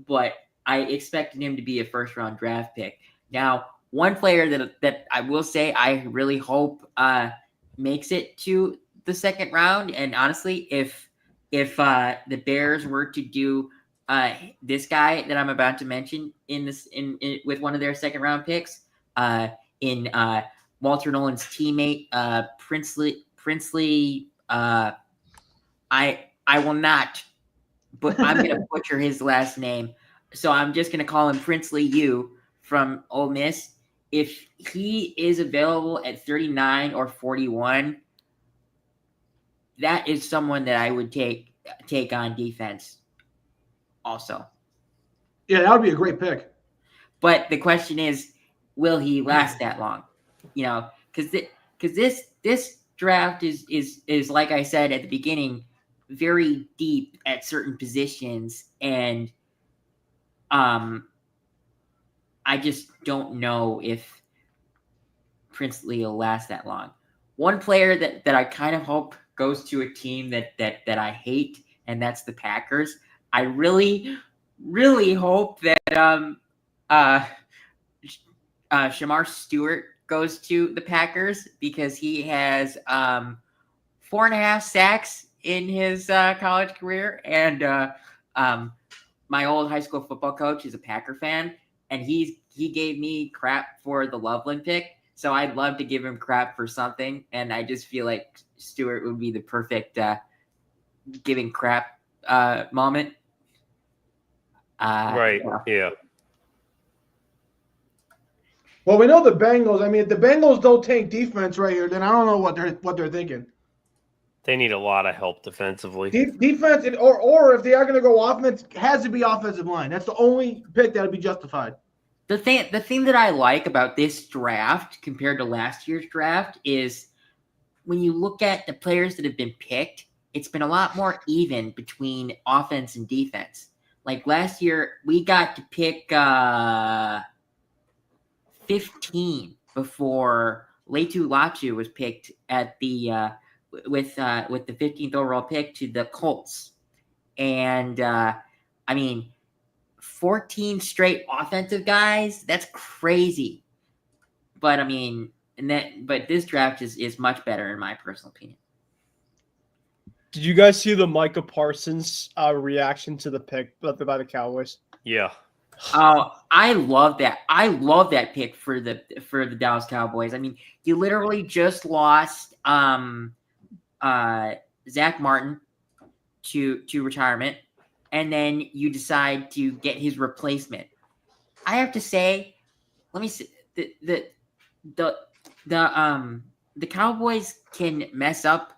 but I expected him to be a first round draft pick. Now, one player that I will say I really hope makes it to the second round, and honestly, if the Bears were to do this guy that I'm about to mention in with one of their second round picks, in Walter Nolan's teammate Princely. I will not, but I'm going to butcher his last name. So I'm just going to call him Princely U from Ole Miss. If he is available at 39 or 41, that is someone that I would take on defense also. Yeah, that would be a great pick. But the question is, will he last that long? Because this draft is like I said at the beginning, very deep at certain positions, and I just don't know if Princely will last that long. One player that I kind of hope goes to a team that I hate, and that's the Packers. I really, really hope that Shamar Stewart goes to the Packers because he has 4.5 sacks in his college career, and my old high school football coach is a Packer fan, and he gave me crap for the Loveland pick. So I'd love to give him crap for something, and I just feel like Stewart would be the perfect giving crap moment. Right. Yeah. Well, we know the Bengals. I mean, if the Bengals don't tank defense right here, then I don't know what they're thinking. They need a lot of help defensively. Defense, or if they are going to go offense, has to be offensive line. That's the only pick that would be justified. The thing that I like about this draft compared to last year's draft is when you look at the players that have been picked, it's been a lot more even between offense and defense. Like last year, we got to pick 15 before Leitu Latu was picked at the with the 15th overall pick to the Colts, and I mean, 14 straight offensive guys. That's crazy. But I mean, but this draft is much better in my personal opinion. Did you guys see the Micah Parsons reaction to the pick by the Cowboys? Yeah. Oh, I love that. I love that pick for the Dallas Cowboys. I mean, you literally just lost Zach Martin to retirement, and then you decide to get his replacement. I have to say, let me see the Cowboys can mess up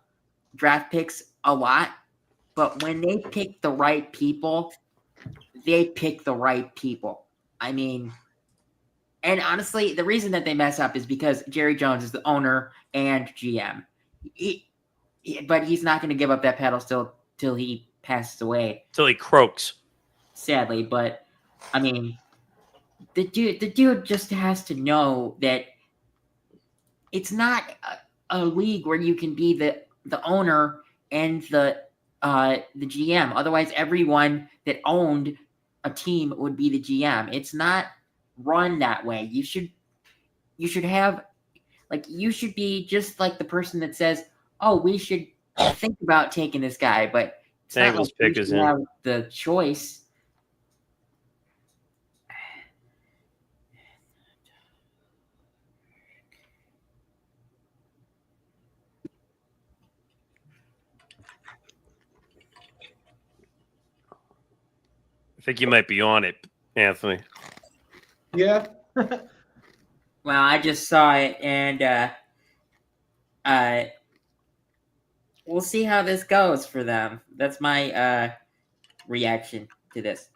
draft picks a lot, but when they pick the right people, they pick the right people. I mean, and honestly, the reason that they mess up is because Jerry Jones is the owner and GM. But he's not going to give up that pedal till he passes away. Till he croaks. Sadly, but I mean, the dude just has to know that it's not a league where you can be the owner and the GM. Otherwise, everyone that owned a team would be the GM. It's not run that way. You should have, like, you should be just like the person that says, "Oh, we should think about taking this guy," but it's not like pick you is should in. have the choice. I think you might be on it, Anthony. Yeah. Well, I just saw it, and we'll see how this goes for them. That's my reaction to this.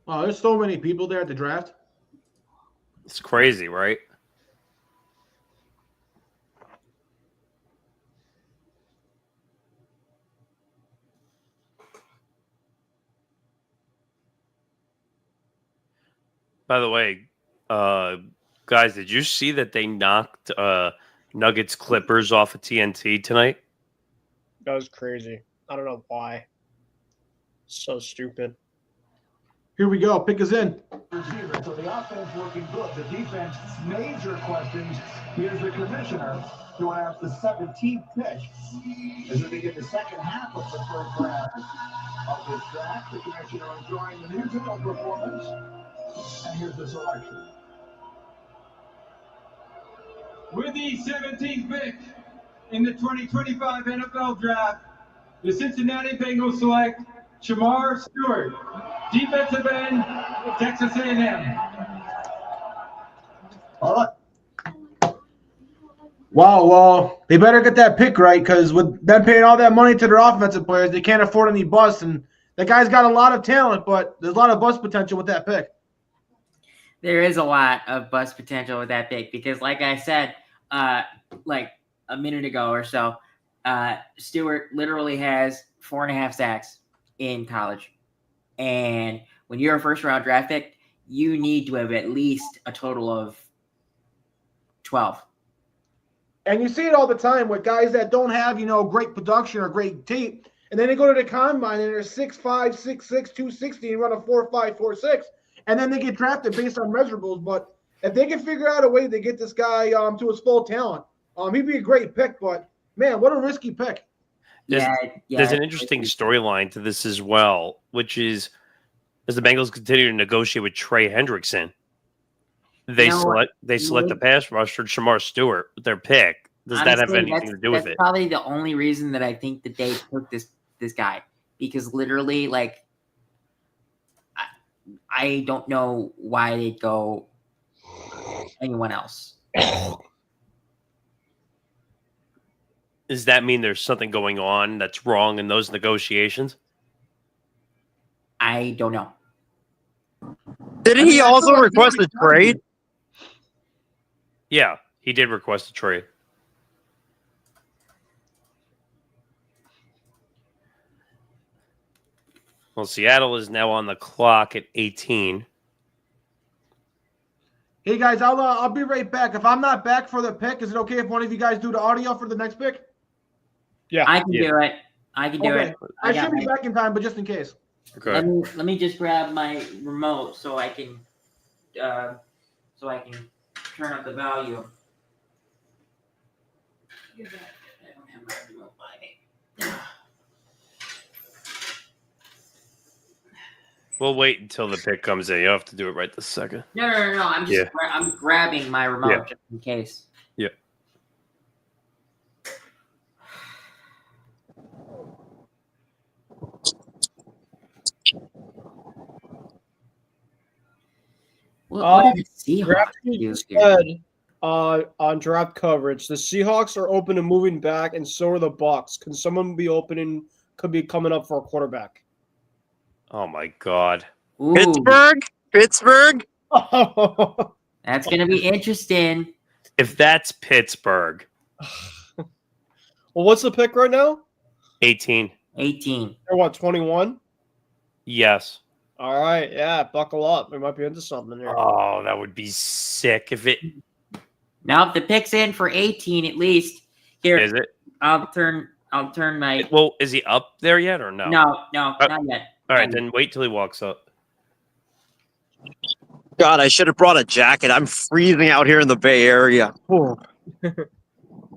Wow, there's so many people there at the draft. It's crazy, right? By the way, guys, did you see that they knocked Nuggets Clippers off of TNT tonight? That was crazy. I don't know why. So stupid. Here we go. Pick us in. Receiver. So the offense looking good. The defense, major questions. Here's the commissioner to ask the 17th pick as we begin the second half of the first round of this draft. The commissioner enjoying the musical performance. And here's the selection. With the 17th pick in the 2025 NFL Draft, the Cincinnati Bengals select Shamar Stewart, defensive end, Texas A&M. All right. Wow, well, they better get that pick right because with them paying all that money to their offensive players, they can't afford any busts. And that guy's got a lot of talent, but there's a lot of bust potential with that pick. There is a lot of bust potential with that pick because, like I said, like a minute ago or so, Stewart literally has 4.5 sacks in college. And when you're a first-round draft pick, you need to have at least a total of 12. And you see it all the time with guys that don't have, great production or great tape. And then they go to the combine and they're 6'5", 6'6", 260 and run a 4.5, 4.6. And then they get drafted based on measurables. But if they can figure out a way to get this guy to his full talent, he'd be a great pick. But, man, what a risky pick. There's an interesting storyline to this as well, which is as the Bengals continue to negotiate with Trey Hendrickson, they select the pass rusher Shamar Stewart with their pick. Does that have anything to do with it? That's probably the only reason that I think that they took this guy, because literally, like, I don't know why they'd go anyone else. Does that mean there's something going on that's wrong in those negotiations? I don't know. Didn't he also request a trade? Yeah, he did request a trade. Well, Seattle is now on the clock at 18. Hey, guys, I'll be right back. If I'm not back for the pick, is it okay if one of you guys do the audio for the next pick? Yeah. I can do it. I can do it. I should be back in time, but just in case. Okay. Let me just grab my remote so I can turn up the volume. I don't have my remote by me. We'll wait until the pick comes in. You don't have to do it right this second. No. I'm grabbing my remote just in case. Yeah. What did the Seahawks do said on draft coverage, the Seahawks are open to moving back, and so are the Bucks. Can someone could be coming up for a quarterback? Oh, my God. Ooh, Pittsburgh? that's going to be interesting. If that's Pittsburgh. Well, what's the pick right now? 18. They're what, 21? Yes. All right, yeah, buckle up. We might be into something here. Oh, that would be sick if it... Now, if the pick's in for 18 at least, here, Is it? I'll turn my... Well, is he up there yet or no? No, not yet. All right, then wait till he walks up. God, I should have brought a jacket. I'm freezing out here in the Bay Area.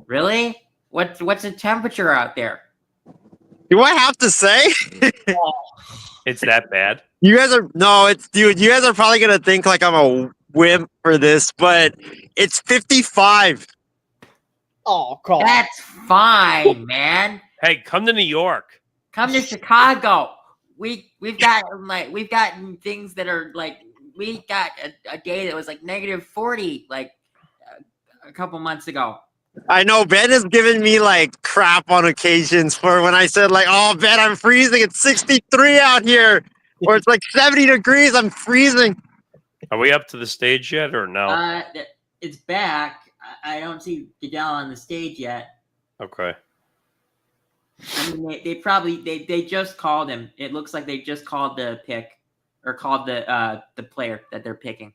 Really? What's the temperature out there? Do I have to say? It's that bad? You guys are dude. You guys are probably gonna think like I'm a wimp for this, but it's 55. Oh, come on. That's fine, man. Hey, come to New York. Come to Chicago. We've gotten things that are like, we got a day that was like -40 like a couple months ago. I know Ben has given me like crap on occasions for when I said like, "Oh, Ben, I'm freezing. It's 63 out here," or it's like 70 degrees. I'm freezing. Are we up to the stage yet or no? It's back. I don't see Goodell on the stage yet. Okay. I mean, they just called him. It looks like they just called the pick, or called the player that they're picking.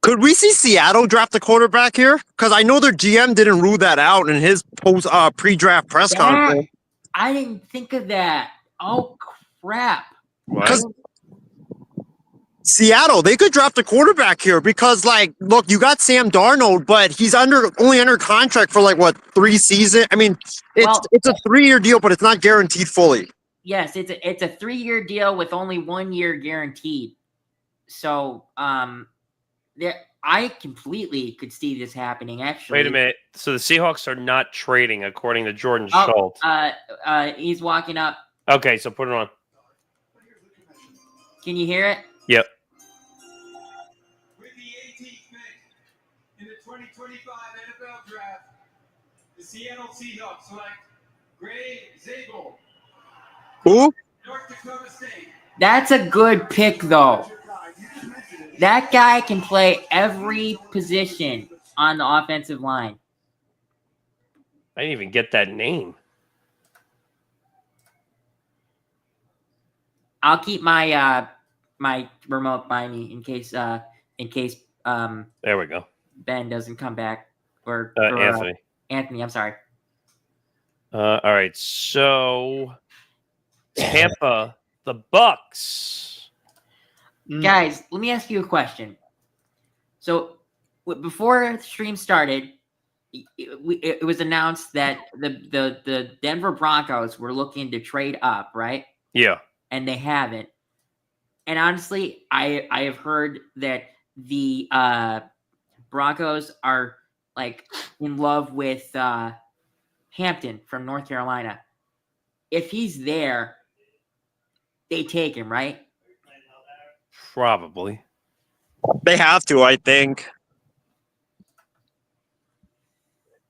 Could we see Seattle draft a quarterback here? Because I know their GM didn't rule that out in his pre-draft press conference. I didn't think of that. Oh crap! What? Seattle, they could draft a quarterback here because, like, look, you got Sam Darnold, but he's only under contract for like what 3 seasons. I mean, it's a 3-year deal, but it's not guaranteed fully. Yes, it's a 3-year deal with only 1 year guaranteed. So, I completely could see this happening. Actually, Wait a minute. So the Seahawks are not trading, according to Jordan Schultz. He's walking up. Okay, so put it on. Can you hear it? Yep. With the 18th pick in the 2025 NFL Draft, the Seattle Seahawks select Gray Zabel, Who? North Dakota State. That's a good pick, though. That guy can play every position on the offensive line. I didn't even get that name. I'll keep my my remote by me in case there we go. Ben doesn't come back or Anthony. Anthony, I'm sorry. All right, so Tampa, the Bucks. Guys, let me ask you a question. So before the stream started, it was announced that the Denver Broncos were looking to trade up, right? Yeah. And they haven't. And honestly, I have heard that the Broncos are like in love with Hampton from North Carolina. If he's there, they take him, right? Probably. They have to, I think.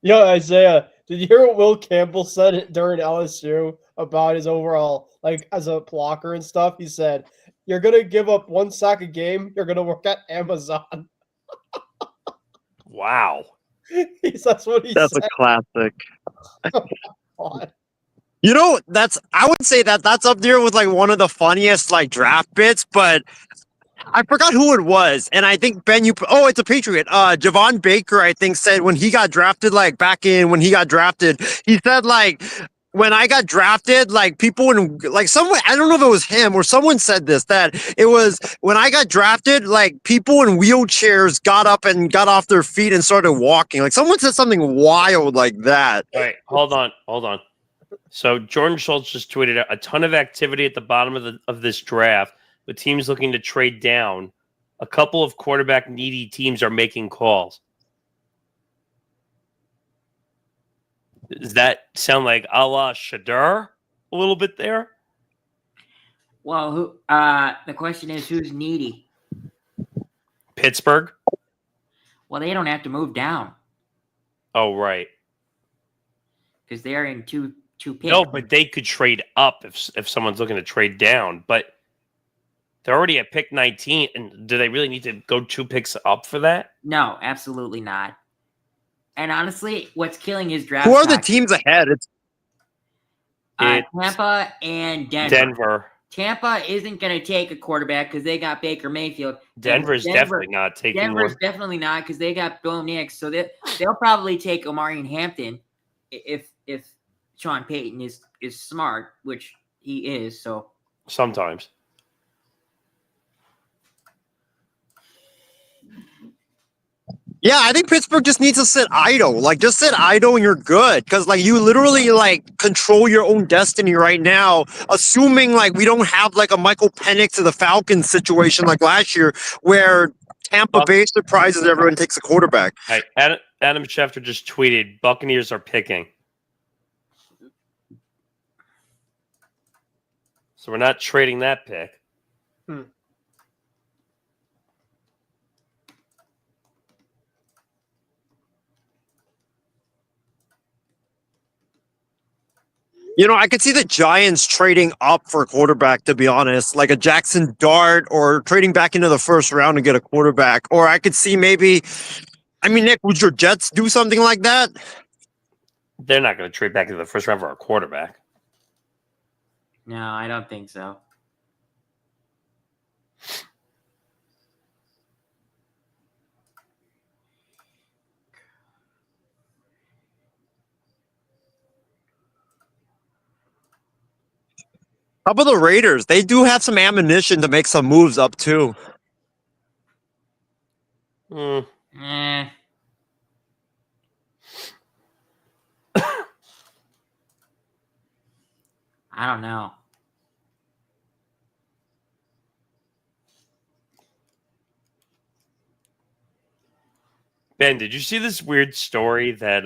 Yo, Isaiah, did you hear what Will Campbell said during LSU about his overall, like, as a blocker and stuff? He said, "You're gonna give up 1 sack a game. You're gonna work at Amazon." Wow. That's what he That's said. a classic. God. You know, I would say that's up there with like one of the funniest like draft bits, but I forgot who it was. And I think Ben, it's a Patriot. Javon Baker, I think, said when he got drafted, like back in when he got drafted, he said like when I got drafted, like people in like someone, I don't know if it was him or someone said this, that it was when I got drafted, like people in wheelchairs got up and got off their feet and started walking. Like someone said something wild like that. All right, hold on. So Jordan Schultz just tweeted out a ton of activity at the bottom of this draft, with teams looking to trade down. A couple of quarterback needy teams are making calls. Does that sound like a la Shador a little bit there? Well, the question is, who's needy? Pittsburgh? Well, they don't have to move down Oh, right. because they're in two picks. No, but they could trade up if someone's looking to trade down. But they're already at pick 19, and do they really need to go 2 picks up for that? No, absolutely not. And honestly, what's killing his draft? Who are the teams ahead? It's Tampa and Denver. Denver. Tampa isn't going to take a quarterback because they got Baker Mayfield. Denver's definitely not taking Denver's one. definitely not because they got Bo Nix. So they'll probably take Omari and Hampton if Sean Payton is smart, which he is. So Sometimes. Yeah, I think Pittsburgh just needs to sit idle. Like, just sit idle and you're good. Because, like, you literally, like, control your own destiny right now, assuming, like, we don't have, like, a Michael Penix to the Falcons situation like last year where Tampa Bay surprises everyone, takes a quarterback. Hey, Adam Schefter just tweeted, Buccaneers are picking. So we're not trading that pick. You know, I could see the Giants trading up for a quarterback, to be honest, like a Jackson Dart, or trading back into the first round to get a quarterback. Or I could see maybe, I mean, Nick, would your Jets do something like that? They're not going to trade back into the first round for a quarterback. no, I don't think so. How about the Raiders? They do have some ammunition to make some moves up too. Mm. Eh. I don't know. Ben, did you see this weird story that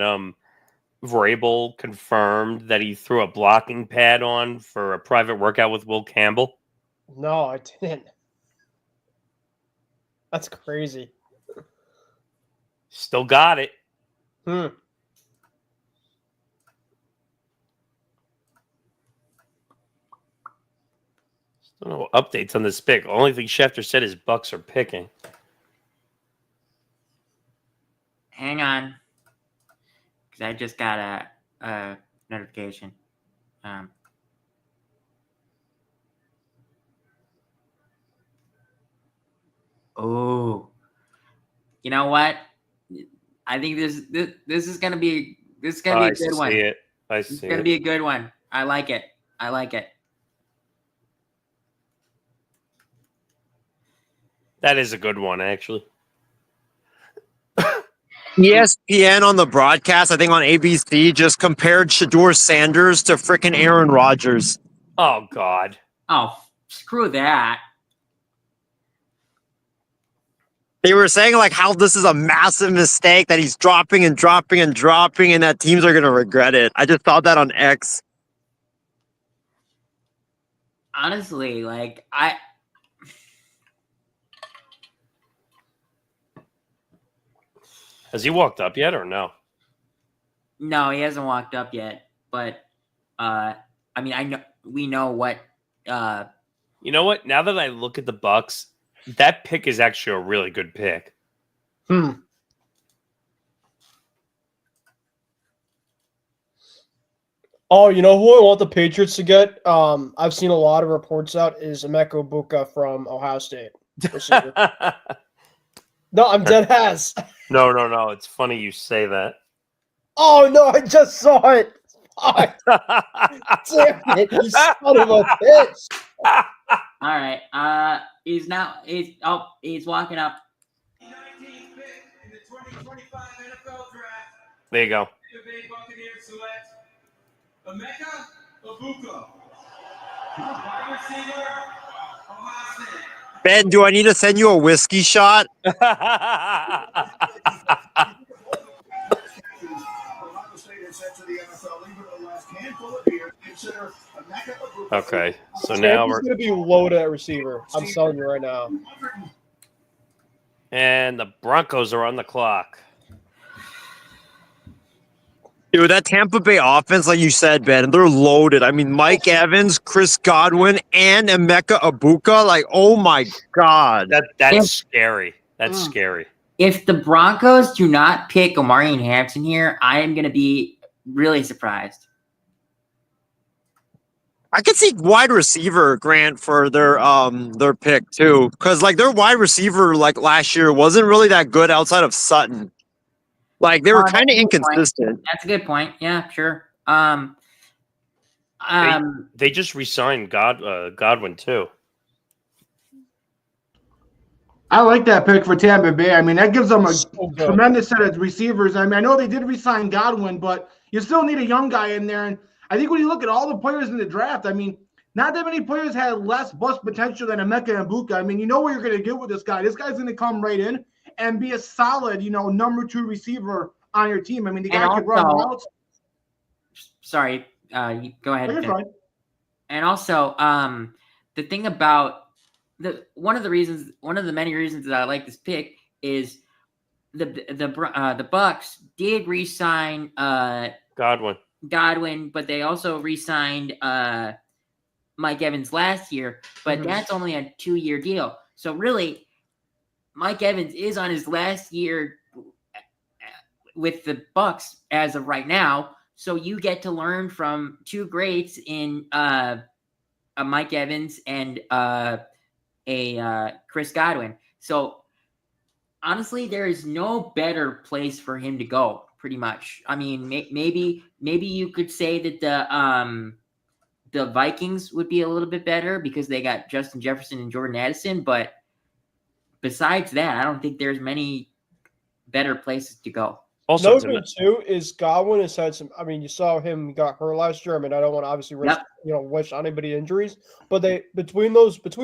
Vrabel confirmed that he threw a blocking pad on for a private workout with Will Campbell? No, I didn't. That's crazy. Still got it. Hmm. Still no updates on this pick. Only thing Schefter said is Bucks are picking. Hang on, because I just got a notification. Oh, you know what? I think this is gonna be a good one. I It's see gonna it. be a good one. I like it. That is a good one, actually. ESPN on the broadcast, I think on ABC, just compared Shador Sanders to frickin' Aaron Rodgers. Oh, God. Oh, screw that. They were saying like how this is a massive mistake that he's dropping and dropping and dropping, and that teams are gonna regret it. I just saw that on X. Honestly, like Has he walked up yet or no? No, he hasn't walked up yet. But I mean, we know what. You know what? Now that I look at the Bucks, that pick is actually a really good pick. Oh, you know who I want the Patriots to get? I've seen a lot of reports out is Emeka Buka from Ohio State. No, I'm dead ass. No. It's funny you say that. Oh no, I just saw it. Fuck. Damn it, you son of a bitch. All right. He's walking up. 19th pick in the 2025 NFL Draft. There you go. The Bay Buccaneers select Emeka Egbuka, wide receiver, Ohio State. Ben, do I need to send you a whiskey shot? Okay, so now Tampa's we're gonna be loaded at receiver. I'm telling you right now. and the Broncos are on the clock. Dude, that Tampa Bay offense, like you said, Ben, they're loaded. I mean, Mike Evans, Chris Godwin, and Emeka Egbuka. Like, oh my God. That's scary. That's scary. If the Broncos do not pick Omarion Hampton here, I am going to be really surprised. I could see wide receiver Grant for their pick too, because like their wide receiver like last year wasn't really that good outside of Sutton. Like they were kind of inconsistent. That's a good point. Yeah, sure. They just re-signed Godwin too. I like that pick for Tampa Bay. I mean, that gives them a tremendous set of receivers. I mean, I know they did re-sign Godwin, but you still need a young guy in there. And I think when you look at all the players in the draft, I mean, not that many players had less bust potential than Emeka Egbuka. I mean, you know what you're going to get with this guy. This guy's going to come right in and be a solid, number 2 receiver on your team. I mean, the guy could run routes. Sorry, go ahead. You're fine. And also, the thing about one of the many reasons that I like this pick is the Bucks did re-sign Godwin, but they also re-signed Mike Evans last year, but that's only a 2-year deal. So really, Mike Evans is on his last year with the Bucks as of right now. So you get to learn from two greats in Mike Evans and Chris Godwin. So honestly, there is no better place for him to go. Pretty much. I mean, maybe you could say that the Vikings would be a little bit better because they got Justin Jefferson and Jordan Addison. But besides that, I don't think there's many better places to go. Also, Another thing too is Godwin has had some. I mean, you saw him got hurt last year. I mean, I don't want to obviously risk, wish anybody injuries, but between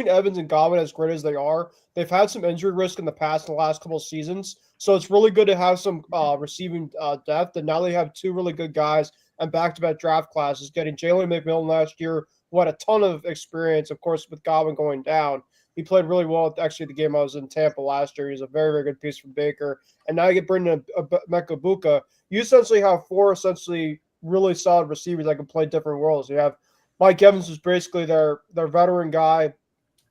Evans and Godwin, as great as they are, they've had some injury risk in the past in the last couple of seasons. So it's really good to have some receiving depth, and now they have two really good guys and back-to-back draft classes. Getting Jalen McMillan last year, who had a ton of experience, of course, with Godwin going down. He played really well. Actually, the game I was in Tampa last year, he's a very, very good piece for Baker. And now you get Brendan Mekabuka. You essentially have four really solid receivers that can play different roles. You have Mike Evans, who's basically their veteran guy.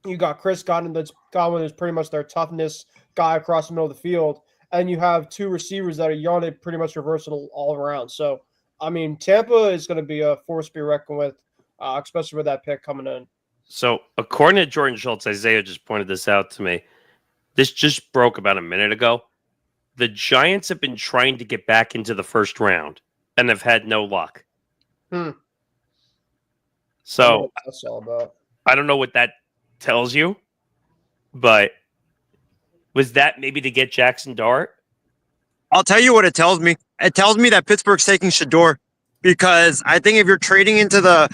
You got Chris Godwin, who's pretty much their toughness guy across the middle of the field. And you have two receivers that are young and pretty much versatile all around. So, I mean, Tampa is going to be a force to be reckoned with, especially with that pick coming in. So, according to Jordan Schultz, Isaiah just pointed this out to me. This just broke about a minute ago. The Giants have been trying to get back into the first round and have had no luck. So, that's all about. I don't know what that tells you, but was that maybe to get Jackson Dart? I'll tell you what it tells me. It tells me that Pittsburgh's taking Shador, because I think if you're trading into the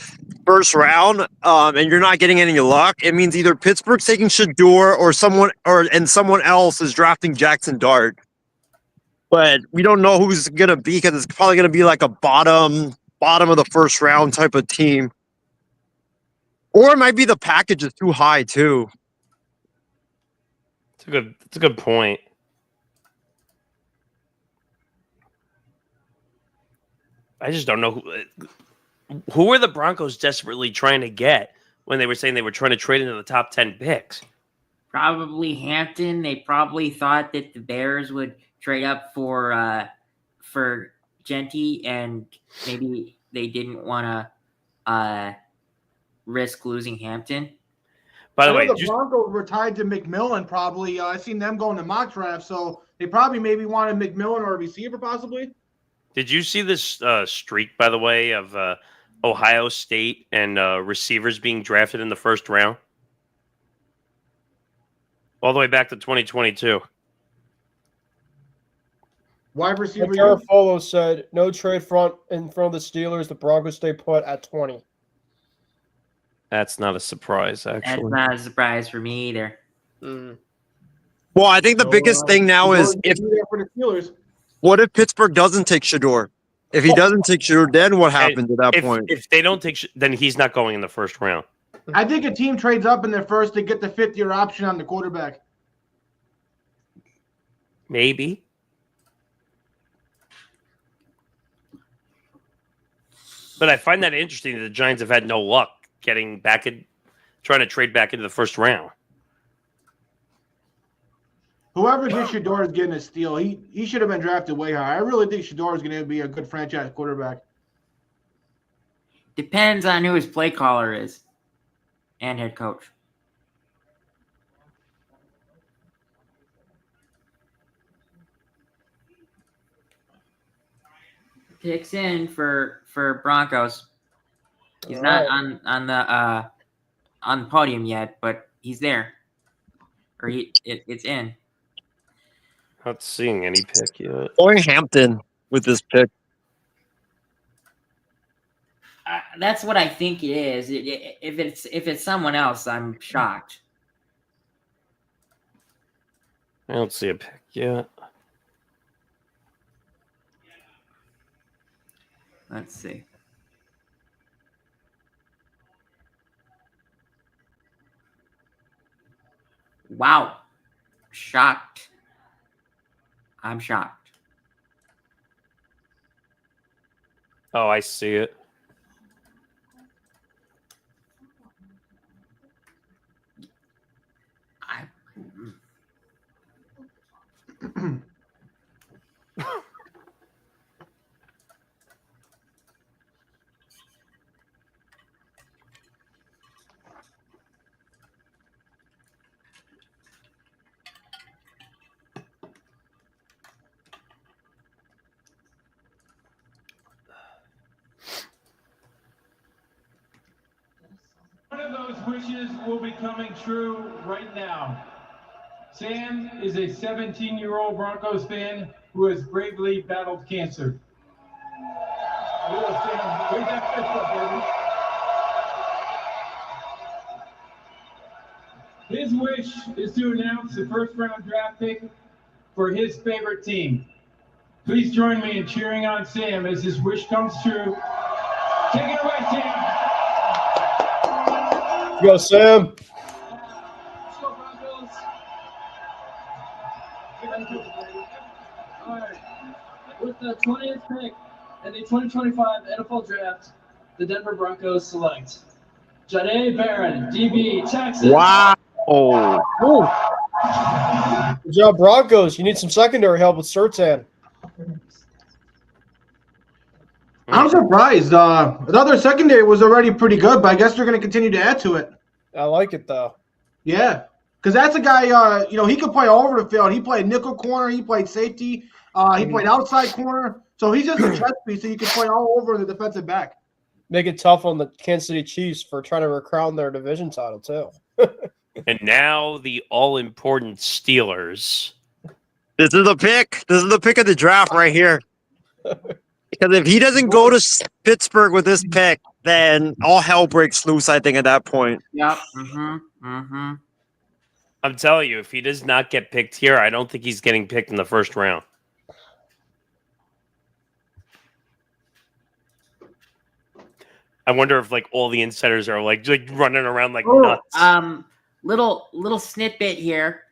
first round and you're not getting any luck, it means either Pittsburgh's taking Shador or someone else is drafting Jackson Dart. But we don't know who's gonna be, because it's probably gonna be like a bottom of the first round type of team, or it might be the package is too high too. It's a good point. I just don't know who were the Broncos desperately trying to get when they were saying they were trying to trade into the top 10 picks. Probably Hampton. They probably thought that the Bears would trade up for Genty, and maybe they didn't want to risk losing Hampton. By the way, the Broncos were tied to McMillan. Probably, I seen them going to mock draft, so they probably maybe wanted McMillan or a receiver, possibly. Did you see this streak, by the way, of Ohio State and receivers being drafted in the first round? All the way back to 2022. Wide receiver. Garofalo said, no trade front in front of the Steelers. The Broncos stay put at 20. That's not a surprise, actually. That's not a surprise for me either. Well, I think the biggest thing now is for the Steelers. What if Pittsburgh doesn't take Shador? If he doesn't take Shador, then what happens at that point? If they don't take, then he's not going in the first round. I think a team trades up in their first to get the fifth-year option on the quarterback. Maybe. But I find that interesting that the Giants have had no luck trying to trade back into the first round. Whoever gets Shador is getting a steal. He should have been drafted way high. I really think Shador is going to be a good franchise quarterback. Depends on who his play caller is and head coach. Picks in for Broncos. He's not on the podium yet, but he's there. Or it's in. Not seeing any pick yet. Going Hampton with this pick. That's what I think it is. If it's someone else, I'm shocked. I don't see a pick yet. Let's see. Wow. Shocked. I'm shocked. Oh, I see it. those wishes will be coming true right now. Sam is a 17-year-old Broncos fan who has bravely battled cancer. Yeah, Sam, wake that fist up, baby. His wish is to announce the first-round draft pick for his favorite team. Please join me in cheering on Sam as his wish comes true. Take it away, Sam. Go, Sam. Let's go, Broncos. All right. With the 20th pick in the 2025 NFL Draft, the Denver Broncos select Jahdae Barron, DB, Texas. Wow. Ooh. Good job, Broncos. You need some secondary help with Surtain. I'm surprised. Another secondary was already pretty good, but I guess they're going to continue to add to it. I like it, though. Yeah, because that's a guy, he could play all over the field. He played nickel corner. He played safety. He played outside corner. So he's just a chess piece, so you can play all over the defensive back. Make it tough on the Kansas City Chiefs for trying to crown their division title, too. And now the all-important Steelers. This is the pick. This is the pick of the draft right here. Because if he doesn't go to Pittsburgh with this pick, then all hell breaks loose, I think, at that point. Yep. I'm telling you, if he does not get picked here, I don't think he's getting picked in the first round. I wonder if all the insiders are like running around like nuts. Little snippet here.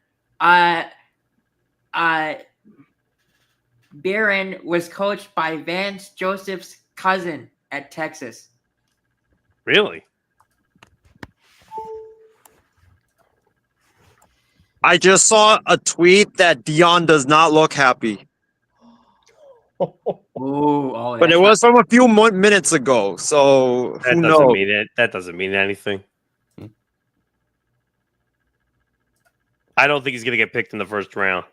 Barron was coached by Vance Joseph's cousin at Texas. Really? I just saw a tweet that Dion does not look happy. But it was from a few minutes ago, so who knows? That doesn't mean anything. I don't think he's going to get picked in the first round.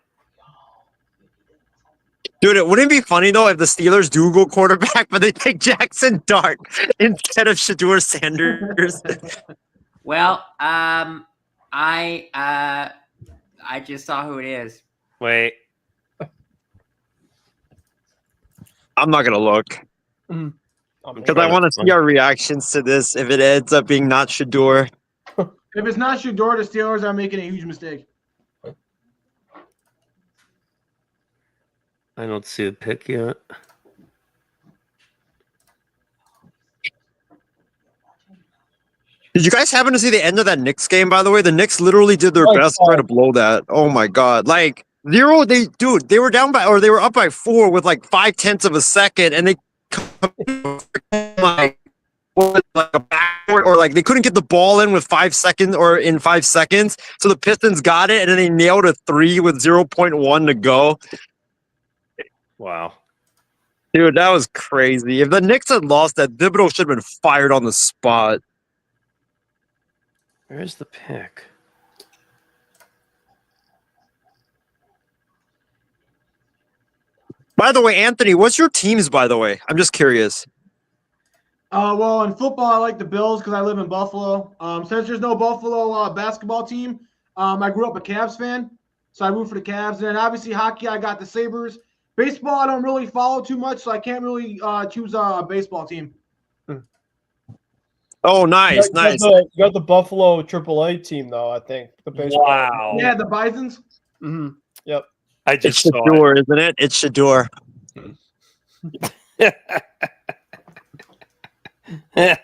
Dude, it wouldn't be funny, though, if the Steelers do go quarterback, but they take Jackson Dart instead of Shedeur Sanders. Well, I just saw who it is. Wait. I'm not going to look. Because I want to see our reactions to this if it ends up being not Shedeur. If it's not Shedeur, the Steelers are making a huge mistake. I don't see the pick yet. Did you guys happen to see the end of that Knicks game, by the way? The Knicks literally did their best to try to blow that. Oh, my God. Like, they were down by, or they were up by 4 with like 0.5 of a second, and they like a backward, or like they couldn't get the ball in with 5 seconds or in 5 seconds. So the Pistons got it, and then they nailed a 3 with 0.1 to go. Wow. Dude, that was crazy. If the Knicks had lost that, Thibodeau should have been fired on the spot. Where's the pick? By the way, Anthony, what's your teams, by the way? I'm just curious. Well, in football, I like the Bills because I live in Buffalo. Since there's no Buffalo basketball team, I grew up a Cavs fan, so I root for the Cavs. And then obviously hockey, I got the Sabres. Baseball, I don't really follow too much, so I can't really choose a baseball team. Oh, nice, nice. You got the Buffalo AAA team, though, I think. The baseball. Wow. Yeah, the Bisons. Mm-hmm. Yep. I just it's Shedeur, isn't it? It's Shedeur. That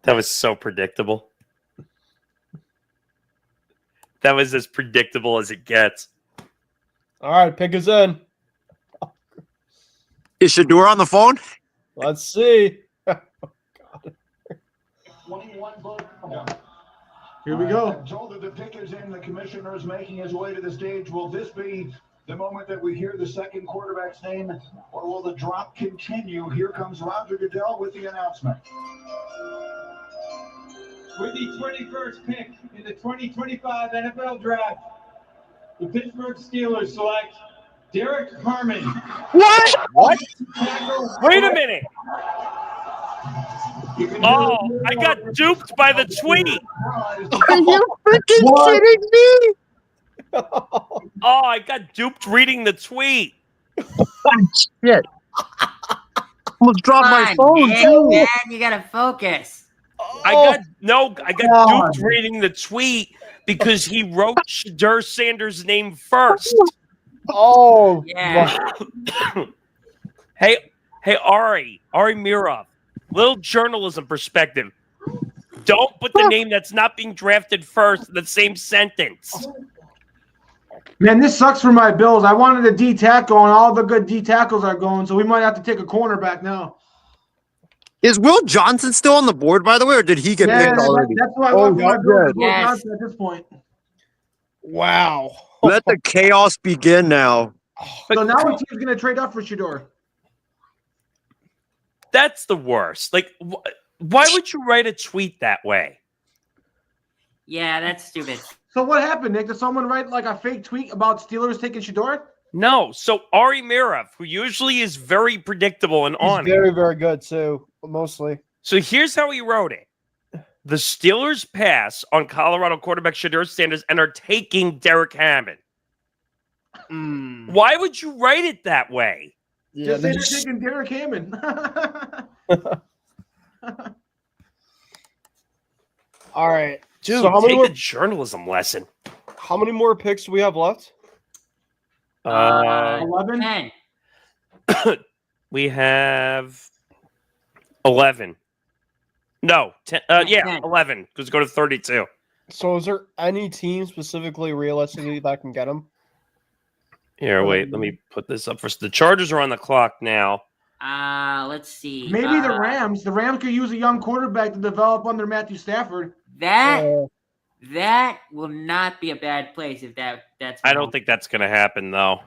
was so predictable. That was as predictable as it gets. All right, pick us in. Is Shedeur on the phone? Let's see. Oh, God. 21 vote. Here we go. I'm told that the pick is in. The commissioner is making his way to the stage. Will this be the moment that we hear the second quarterback's name, or will the drop continue? Here comes Roger Goodell with the announcement. With the 21st pick in the 2025 NFL Draft, the Pittsburgh Steelers select Derek Harmon. What? Wait a minute. Oh, I got duped by the tweet. Are you freaking kidding me? Oh, I got duped reading the tweet. Shit. Almost dropped my phone, Nick, too. man, you gotta focus. I got duped reading the tweet because he wrote Shadur Sanders' name first. Oh, Yeah. Hey, Ari Mirov, little journalism perspective. Don't put the name that's not being drafted first in the same sentence. Man, this sucks for my Bills. I wanted a D tackle, and all the good D tackles are going, so we might have to take a cornerback now. Is Will Johnson still on the board, by the way, or did he get picked already? That's why I want for my Bills. Will Yes. Johnson at this point. wow. Let the chaos begin now. So now what team's going to trade up for Shador? That's the worst. Like, why would you write a tweet that way? Yeah, that's stupid. So what happened, Nick? Did someone write like a fake tweet about Steelers taking Shador? No. So Ari Mirov, who usually is very predictable and on He's very, very good too, mostly. So here's how he wrote it. The Steelers pass on Colorado quarterback Shadur Sanders and are taking Derek Hammond. Why would you write it that way? Yeah, Just say they're taking Derek Hammond. all right. Dude, So how many take more? a journalism lesson. How many more picks do we have left? 11? 10. We have 11. No, 10. Yeah, 10. 11. Because go to 32. So is there any team specifically, realistically, that can get him? Here, wait. Let me put this up first. The Chargers are on the clock now. Let's see. Maybe the Rams. The Rams could use a young quarterback to develop under Matthew Stafford. That will not be a bad place if that's. I don't think that's going to happen, though.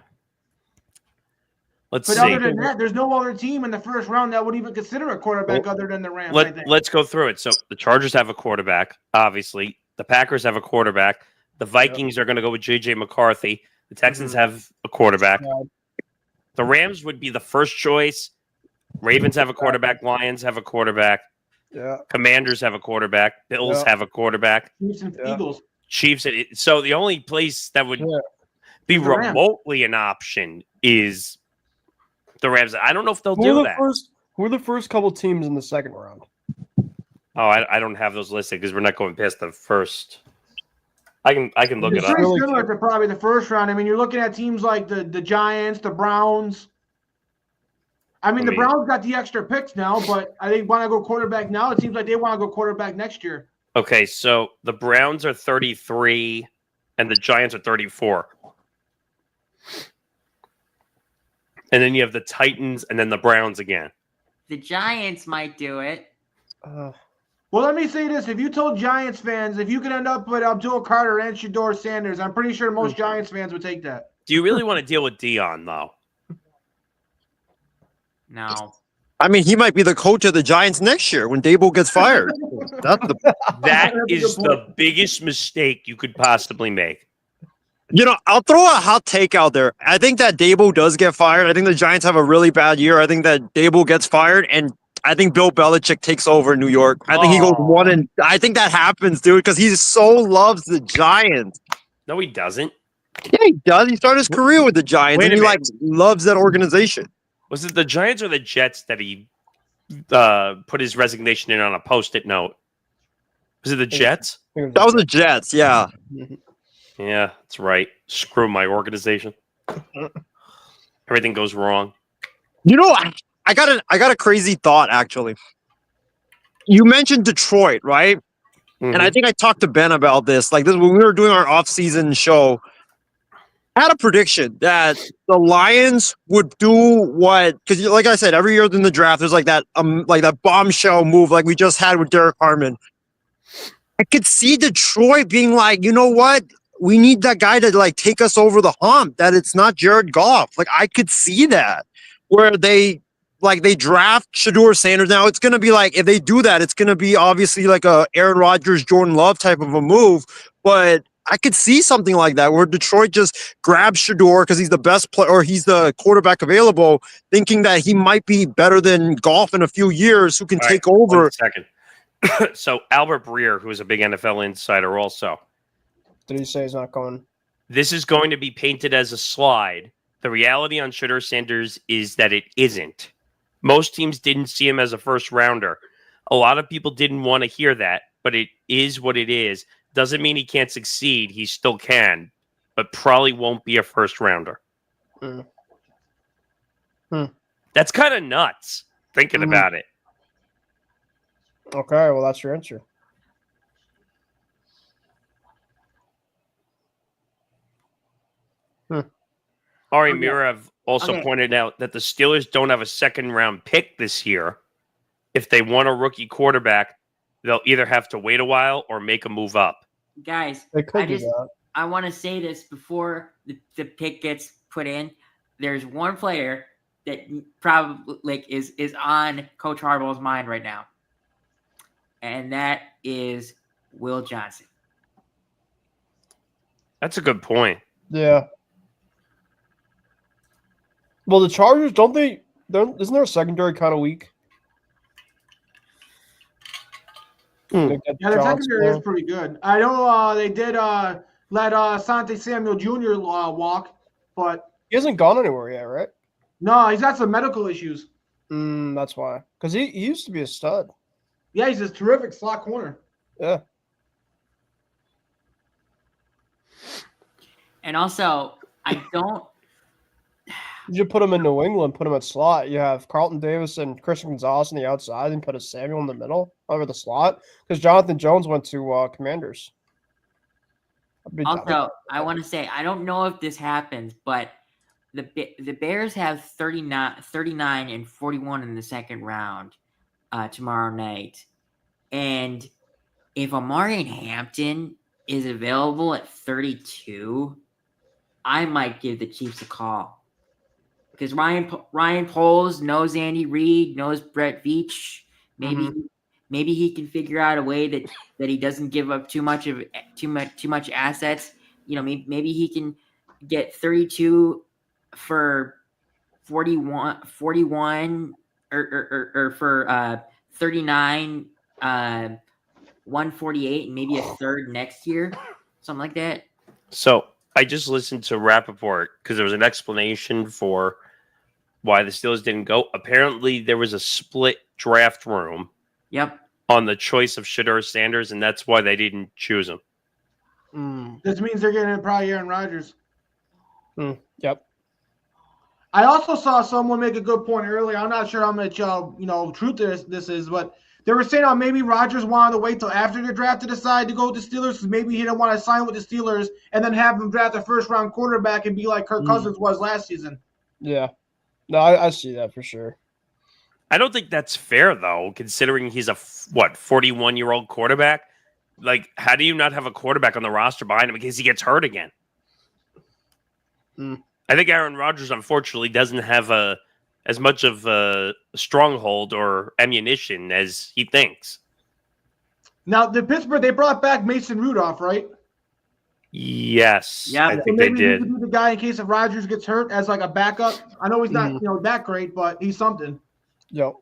Let's But see. other than that, there's no other team in the first round that would even consider a quarterback other than the Rams. I think. Let's go through it. So the Chargers have a quarterback, obviously. The Packers have a quarterback. The Vikings are going to go with J.J. McCarthy. The Texans have a quarterback. The Rams would be the first choice. Ravens have a quarterback. Lions have a quarterback. Yeah. Commanders have a quarterback. Bills have a quarterback. Chiefs and Eagles. Chiefs. So the only place that would be The Rams. remotely an option is the Rams. I don't know if they'll do that. Who are the first couple teams in the second round? Oh, I don't have those listed because we're not going past the first. I can look It's it up. pretty similar to probably the first round. I mean, you're looking at teams like the Giants, the Browns. I mean, the Browns got the extra picks now, but I think want to go quarterback now. It seems like they want to go quarterback next year. Okay, so the Browns are 33 and the Giants are 34. And then you have the Titans and then the Browns again. The Giants might do it. Well, let me say this. If you told Giants fans, if you could end up with Abdul Carter and Shador Sanders, I'm pretty sure most Giants fans would take that. Do you really want to deal with Dion, though? No. I mean, he might be the coach of the Giants next year when Dable gets fired. That is the biggest mistake you could possibly make. You know, I'll throw a hot take out there. I think that Dable does get fired. I think the Giants have a really bad year. I think that Dable gets fired, and I think Bill Belichick takes over in New York. I think he goes one, and I think that happens, dude, because he so loves the Giants. No, he doesn't. Yeah, he does. He started his career with the Giants, Wait and a he minute. loves that organization. Was it the Giants or the Jets that he put his resignation in on a Post-it note? Was it the Jets? That was the Jets, yeah. Yeah, that's right. Screw my organization. Everything goes wrong. You know, I got a crazy thought, actually. You mentioned Detroit, right? And I think I talked to Ben about this. Like this when we were doing our off-season show. I had a prediction that the Lions would do what, because like I said, every year in the draft, there's like that bombshell move like we just had with Derek Harmon. I could see Detroit being like, you know what? We need that guy to like take us over the hump, that it's not Jared Goff. Like I could see that where they draft Shadur Sanders. Now it's going to be like, if they do that, it's going to be obviously like a Aaron Rodgers, Jordan Love type of a move, but I could see something like that where Detroit just grabs Shador because he's the best player or he's the quarterback available, thinking that he might be better than Goff in a few years who can All right, take over. 1 second. So Albert Breer, who is a big NFL insider also, Did he say he's not going? this is going to be painted as a slide. The reality on Shedeur Sanders is that it isn't. Most teams didn't see him as a first rounder. A lot of people didn't want to hear that, but it is what it is. Doesn't mean he can't succeed. He still can, but probably won't be a first rounder. That's kind of nuts thinking about it. Okay, well, that's your answer. Ari Okay. Mirev also pointed out that the Steelers don't have a second-round pick this year. If they want a rookie quarterback, they'll either have to wait a while or make a move up. Guys, They could do that. I want to say this before the pick gets put in. There's one player that probably is on Coach Harbaugh's mind right now, and that is Will Johnson. That's a good point. Yeah. Well, the Chargers, isn't their secondary kind of weak? Yeah, the secondary is pretty good. I know they did let Asante Samuel Jr. walk, but he hasn't gone anywhere yet, right? No, he's got some medical issues. That's why. Because he used to be a stud. Yeah, he's a terrific slot corner. Yeah. And also, I don't. You should put him in New England, put him at slot. You have Carlton Davis and Christian Gonzalez on the outside, and put a Samuel in the middle over the slot. Because Jonathan Jones went to Commanders. Also, I want to say I don't know if this happens, but the Bears have 39 and 41 in the second round tomorrow night, and if Amari Hampton is available at 32, I might give the Chiefs a call. Because Ryan Poles knows Andy Reid, knows Brett Veach. Maybe he can figure out a way that he doesn't give up too much assets. You know, maybe he can get 32 for 41 or for 39 148 and maybe a third next year, something like that. So I just listened to Rappaport because there was an explanation for why the Steelers didn't go. Apparently, there was a split draft room. Yep. On the choice of Shedeur Sanders, and that's why they didn't choose him. This means they're getting probably Aaron Rodgers. Yep. I also saw someone make a good point earlier. I'm not sure how much truth this is, but they were saying maybe Rodgers wanted to wait till after the draft to decide to go with the Steelers because maybe he didn't want to sign with the Steelers and then have them draft a first-round quarterback and be like Kirk Cousins was last season. Yeah. No, I see that for sure. I don't think that's fair, though, considering he's a 41-year-old quarterback. Like, how do you not have a quarterback on the roster behind him because he gets hurt again? I think Aaron Rodgers, unfortunately, doesn't have as much of a stronghold or ammunition as he thinks. Now, the Pittsburgh, they brought back Mason Rudolph, right? Yes, yeah, I think they did. He could be the guy in case if Rodgers gets hurt as like a backup. I know he's not that great, but he's something. Yep.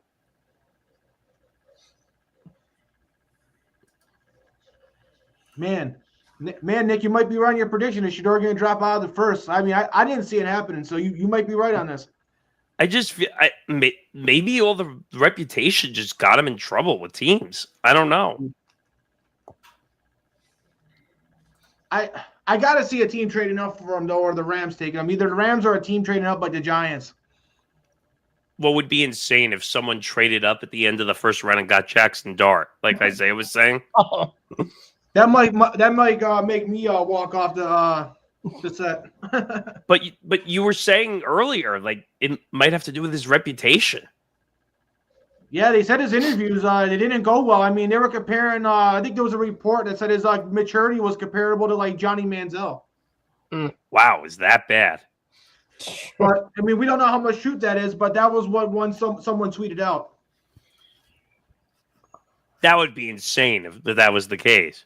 Man, Nick, you might be right on your prediction. Is Shedeur going to drop out of the first? I mean, I didn't see it happening, so you might be right on this. I just feel maybe all the reputation just got him in trouble with teams. I don't know. I got to see a team trading up for him, though, or the Rams taking him. Either the Rams or a team trading up like the Giants. What would be insane if someone traded up at the end of the first round and got Jackson Dart, like Isaiah was saying? That might make me walk off the set. but you were saying earlier, like it might have to do with his reputation. Yeah, they said his interviews they didn't go well. I mean, they were comparing. I think there was a report that said his maturity was comparable to like Johnny Manziel. Wow, is that bad? But I mean, we don't know how much truth that is, but that was what someone tweeted out. That would be insane if that was the case.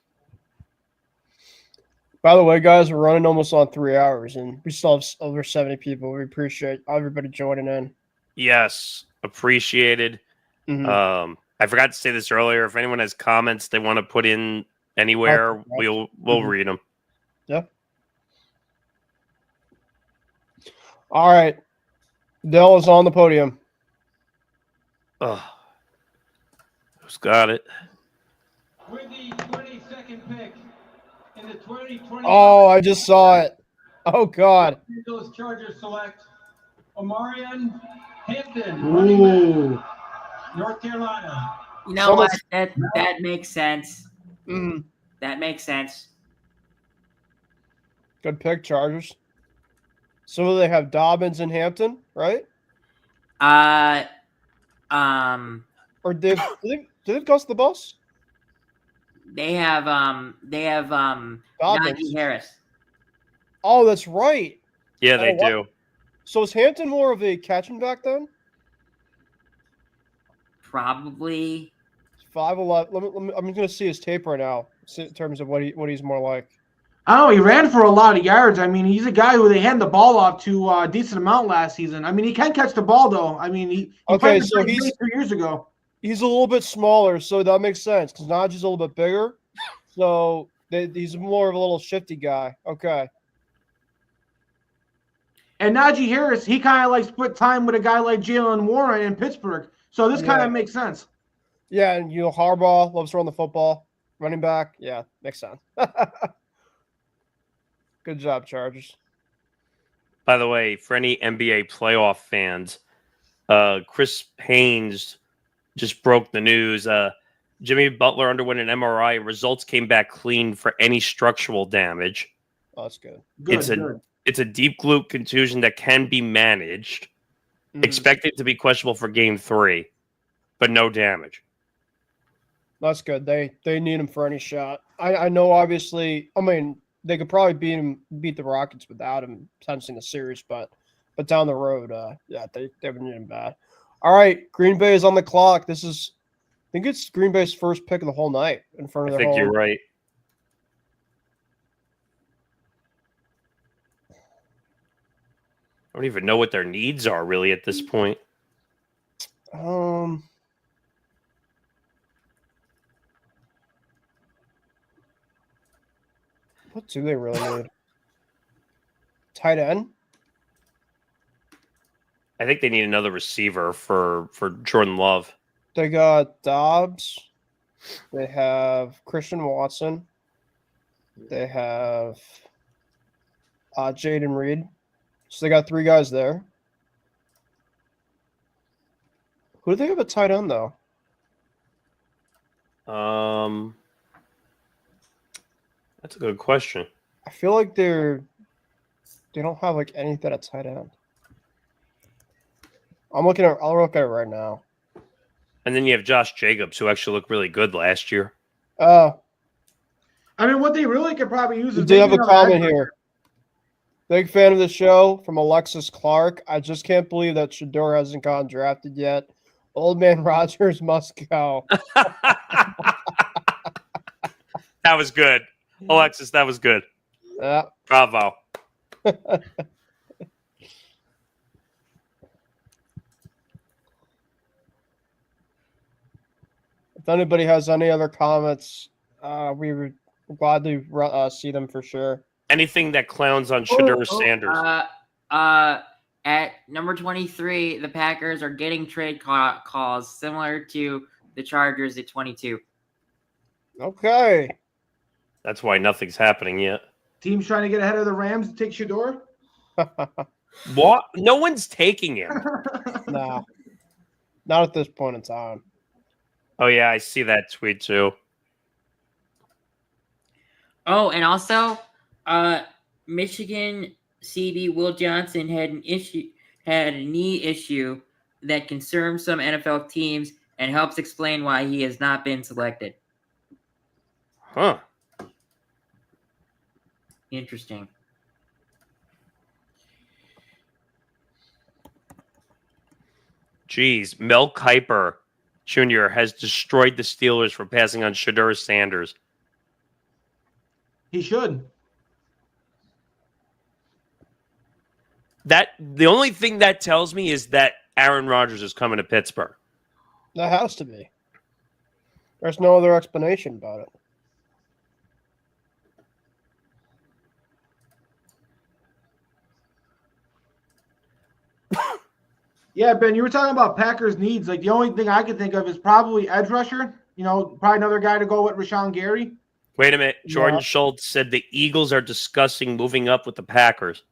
By the way, guys, we're running almost on 3 hours, and we still have over 70 people. We appreciate everybody joining in. Yes, appreciated. Mhm. I forgot to say this earlier. If anyone has comments they want to put in anywhere, we'll read them. Yeah. All right. Dell is on the podium. Oh, who's got it? With the 22nd pick in the 2020. Oh, I just saw it. Oh, God. Los Chargers select Omarion Hampton, running back, North Carolina. You know what? That makes sense. Mm. That makes sense. Good pick, Chargers. So they have Dobbins and Hampton, right? Or did they Gus the Bus? They have Najee Harris. Oh, that's right. Yeah, they do. So is Hampton more of a catching back then? Probably 5'11". Let me, I'm going to see his tape right now in terms of what he's more like. I don't know. He ran for a lot of yards. I mean, he's a guy who they hand the ball off to a decent amount last season. I mean, he can catch the ball, though. I mean, he okay, played so the he's 2 years ago. He's a little bit smaller, so that makes sense because Najee's a little bit bigger. So he's more of a little shifty guy. Okay. And Najee Harris, he kind of like split time with a guy like Jalen Warren in Pittsburgh. So this kind of makes sense. Yeah, and Harbaugh loves to run the football. Running back, yeah, makes sense. Good job, Chargers. By the way, for any NBA playoff fans, Chris Haynes just broke the news. Jimmy Butler underwent an MRI. Results came back clean for any structural damage. Oh, that's good. It's a deep glute contusion that can be managed. Expected to be questionable for Game 3, but no damage. That's good. They need him for any shot. I know, obviously. I mean, they could probably beat the Rockets without him potentially in the series, but down the road, they would need him bad. All right, Green Bay is on the clock. I think it's Green Bay's first pick of the whole night in front of their home. I think you're right. I don't even know what their needs are really at this point. What do they really need? Tight end? I think they need another receiver for Jordan Love. They got Dobbs. They have Christian Watson. They have Jaden Reed. So they got 3 guys there. Who do they have at tight end, though? That's a good question. I feel like they don't have like anything at tight end. I'll look at it right now. And then you have Josh Jacobs, who actually looked really good last year. I mean, what they really could probably use is. We do have a comment here. Big fan of the show from Alexis Clark. I just can't believe that Shador hasn't gotten drafted yet. Old man Rodgers must go. That was good. Alexis, that was good. Yeah. Bravo. If anybody has any other comments, we would gladly see them for sure. Anything that clowns on Shador Sanders. At number 23, the Packers are getting trade calls similar to the Chargers at 22. Okay. That's why nothing's happening yet. Teams trying to get ahead of the Rams to take Shador? What? No one's taking him. No. Not at this point in time. Oh, yeah, I see that tweet too. Oh, and also, Michigan CB Will Johnson had a knee issue that concerns some NFL teams and helps explain why he has not been selected. Huh. Interesting. Jeez, Mel Kiper Jr. has destroyed the Steelers for passing on Shador Sanders. He should. The only thing that tells me is that Aaron Rodgers is coming to Pittsburgh. That has to be. There's no other explanation about it. Yeah, Ben, you were talking about Packers needs. Like the only thing I can think of is probably edge rusher. Probably another guy to go with Rashawn Gary. Wait a minute. Jordan Schultz said the Eagles are discussing moving up with the Packers.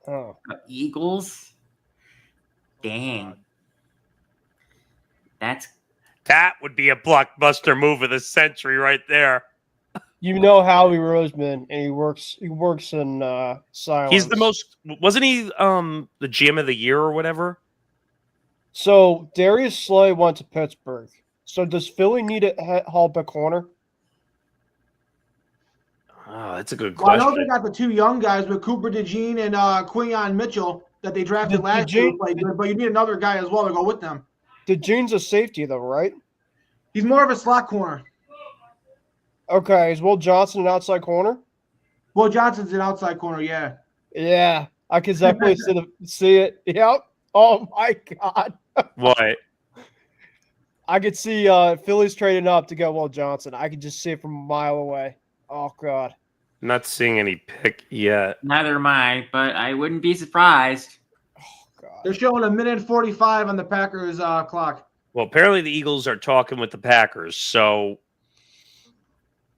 Oh. Eagles? Dang. That would be a blockbuster move of the century right there. You know Howie Roseman, and he works in silence. He's the most. Wasn't he the GM of the year or whatever? So Darius Slay went to Pittsburgh. So does Philly need a halfback corner? Oh, that's a good Well, I question. know they got the two young guys with Cooper DeJean and Quinyon Mitchell that they drafted last year. But you need another guy as well to go with them. DeJean's a safety though, right? He's more of a slot corner. Okay, is Will Johnson an outside corner? Will Johnson's an outside corner, yeah. Yeah, I can definitely see it. Yep. Oh my God. What? I could see Phillies trading up to get Will Johnson. I could just see it from a mile away. Oh God. I'm not seeing any pick yet. Neither am I, but I wouldn't be surprised. Oh God. They're showing 1:45 on the Packers clock. Well, apparently the Eagles are talking with the Packers, so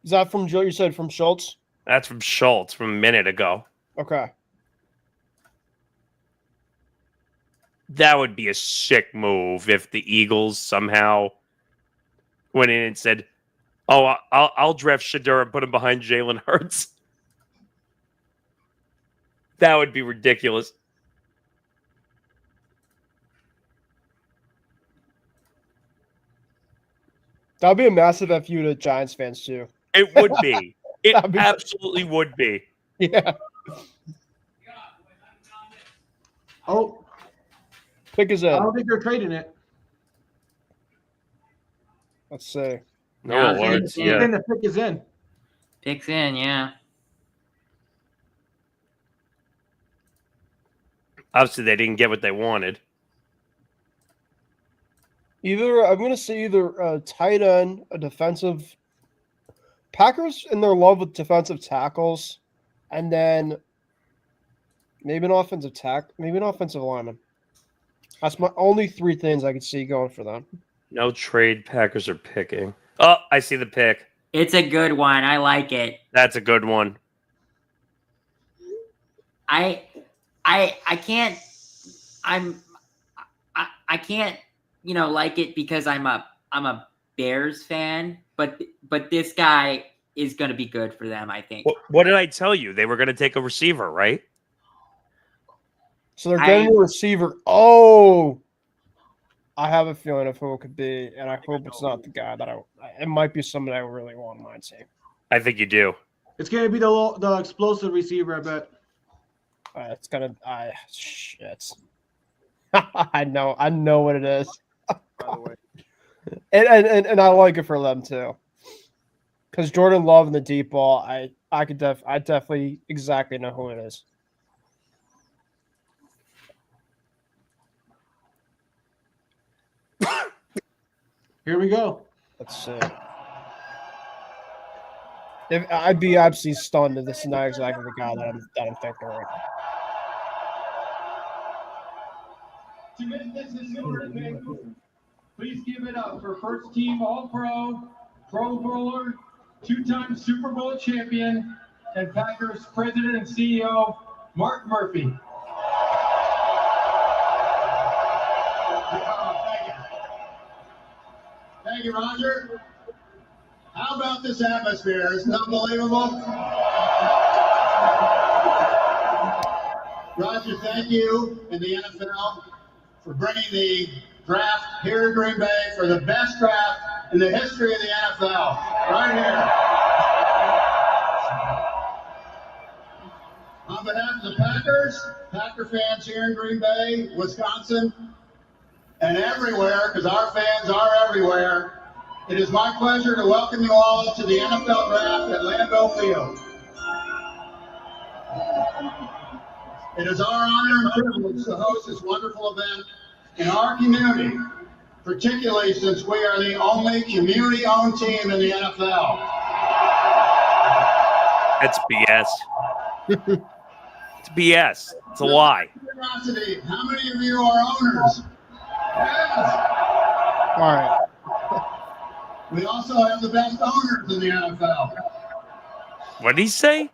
Is that from Joe? You said from Schultz? that's from Schultz from a minute ago. Okay. That would be a sick move if the Eagles somehow went in and said, "Oh, I'll draft Shedeur and put him behind Jalen Hurts." That would be ridiculous. That would be a massive FU to Giants fans too. It would be. It absolutely would be. Yeah. Oh. Pick is in. I don't think they're trading it. Let's see. No alerts yet. The pick is in. Pick's in, yeah. Obviously, they didn't get what they wanted. I'm going to say either a tight end, a defensive. Packers in their love with defensive tackles, and then maybe an offensive lineman. That's my only three things I could see going for them. No trade. Packers are picking. Oh, I see the pick. It's a good one. I like it. That's a good one. I can't like it because I'm a Bears fan, but this guy is going to be good for them, I think. What did I tell you? They were going to take a receiver, right? So they're getting a receiver. Oh, I have a feeling of who it could be, and I hope it's not the guy it might be somebody I really want in my team. I think you do. It's going to be the explosive receiver, I bet. It's gonna. Shit. I know what it is. By the way, and I like it for them too, because Jordan Love in the deep ball. I definitely exactly know who it is. Here we go. Let's see. I'd be absolutely stunned if this is not exactly the guy that I'm thinking right now. To make this historic Vancouver, please give it up for first team All-Pro, Pro Bowler, two-time Super Bowl champion, and Packers president and CEO, Mark Murphy. Thank you, Roger. How about this atmosphere? Isn't it unbelievable? Roger, thank you and the NFL for bringing the draft here in Green Bay for the best draft in the history of the NFL. Right here. On behalf of the Packers, Packer fans here in Green Bay, Wisconsin, and everywhere, because our fans are everywhere, it is my pleasure to welcome you all to the NFL Draft at Lambeau Field. It is our honor and privilege to host this wonderful event in our community, particularly since we are the only community-owned team in the NFL. That's BS. It's BS. It's a lie. Curiosity, how many of you are owners? Yes. All right. We also have the best owners in the NFL. What did he say?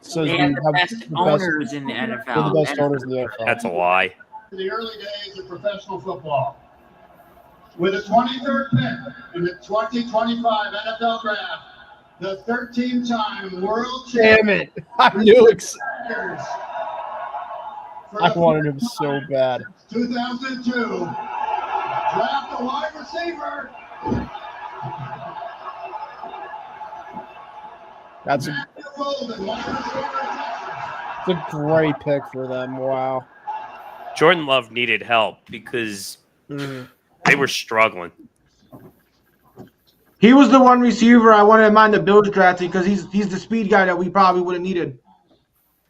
So They have the best owners in the NFL. They're the best owners in the NFL. That's a lie. In the early days of professional football. With the 23rd pick in the 2025 NFL Draft, the 13-time world champion. Damn it. I knew it. I wanted him so bad. 2002. Draft a wide receiver. That's a great pick for them. Wow. Jordan Love needed help because they were struggling. He was the one receiver I wanted in mind the Bills drafted because he's the speed guy that we probably would have needed.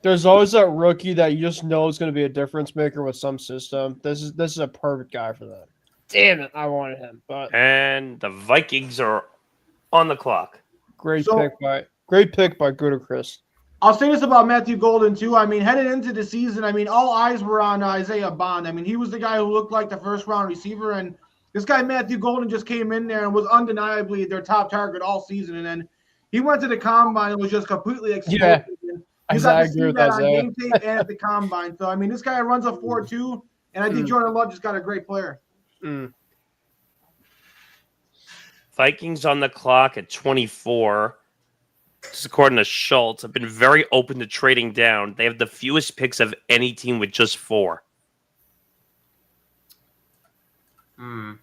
There's always that rookie that you just know is going to be a difference maker with some system. This is a perfect guy for that. Damn it, I wanted him. But And the Vikings are on the clock. Great pick by Chris. I'll say this about Matthew Golden, too. I mean, headed into the season, I mean, all eyes were on Isaiah Bond. I mean, he was the guy who looked like the first-round receiver, and this guy, Matthew Golden, just came in there and was undeniably their top target all season. And then he went to the Combine and was just completely exploded. Yeah, You I got to see agree with that on Isaiah. game tape and at the Combine. So, I mean, this guy runs a 4.2, and I think Jordan Love just got a great player. Vikings on the clock at 24. This is according to Schultz. Have been very open to trading down. They have the fewest picks of any team with just 4. No,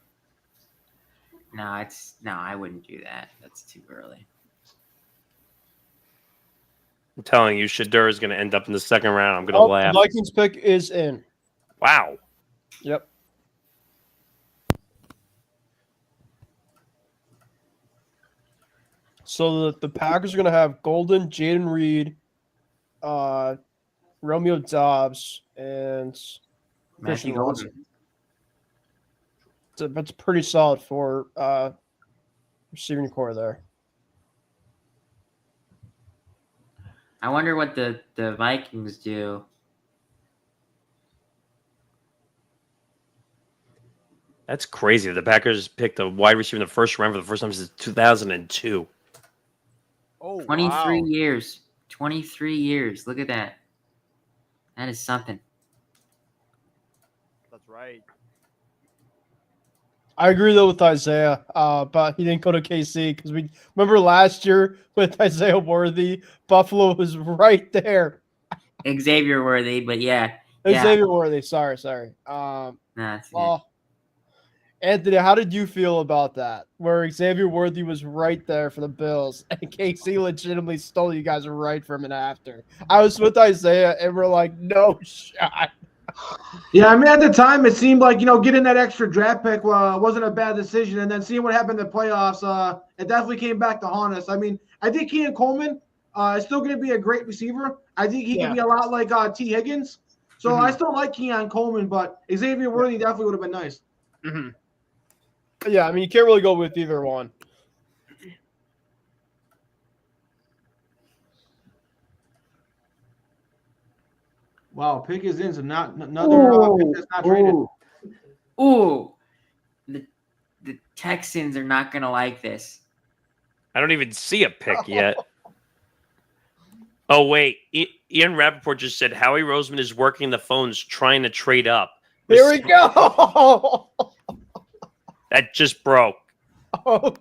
I wouldn't do that. That's too early. I'm telling you, Shadur is going to end up in the second round. I'm going to laugh. The Vikings pick is in. Wow. Yep. So the Packers are going to have Golden, Jaden Reed, Romeo Dobbs, and Christian Watson. That's pretty solid for receiving core there. I wonder what the Vikings do. That's crazy. The Packers picked a wide receiver in the first round for the first time since 2002. Oh, 23 wow. years. 23 years. Look at that. That is something. That's right. I agree though with Isaiah, but he didn't go to KC because we remember last year with Isaiah Worthy, Buffalo was right there. Xavier Worthy, but yeah. Xavier Worthy, sorry. Anthony, how did you feel about that? Where Xavier Worthy was right there for the Bills, and KC legitimately stole you guys right from it after. I was with Isaiah, and we're like, no shot. Yeah, I mean, at the time, it seemed like, getting that extra draft pick wasn't a bad decision. And then seeing what happened in the playoffs, it definitely came back to haunt us. I mean, I think Keon Coleman is still going to be a great receiver. I think he can be a lot like T. Higgins. So I still like Keon Coleman, but Xavier Worthy definitely would have been nice. Mm-hmm. Yeah, I mean, you can't really go with either one. Wow, pick is in, so another pick that's not traded. Ooh. The Texans are not going to like this. I don't even see a pick yet. Oh, wait. Ian Rappaport just said Howie Roseman is working the phones trying to trade up. Here we go. That just broke. Oh.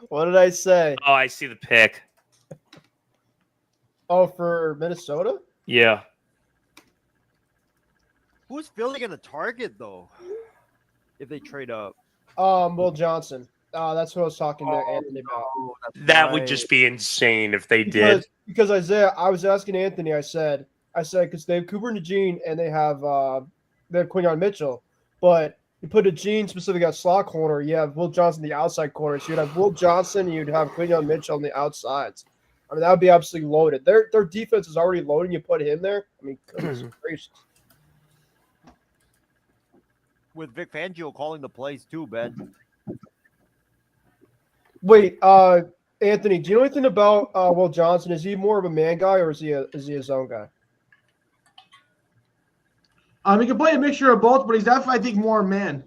What did I say? Oh, I see the pick. Oh, for Minnesota? Yeah. Who's Philly going to target, though, if they trade up? Will Johnson. That's what I was talking to Anthony about. That would just be insane if they did. Because Isaiah, I was asking Anthony, I said, because they have Cooper Najee and they have Quinyon Mitchell, but you put Najee specific at slot corner, you have Will Johnson the outside corner, so you'd have Will Johnson, you'd have Quinyon Mitchell on the outsides. I mean, that would be absolutely loaded. Their defense is already loaded. You put him there. I mean, goodness gracious. With Vic Fangio calling the plays too, Ben. Wait, Anthony, do you know anything about Will Johnson? Is he more of a man guy or is he a zone guy? He can play a mixture of both, but he's definitely, I think, more man.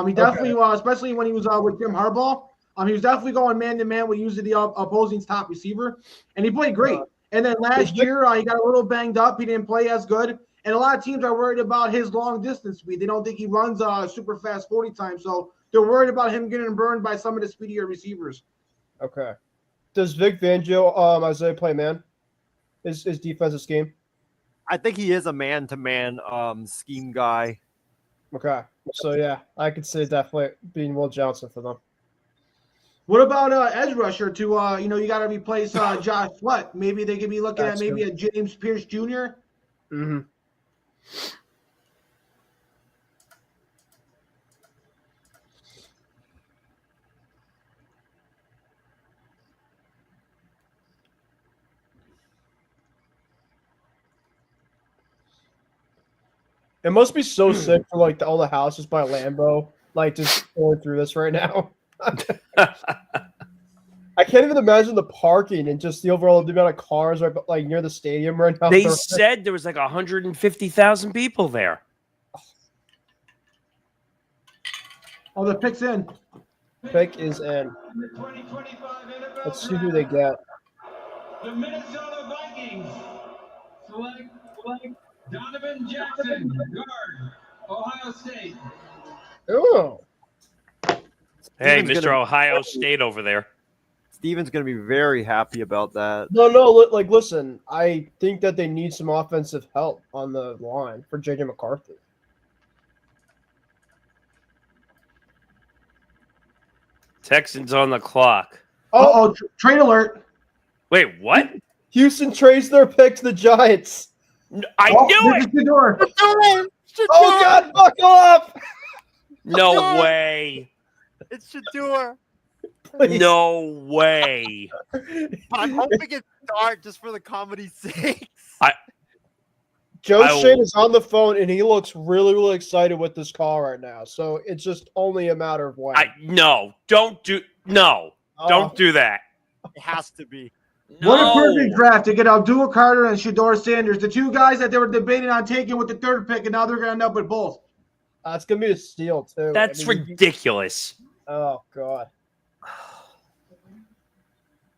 He definitely, especially when he was with Jim Harbaugh, he was definitely going man to man with usually the opposing's top receiver, and he played great. And then last year, he got a little banged up. He didn't play as good, and a lot of teams are worried about his long distance speed. They don't think he runs super fast 40 times, so they're worried about him getting burned by some of the speedier receivers. Okay. Does Vic Fangio, Isaiah, play man? His defensive scheme? I think he is a man-to-man scheme guy. Okay. So, yeah, I could say definitely being Will Johnson for them. What about edge rusher to, you got to replace Josh Sweat? Maybe they could be looking at maybe a James Pierce Jr.? Mm-hmm. It must be so sick for like all the houses by Lambeau, like just going through this right now. I can't even imagine the parking and just the overall amount of cars right like near the stadium right now. They said there was like 150,000 people there. Oh, the pick's in. Pick is in. Let's see who they get. The Minnesota Vikings select Donovan Jackson, guard, Ohio State. Oh. Hey, Mr. Ohio State over there. Steven's going to be very happy about that. No, like, listen, I think that they need some offensive help on the line for J.J. McCarthy. Texans on the clock. Oh, trade alert. Wait, what? Houston trades their pick to the Giants. I knew it! Shador. Oh, God, buckle up! No way. It's Shador. Please. No way. But I'm hoping it's dark just for the comedy's sake. Joe Shane is on the phone, and he looks really, really excited with this call right now. So it's just only a matter of when. Don't do that. It has to be. No. What a perfect draft to get Abdul Carter and Shador Sanders, the two guys that they were debating on taking with the third pick, and now they're going to end up with both. It's going to be a steal, too. That's ridiculous. Oh, God.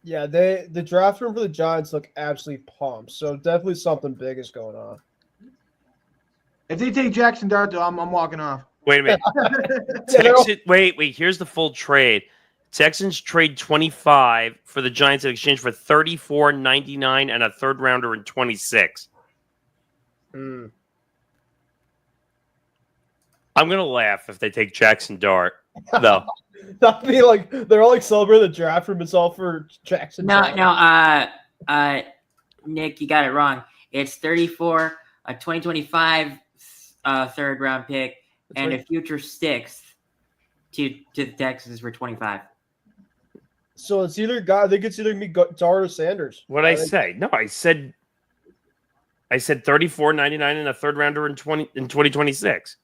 Yeah, the draft room for the Giants look absolutely pumped. So definitely something big is going on. If they take Jackson Dart, though, I'm walking off. Wait a minute. Wait. Here's the full trade. Texans trade 25 for the Giants in exchange for 34, 99, and a third rounder in 26. I'm gonna laugh if they take Jackson Dart. No. That'd be like they're all like celebrating the draft room. It's all for Jackson. No, Nick, you got it wrong. It's 34, a 2025 third round pick, and a future sixth to the Texans for 25. So it's either I think it's either me Dart or Sanders. What'd I say? No, I said 34, 99, and a third rounder in 2026.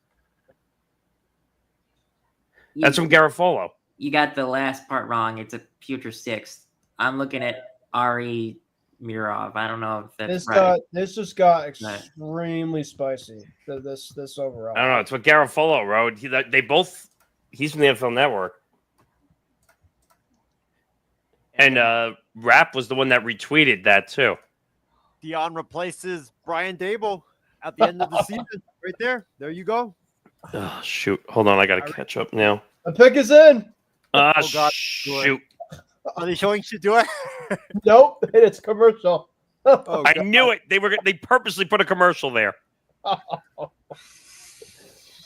That's from Garofalo. You got the last part wrong. It's a future sixth. I'm looking at Ari Mirov. I don't know if that's right. This just got extremely spicy. This overall. I don't know. It's what Garofalo wrote. He's from the NFL Network. And Rapp was the one that retweeted that too. Dion replaces Brian Dable at the end of the season. Right there. There you go. Oh, shoot. Hold on. I got to catch up now. The pick is in. Shoot. Are they showing Shador? Nope. It's commercial. I knew it. They purposely put a commercial there.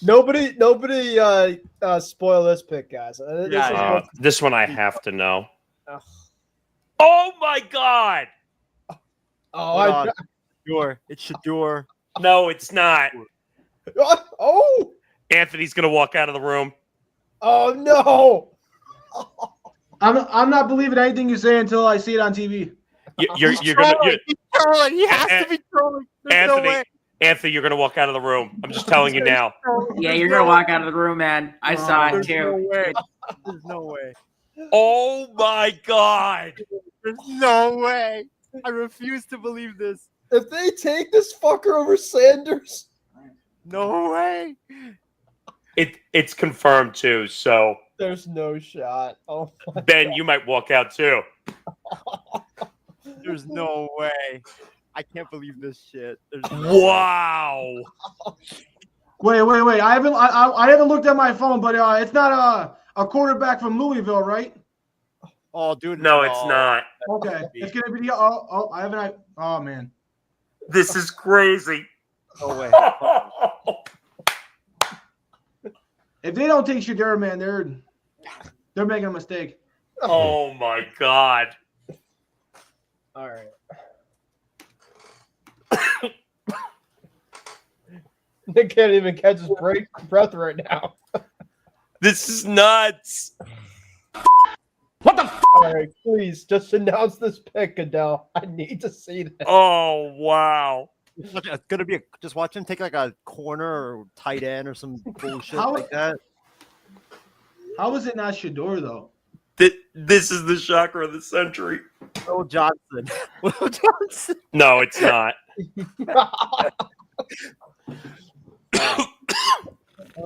Nobody spoil this pick, guys. This one I have to know. Oh, my God. Shador. It's Shador. No, it's not. Oh. Anthony's going to walk out of the room. Oh, no. I'm not believing anything you say until I see it on TV. You're gonna. He's trolling. He has to be trolling. There's no way. Anthony, you're gonna walk out of the room. I'm just telling you now. Yeah, you're gonna walk out of the room, man. I saw it There's too. no way. There's no way. Oh my God! There's no way. I refuse to believe this. If they take this fucker over Sanders, no way. It's confirmed too. So there's no shot. Oh, Ben, you might walk out too. There's no way. I can't believe this shit. Wow. Wait. I haven't looked at my phone, but it's not a quarterback from Louisville, right? Oh, dude. No, it's not. Okay. It's going to be oh, man. This is crazy. No way. If they don't take Shedeur, man, they're making a mistake. Oh, my God. All right. Nick can't even catch his breath right now. This is nuts. What the f? All right, please just announce this pick, Adele. I need to see this. Oh, wow. It's gonna be just watch him take like a corner or tight end or some bullshit like that. How is it not Shedeur though? This is the shocker of the century. Will Johnson. Will Johnson. No, it's not.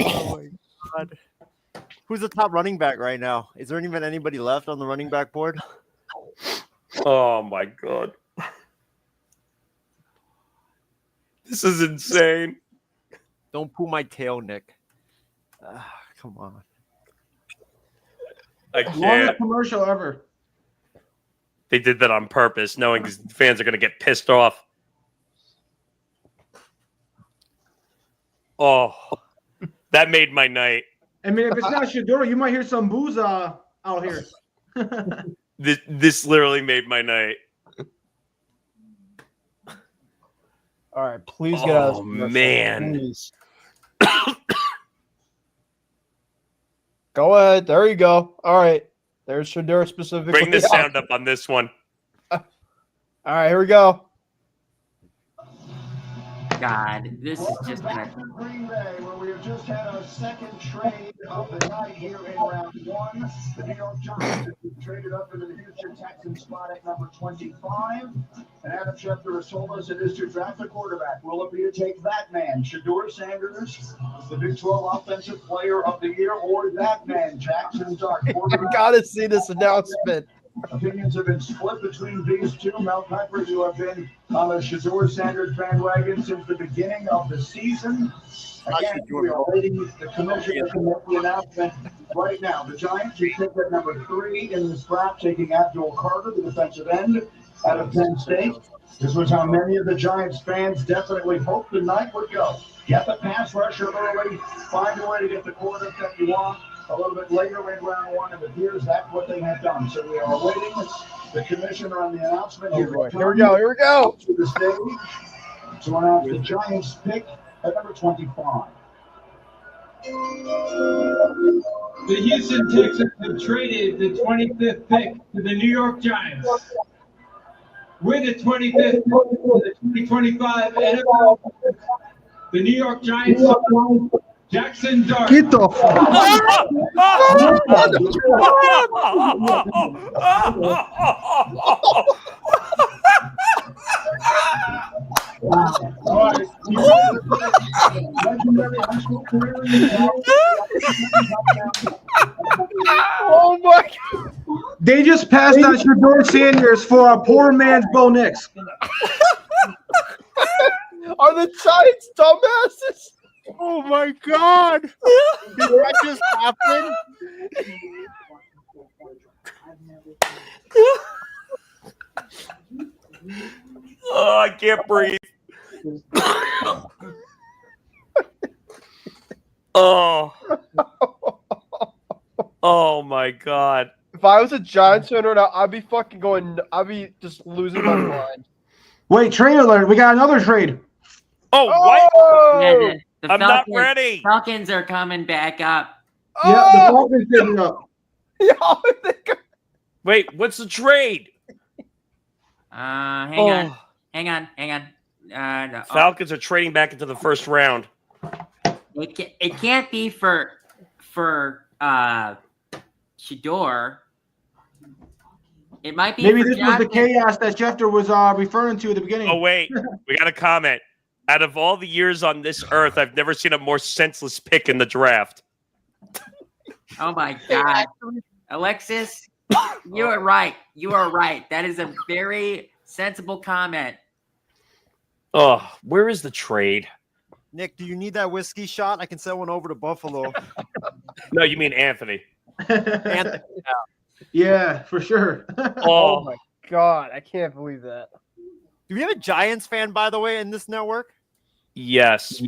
Oh my God. Who's the top running back right now? Is there even anybody left on the running back board? Oh my God. This is insane. Don't pull my tail, Nick. Come on. I Longest can't. commercial ever. They did that on purpose, knowing fans are going to get pissed off. Oh, that made my night. I mean, if it's not Shedeur, you might hear some boos out here. This literally made my night. All right, please get out of this. Oh, man. Please. Go ahead. There you go. All right. There's Shedeur specifically. Bring the sound up on this one. All right, here we go. God, this is just gonna. Green Bay, where we have just had our second trade of the night here in round one. The New York Giants have been traded up into the Houston Texans spot at number 25. And Adam Schefter has told us it is to draft a quarterback. Will it be to take that man, Shedeur Sanders, the Big 12 Offensive Player of the Year, or that man, Jackson Dart? I gotta see this announcement. Opinions have been split between these two. Mel Kiper, you have been on the Shedeur Sanders bandwagon since the beginning of the season. Again, we are waiting the commissioner to make the announcement right now. The Giants, who picked at number 3 in this draft, taking Abdul Carter, the defensive end out of Penn State. This was how many of the Giants fans definitely hoped the night would go. Get the pass rusher early, find a way to get the quarterback that you want. A little bit later in round one, and it appears that's what they have done. So we are awaiting the commissioner on the announcement. Here we go. To the stage to announce the Giants pick at number 25. The Houston Texans have traded the 25th pick to the New York Giants. With the 25th pick for the 2025 NFL, the New York Giants Jackson Dart. Get the Oh my God. They just passed on Shedeur Sanders for a poor man's Bo Nix. Are the Giants dumbasses? Oh my God! Did that just happen? Oh, I can't breathe. Oh my God. If I was a Giants fan right now, I'd be fucking going. I'd be just losing my mind. Wait, trade alert. We got another trade. Oh, what? Yeah, the I'm not ready. Falcons are coming back up. Yeah, the Falcons did it up. Wait, what's the trade? Hang on. No, Falcons are trading back into the first round. it can't be for Shador. It might be. Maybe for this was the Johnson. chaos that Schefter was referring to at the beginning. Oh, wait. We got a comment. Out of all the years on this earth, I've never seen a more senseless pick in the draft. Oh, my God. Alexis, you are right. You are right. That is a very sensible comment. Oh, where is the trade? Nick, do you need that whiskey shot? I can send one over to Buffalo. No, you mean Anthony. Anthony. Yeah, for sure. Oh my God, I can't believe that. Do we have a Giants fan, by the way, in this network? Yes,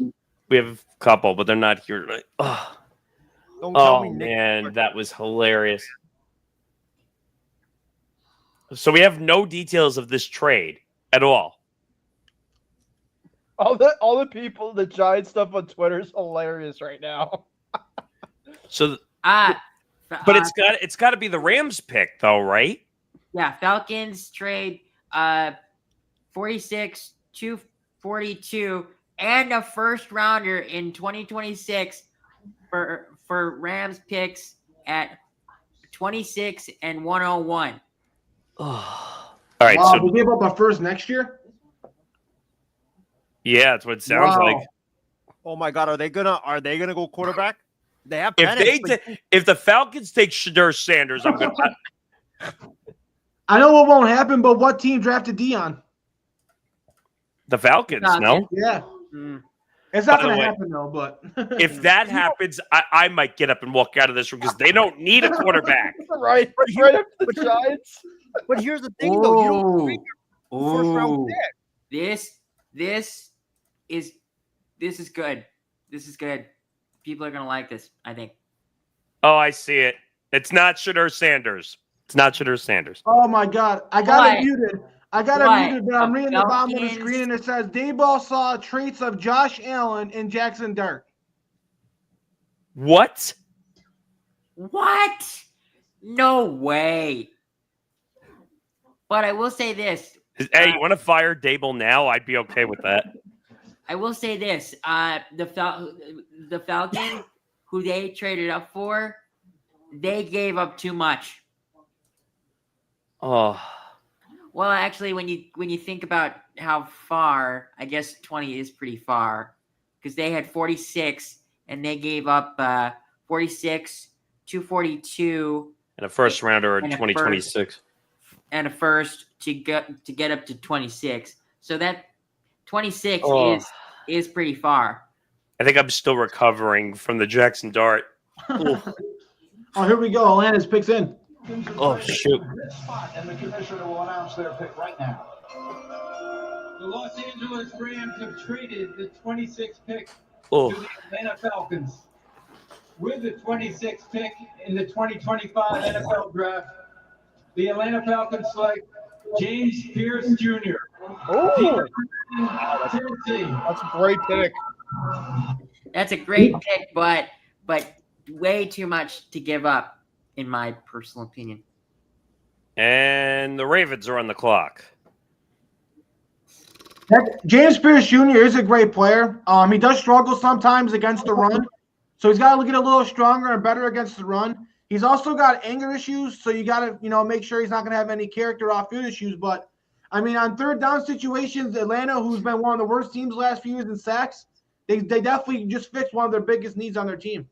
we have a couple, but they're not here tonight. Don't tell me, man, that was hilarious. So we have no details of this trade at all. All the people, the Giant stuff on Twitter is hilarious right now. So, but it's got to be the Rams pick, though, right? Yeah, Falcons trade 46, 242, and a first rounder in 2026 for Rams picks at 26 and 101. All right, wow, so we gave up a first next year. Yeah, that's what it sounds like. Oh my God, are they gonna go quarterback? They have if the Falcons take Shador Sanders, I'm gonna. I know it won't happen, but what team drafted Dion? The Falcons, no? Yeah. It's not By the going to way, happen, though, but. If that happens, I might get up and walk out of this room because they don't need a quarterback. right up to the Giants. But here's the thing, though. You don't bring your first round pick. This is good. This is good. People are going to like this, I think. Oh, I see it. It's not Shador Sanders. It's not Shador Sanders. Oh, my God. I got it muted. But I'm reading the bottom of the Falcons. screen, and it says, Dayball saw traits of Josh Allen in Jackson Dart. What? What? No way. But I will say this. Hey, you want to fire Dable now? I'd be okay with that. I will say this. The Falcons, who they traded up for, they gave up too much. Oh. Well, actually, when you think about how far, I guess 20 is pretty far, because they had 46 and they gave up 46, 242, and a first rounder in 2026, and a first to get up to 26. So that 26 is pretty far. I think I'm still recovering from the Jackson Dart. Oh, here we go. Atlanta's picks in. Oh, shoot. And the commissioner will announce their pick right now. The Los Angeles Rams have traded the 26th pick to the Atlanta Falcons. With the 26th pick in the 2025 NFL Draft, the Atlanta Falcons select James Pierce Jr. Oh, that's a great pick. That's a great pick, but way too much to give up, in my personal opinion. And the Ravens are on the clock. James Pierce Jr. is a great player. He does struggle sometimes against the run, so he's got to get a little stronger and better against the run. He's also got anger issues, so you got to make sure he's not going to have any character off-field issues. But I mean, on third down situations, Atlanta, who's been one of the worst teams the last few years in sacks, they definitely just fixed one of their biggest needs on their team.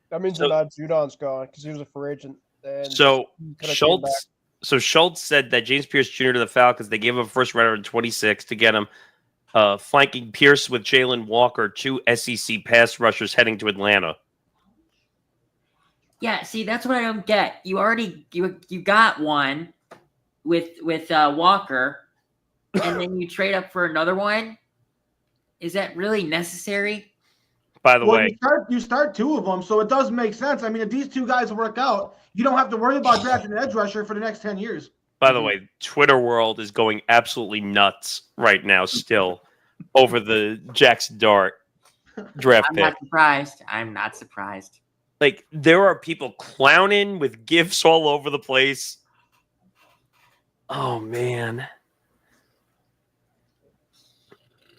That means Judon's gone because he was a free agent. And So Schultz said that James Pierce Jr. to the Falcons, they gave him a first rounder in 26 to get him flanking Pierce with Jalen Walker, 2 SEC pass rushers heading to Atlanta. Yeah, see, that's what I don't get. You already you got one with Walker, and then you trade up for another one. Is that really necessary? By the way, you start two of them, so it does make sense. I mean, if these two guys work out, you don't have to worry about drafting an edge rusher for the next 10 years. By the way, Twitter world is going absolutely nuts right now still over the Jackson Dart draft pick. I'm not surprised. Like, there are people clowning with GIFs all over the place. Oh, man.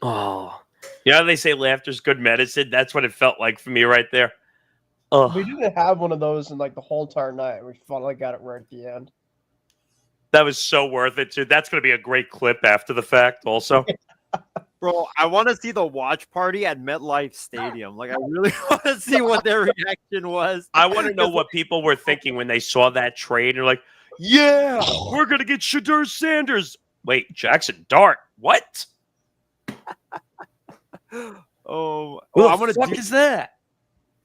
Oh, you know how they say laughter's good medicine? That's what it felt like for me right there. Oh, We didn't have one of those in like the whole entire night. We finally got it right at the end. that was so worth it, too. That's going to be a great clip after the fact, also. Bro, I want to see the watch party at MetLife Stadium. Like, I really want to see what their reaction was. I want to know what people were thinking when they saw that trade. They're like, yeah, we're going to get Shedeur Sanders. Wait, Jackson Dart. What? Oh, Who I'm the gonna fuck is that?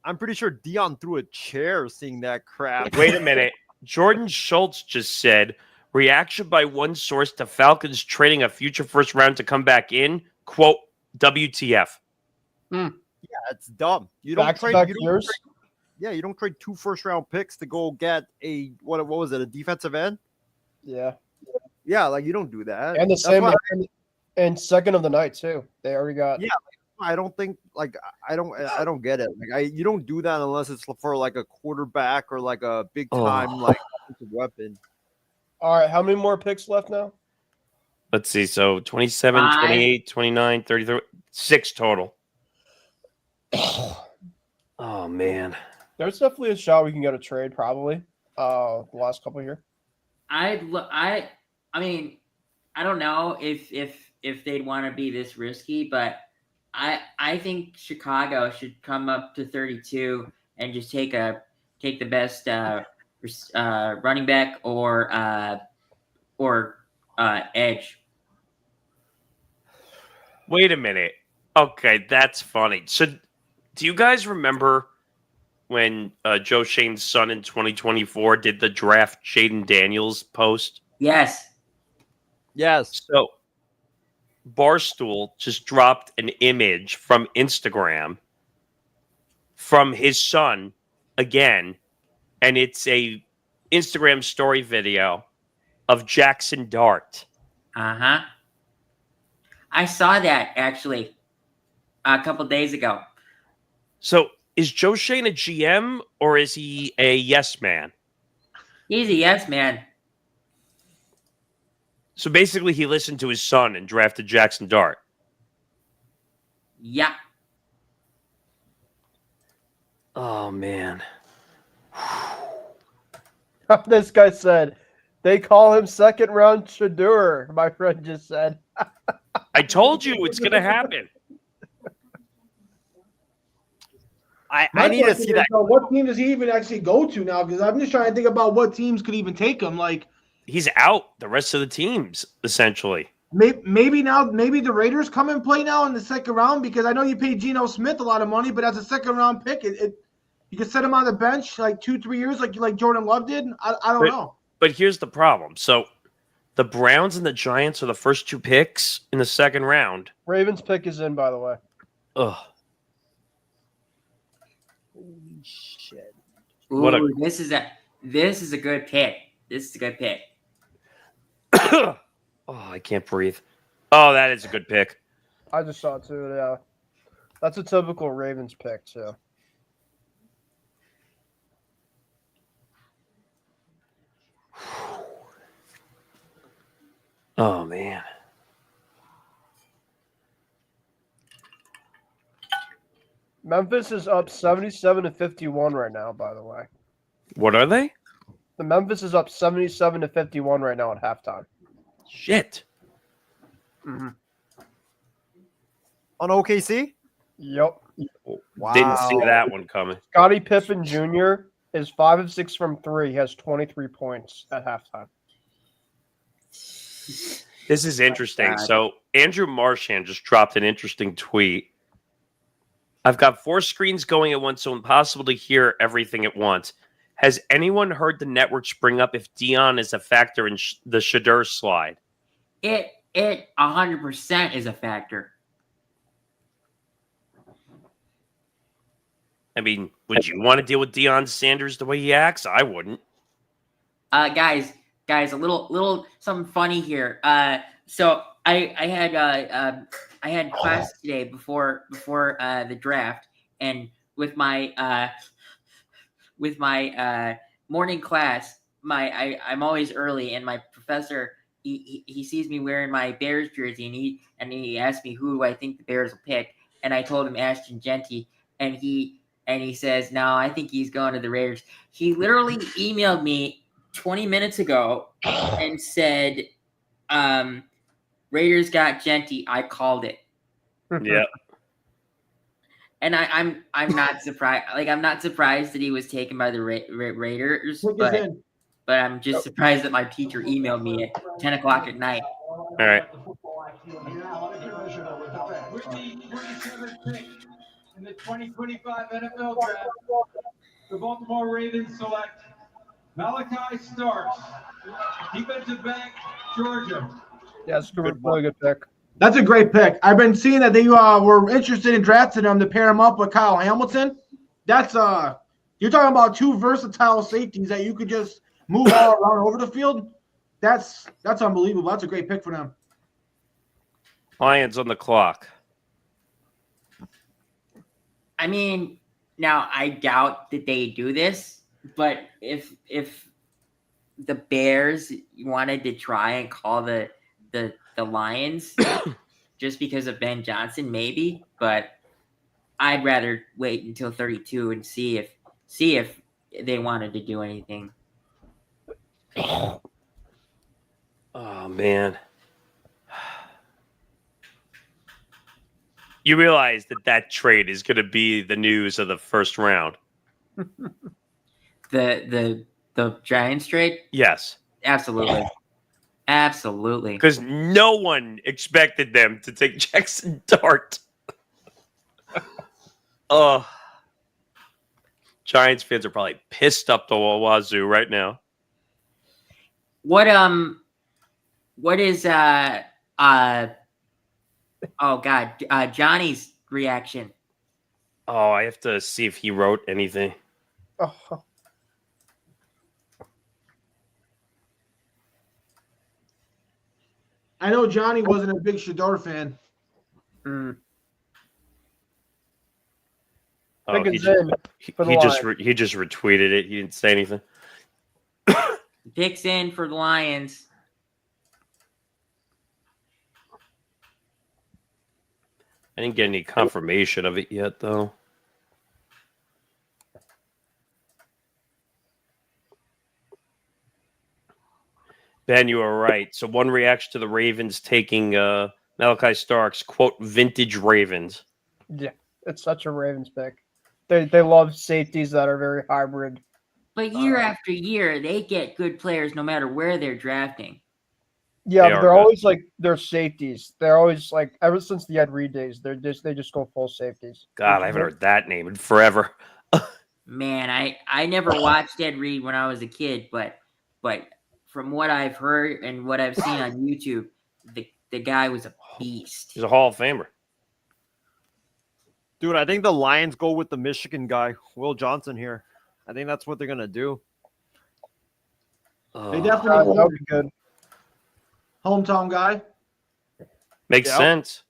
I'm pretty sure Dion threw a chair seeing that crap. Wait a minute. Jordan Schultz just said, reaction by one source to Falcons trading a future first round to come back in. Quote, WTF. Yeah, it's dumb. You don't trade. Back-to-back You don't years. trade yeah, you don't trade 2 first-round picks to go get a what was it? A defensive end? Yeah, Yeah, like you don't do that. and the That's same why and second of the night too. They already got. Yeah, I don't think like I don't get it. Like you don't do that unless it's for like a quarterback or like a big time like offensive weapon. All right, how many more picks left now? Let's see. So 27, 28, 29, 33, 6 total. Oh, man. There's definitely a shot we can get a trade probably. The last couple here. I mean, I don't know if they'd want to be this risky, but I think Chicago should come up to 32 and just take the best running back or edge. Wait a minute. Okay, that's funny. So, do you guys remember when Joe Shane's son in 2024 did the draft Jaden Daniels post? Yes. Yes. So, Barstool just dropped an image from Instagram from his son again, and it's a Instagram story video of Jackson Dart. Uh-huh. I saw that actually a couple days ago. So is Joe Shane a GM or is he a yes man? He's a yes man. So basically he listened to his son and drafted Jackson Dart. Yeah. Oh, man. This guy said they call him second round Shedeur. My friend just said. I told you it's going to happen. I need to see that. What team does he even actually go to now? Because I'm just trying to think about what teams could even take him. Like he's out. The rest of the teams, essentially. Maybe the Raiders come and play now in the second round because I know you paid Geno Smith a lot of money, but as a second round pick, you could set him on the bench like 2-3 years, like Jordan Love did. I don't know. But here's the problem. So the Browns and the Giants are the first 2 picks in the second round. Ravens pick is in, by the way. Ugh. Holy shit! Ooh, this is a good pick. This is a good pick. Oh, I can't breathe. Oh, that is a good pick. I just saw it too. Yeah, that's a typical Ravens pick too. Oh, man. Memphis is up 77-51 right now, by the way. What are they? The Memphis is up 77-51 right now at halftime. Shit. Mm-hmm. On OKC? Yep. Wow. Didn't see that one coming. Scottie Pippen Jr. is 5 of 6 from 3. He has 23 points at halftime. This is interesting. So Andrew Marchand just dropped an interesting tweet. I've got 4 screens going at once, so impossible to hear everything at once. Has anyone heard the networks bring up if Dion is a factor in the Shedeur slide? It 100% is a factor. I mean, would you want to deal with Deion Sanders the way he acts? I wouldn't. Guys, a little something funny here. So I had class today before the draft, and with my morning class, I'm always early, and my professor he sees me wearing my Bears jersey, and he asked me who I think the Bears will pick, and I told him Ashton Genty, and he says, no, I think he's going to the Raiders. He literally emailed me 20 minutes ago and said, Raiders got Genty. I called it. Yeah. And I'm not surprised. Like, I'm not surprised that he was taken by the Raiders, but I'm just surprised that my teacher emailed me at 10 o'clock at night. All right. With the 27th pick in the 2025 NFL Draft, the Baltimore Ravens select Malachi Starks, defensive back, Georgia. Yeah, it's a really good pick. That's a great pick. I've been seeing that they were interested in drafting him to pair him up with Kyle Hamilton. That's you're talking about two versatile safeties that you could just move all around over the field. That's unbelievable. That's a great pick for them. Lions on the clock. I mean, now I doubt that they do this, but if the Bears wanted to try and call the Lions just because of Ben Johnson, maybe, but I'd rather wait until 32 and see if they wanted to do anything. Oh man. You realize that trade is going to be the news of the first round. The Giants trade? Yes. Absolutely. Absolutely. Because no one expected them to take Jackson Dart. Oh. Giants fans are probably pissed up the wazoo right now. What is oh God, Johnny's reaction? Oh, I have to see if he wrote anything. Oh. I know Johnny wasn't a big Shador fan. Oh, he just retweeted it. He didn't say anything. Picks in for the Lions. I didn't get any confirmation of it yet, though. Ben, you are right. So one reaction to the Ravens taking Malachi Starks, quote, vintage Ravens. Yeah, it's such a Ravens pick. They love safeties that are very hybrid. But year after year, they get good players no matter where they're drafting. Yeah, but they're always like they're safeties. They're always like ever since the Ed Reed days, they just go full safeties. God, I haven't heard that name in forever. Man, I never watched Ed Reed when I was a kid, but from what I've heard and what I've seen on YouTube, the guy was a beast. He's a Hall of Famer. Dude, I think the Lions go with the Michigan guy, Will Johnson here. I think that's what they're gonna do. They definitely that would be good. Hometown guy. Makes sense.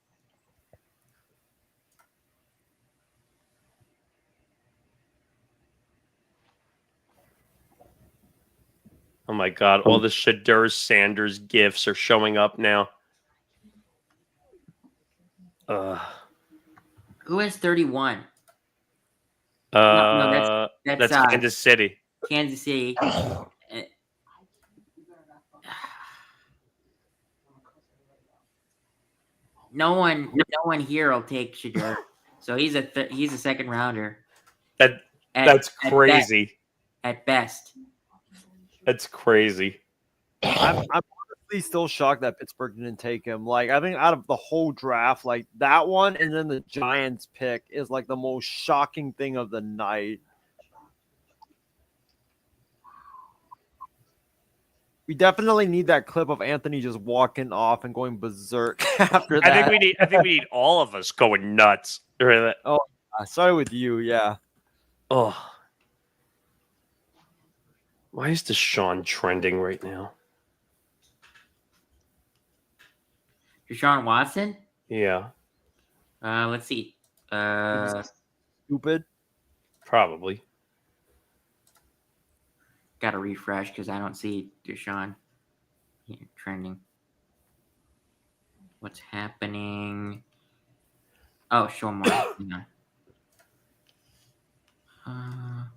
Oh my God! All the Shador Sanders gifs are showing up now. Who has 31? No, that's Kansas City. Kansas City. No one here will take Shador, so he's a second rounder. That's crazy. At best. That's crazy. I'm honestly still shocked that Pittsburgh didn't take him. Like, I think out of the whole draft, like that one and then the Giants pick is like the most shocking thing of the night. We definitely need that clip of Anthony just walking off and going berserk after that. I think we need all of us going nuts. Oh, I started with you, yeah. Oh. Why is Deshaun trending right now? Deshaun Watson? Yeah. Let's see. Stupid? Probably. Got to refresh because I don't see Deshaun. Here, trending. What's happening? Oh, show more. Hang on.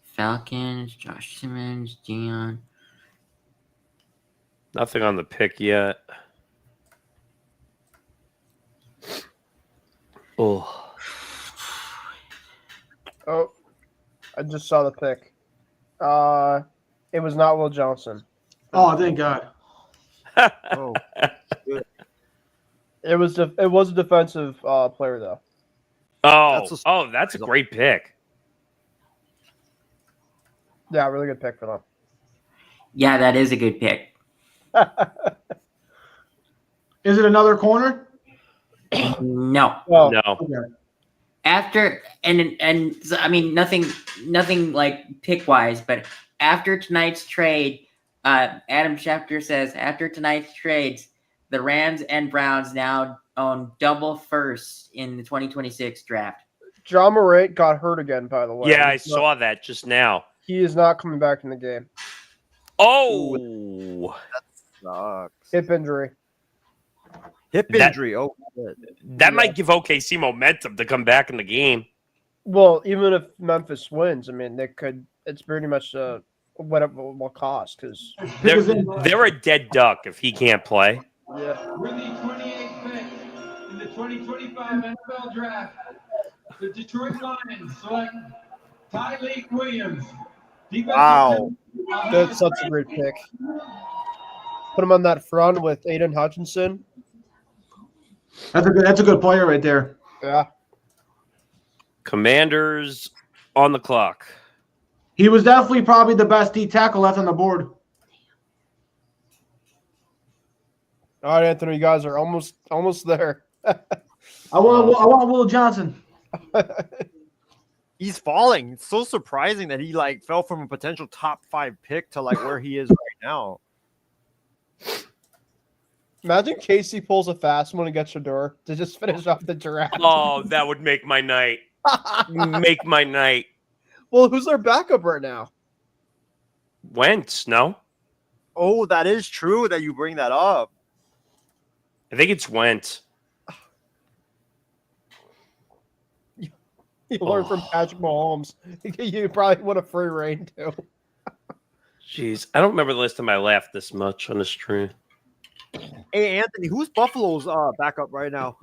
Falcons, Josh Simmons, Dion. Nothing on the pick yet. Oh. Oh, I just saw the pick. It was not Will Johnson. Oh, thank God. Oh, It was a defensive player though. That's a great pick. Yeah, really good pick for them. Yeah, that is a good pick. Is it another corner? No. Oh, No. Okay. After and so, I mean nothing like pick wise, but after tonight's trade, Adam Schefter says after tonight's trades, the Rams and Browns now own double first in the 2026 draft. John Morant got hurt again, by the way. Yeah, I saw that just now. He is not coming back in the game. Oh, sucks. Hip injury. Hip injury. Oh, shit. That might give OKC momentum to come back in the game. Well, even if Memphis wins, I mean, they could. It's pretty much whatever will cost because They're a dead duck if he can't play. Yeah. With the 28th pick in the 2025 NFL Draft, the Detroit Lions select Tyreek Williams. Wow. That's such a great pick. Put him on that front with Aiden Hutchinson. That's a good player right there. Yeah. Commanders on the clock. He was definitely probably the best D tackle left on the board. All right, Anthony, you guys are almost there. I want Will Johnson. He's falling. It's so surprising that he fell from a potential top 5 pick to where he is right now. Imagine Casey pulls a fast one and gets Shador to just finish off the draft. Oh, that would make my night. Make my night. Well, who's their backup right now? Wentz, no? Oh, that is true that you bring that up. I think it's Wentz. You learn from Patrick Mahomes. You probably want a free reign too. Jeez, I don't remember the last time I laughed this much on the stream. Hey, Anthony, who's Buffalo's backup right now?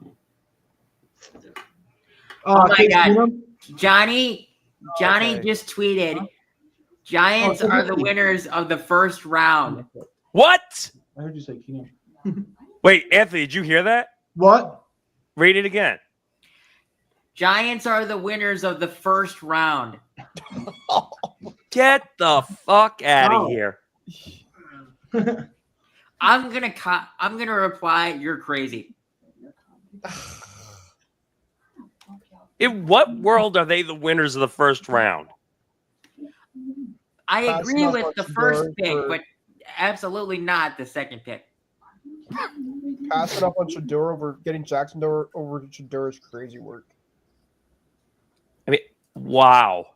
Oh my Case God. Keenum? Johnny Okay. just tweeted, Giants are the winners of the first round. What? I heard you say Keenum. Wait, Anthony, did you hear that? What? Read it again. Giants are the winners of the first round. Get the fuck out of Oh. here. I'm gonna reply, you're crazy. In what world are they the winners of the first round? I That's agree not with what the Shador first pick, for- but absolutely not the second pick. Passing up on Shador over getting Jackson over Shador is crazy work. I mean, wow.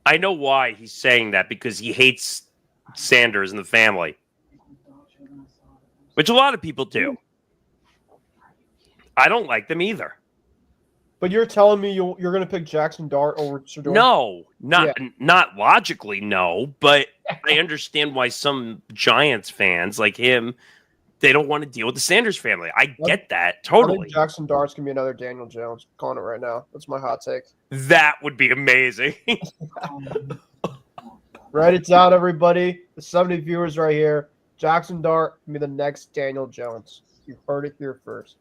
I know why he's saying that, because he hates Sanders and the family, which a lot of people do. I don't like them either. But you're telling me you're going to pick Jackson Dart over Shador? No, not logically, no. But I understand why some Giants fans like him, they don't want to deal with the Sanders family. I get that I totally. think Jackson Dart's going to be another Daniel Jones. I'm calling it right now. That's my hot take. That would be amazing. Write it down, everybody. The 70 viewers right here. Jackson Dart can be the next Daniel Jones. You heard it here first.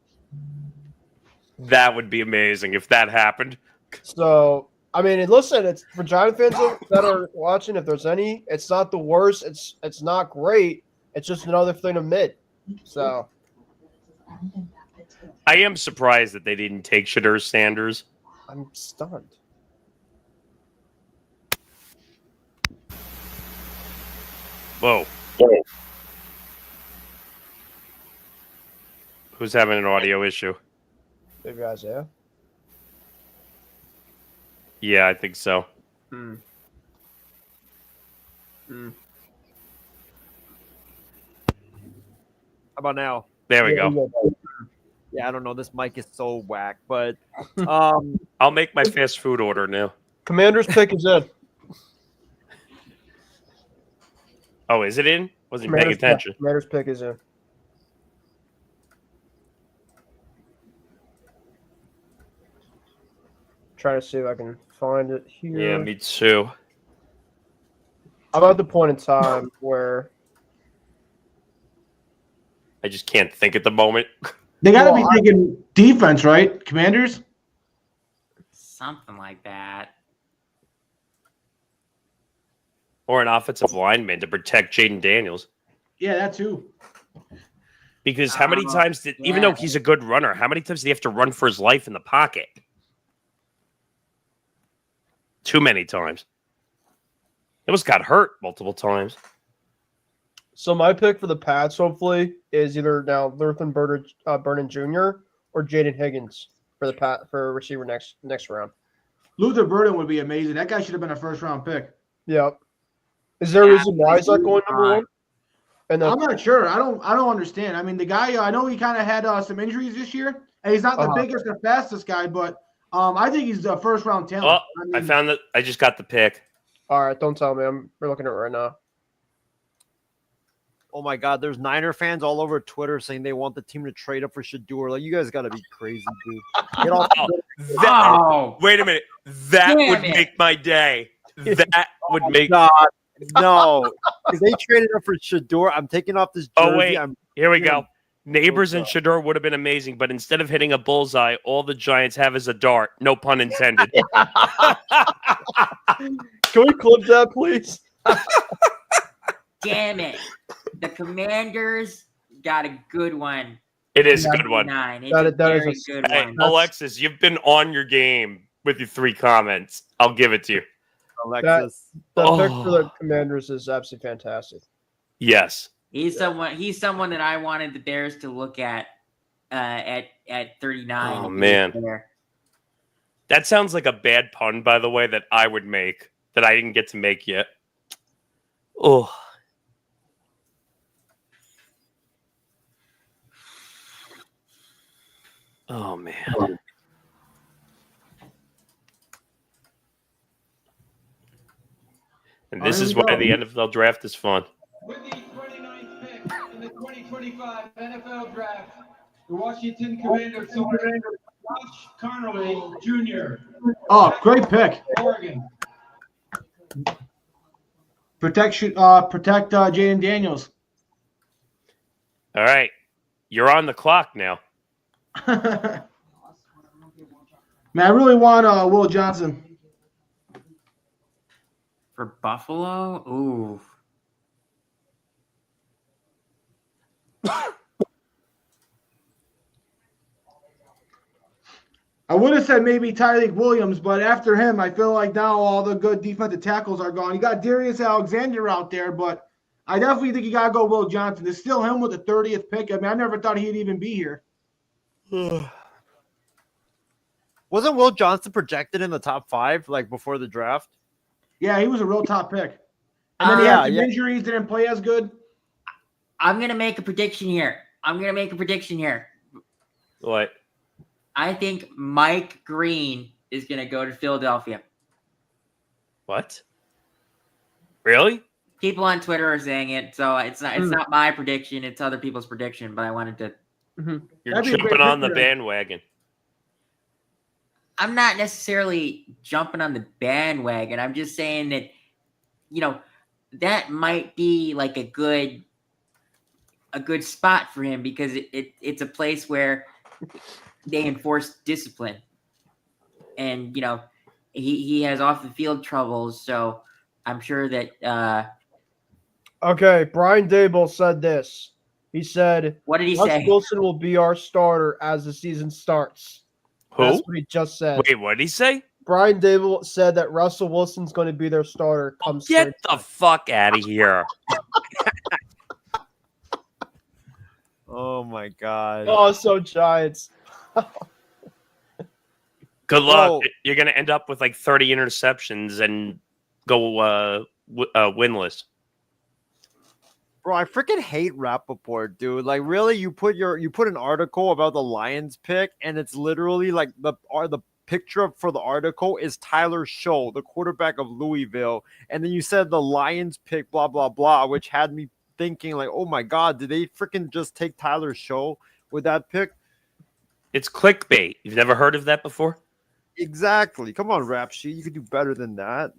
That would be amazing if that happened. So, I mean, listen, it's for Giant fans that are watching, if there's any, it's not the worst. It's not great. It's just another thing to admit. So, I am surprised that they didn't take Shador Sanders. I'm stunned. Whoa. Who's having an audio issue? Maybe Isaiah. Yeah, I think so. How about now? There we go. Yeah, I don't know. This mic is so whack, but I'll make my fast food order now. Commander's pick is in. Oh, is it in? Wasn't paying attention. Commander's pick is in. Try to see if I can find it here. Yeah, me too. I'm at the point in time where I just can't think at the moment. They got to be thinking defense, right? Commanders? Something like that. Or an offensive lineman to protect Jaden Daniels. Yeah, that too. Because how many times did, even though he's a good runner, how many times did he have to run for his life in the pocket? Too many times. He almost got hurt multiple times. So my pick for the Pats, hopefully, is either now Lurthan Burden Jr. or Jaden Higgins for receiver next round. Luther Burden would be amazing. That guy should have been a first-round pick. Yep. Is there a reason why he's not going number one? And I'm not sure. I don't understand. I mean, the guy, I know he kind of had some injuries this year, and he's not the biggest or fastest guy, but I think he's a first-round talent. Oh, I found that. I just got the pick. All right, don't tell me. We're looking at it right now. Oh my God, there's Niner fans all over Twitter saying they want the team to trade up for Shador. Like, you guys got to be crazy, dude. Get off. Wait a minute. That would make my day. That would make. God. No. If they traded up for Shador, I'm taking off this jersey. Oh, wait. Here we go. Neighbors and Shador would have been amazing, but instead of hitting a bullseye, all the Giants have is a dart. No pun intended. Can we clip that, please? Damn it. The Commanders got a good one. It is a good one. It's a very good one. Alexis, you've been on your game with your 3 comments. I'll give it to you. Alexis. The pick for the Commanders is absolutely fantastic. Yes. He's someone that I wanted the Bears to look at 39. Oh, man. That sounds like a bad pun, by the way, that I would make that I didn't get to make yet. Oh. Oh, man. And this is why the NFL draft is fun. With the 29th pick in the 2025 NFL Draft, the Washington Commanders select Josh Connerly Jr. Oh, great pick. Oregon. Protect Jaden Daniels. All right. You're on the clock now. Man, I really want Will Johnson. For Buffalo? Ooh. I would have said maybe Tyreek Williams, but after him, I feel like now all the good defensive tackles are gone. You got Darius Alexander out there, but I definitely think you got to go Will Johnson. It's still him with the 30th pick. I mean, I never thought he'd even be here. Wasn't Will Johnson projected in the top 5 like before the draft? Yeah, he was a real top pick. And then he had some injuries, didn't play as good. I'm going to make a prediction here. What? I think Mike Green is going to go to Philadelphia. What? Really? People on Twitter are saying it, so it's not my prediction. It's other people's prediction, but I wanted to. You're jumping on the bandwagon. I'm not necessarily jumping on the bandwagon. I'm just saying that, that might be like a good spot for him because it's a place where they enforce discipline, and he has off the field troubles. So I'm sure that. Okay, Brian Dable said this. He said, "What did he Russ say? Wilson will be our starter as the season starts." Who? That's what he just said. Wait, what did he say? Brian Dable said that Russell Wilson's going to be their starter. Get the fuck out of here. Oh, my God. Oh, so Giants. Good luck. You're going to end up with like 30 interceptions and go winless. Bro, I freaking hate Rappaport, dude. Like, really, you put an article about the Lions pick, and it's literally like the picture for the article is Tyler Show, the quarterback of Louisville, and then you said the Lions pick, blah blah blah, which had me thinking like, oh my god, did they freaking just take Tyler Show with that pick? It's clickbait. You've never heard of that before? Exactly. Come on, Rap Sheet, you could do better than that.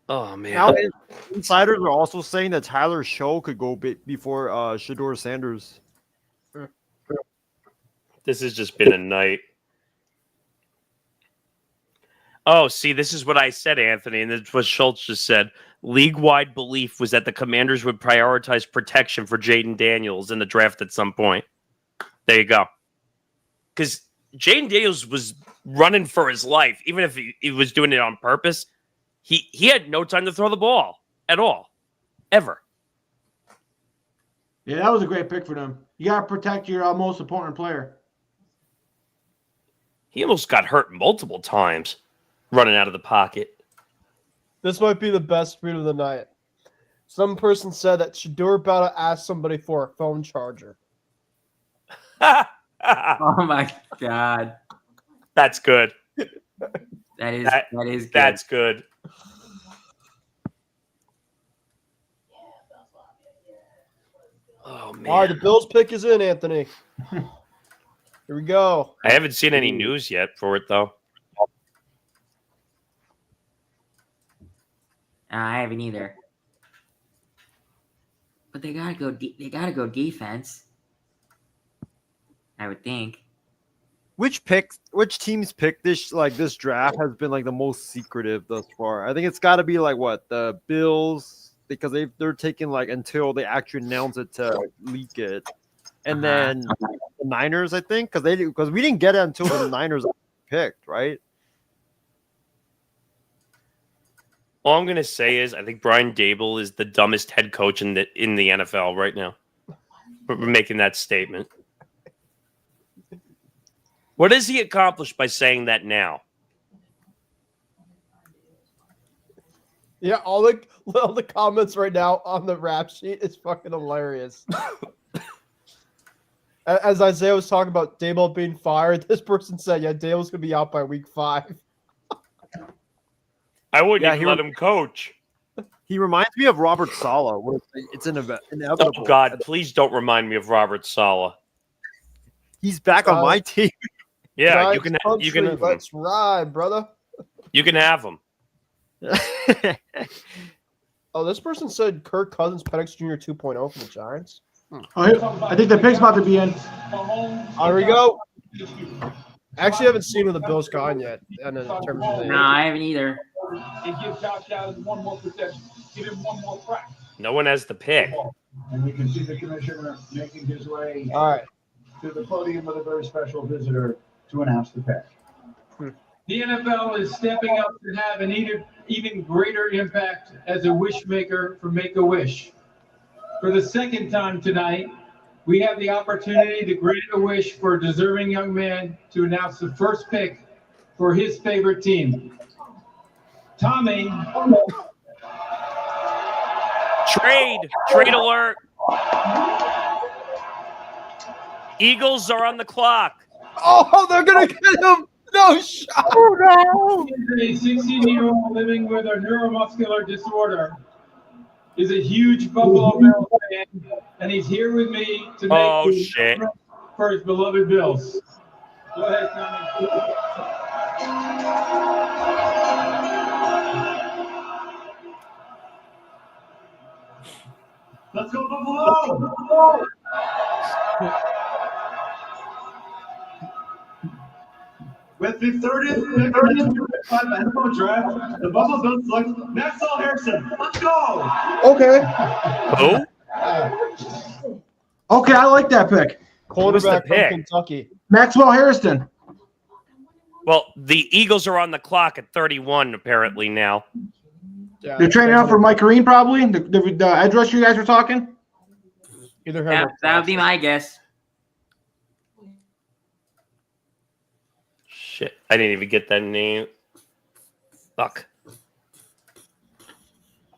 Oh man! Now, insiders are also saying that Tyler Show could go before Shador Sanders. This has just been a night. Oh, see, this is what I said, Anthony, and this is what Schultz just said. League-wide belief was that the Commanders would prioritize protection for Jaden Daniels in the draft at some point. There you go. Because Jaden Daniels was running for his life, even if he was doing it on purpose. He had no time to throw the ball at all, ever. Yeah, that was a great pick for them. You got to protect your most important player. He almost got hurt multiple times running out of the pocket. This might be the best read of the night. Some person said that Shador about to ask somebody for a phone charger. Oh my god, that's good. That is good. That's good. Oh man! All right, the Bills pick is in, Anthony. Here we go. I haven't seen any news yet for it though. I haven't either. But they gotta go. They gotta go defense. I would think. Which team's pick this draft has been like the most secretive thus far? I think it's got to be like what, the Bills, because they're taking like until they actually announce it to leak it, and then the Niners, I think, because we didn't get it until the Niners picked, right? All I'm gonna say is I think Brian Dable is the dumbest head coach in the NFL right now. We're making that statement. What has he accomplished by saying that now? Yeah, all the comments right now on the Rap Sheet is fucking hilarious. As Isaiah was talking about Dable being fired, this person said, "Yeah, Dable's gonna be out by week 5." I wouldn't even let him coach. He reminds me of Robert Saleh. It's inevitable. Oh God, please don't remind me of Robert Saleh. He's back on my team. Yeah, Giants you can country, have him. let's ride, brother. You can have him. Oh, this person said Kirk Cousins, Penix Jr. 2.0 for the Giants. Oh, I think the pick's about to be in. Here we go. Actually, I haven't seen where the Bills gone yet. In terms of No, I haven't either. And give Josh Allen one more possession. Give him one more crack. No one has the pick. And we can see the commissioner making his way all right to the podium with a very special visitor to announce the pick. The NFL is stepping up to have an even greater impact as a wish maker for Make-A-Wish. For the second time tonight, we have the opportunity to grant a wish for a deserving young man to announce the first pick for his favorite team. Tommy. Trade alert. Eagles are on the clock. Oh, they're going to get him. No shot. Oh, no. A 16-year-old living with a neuromuscular disorder is a huge Buffalo Bills fan, and he's here with me to make the shit. for his beloved Bills. Go ahead, Tommy. Let's go, Buffalo! With the 30th NFL draft, the Buffalo Bills select Maxwell Harrison. Let's go! Okay. Who? Okay, I like that pick. Quarterback from pick? Kentucky. Maxwell Harrison. Well, the Eagles are on the clock at 31 apparently now. Yeah, They're training out for Mike Green, probably. The edge rusher you guys were talking. Either him That would be my guess. Shit, I didn't even get that name. Fuck.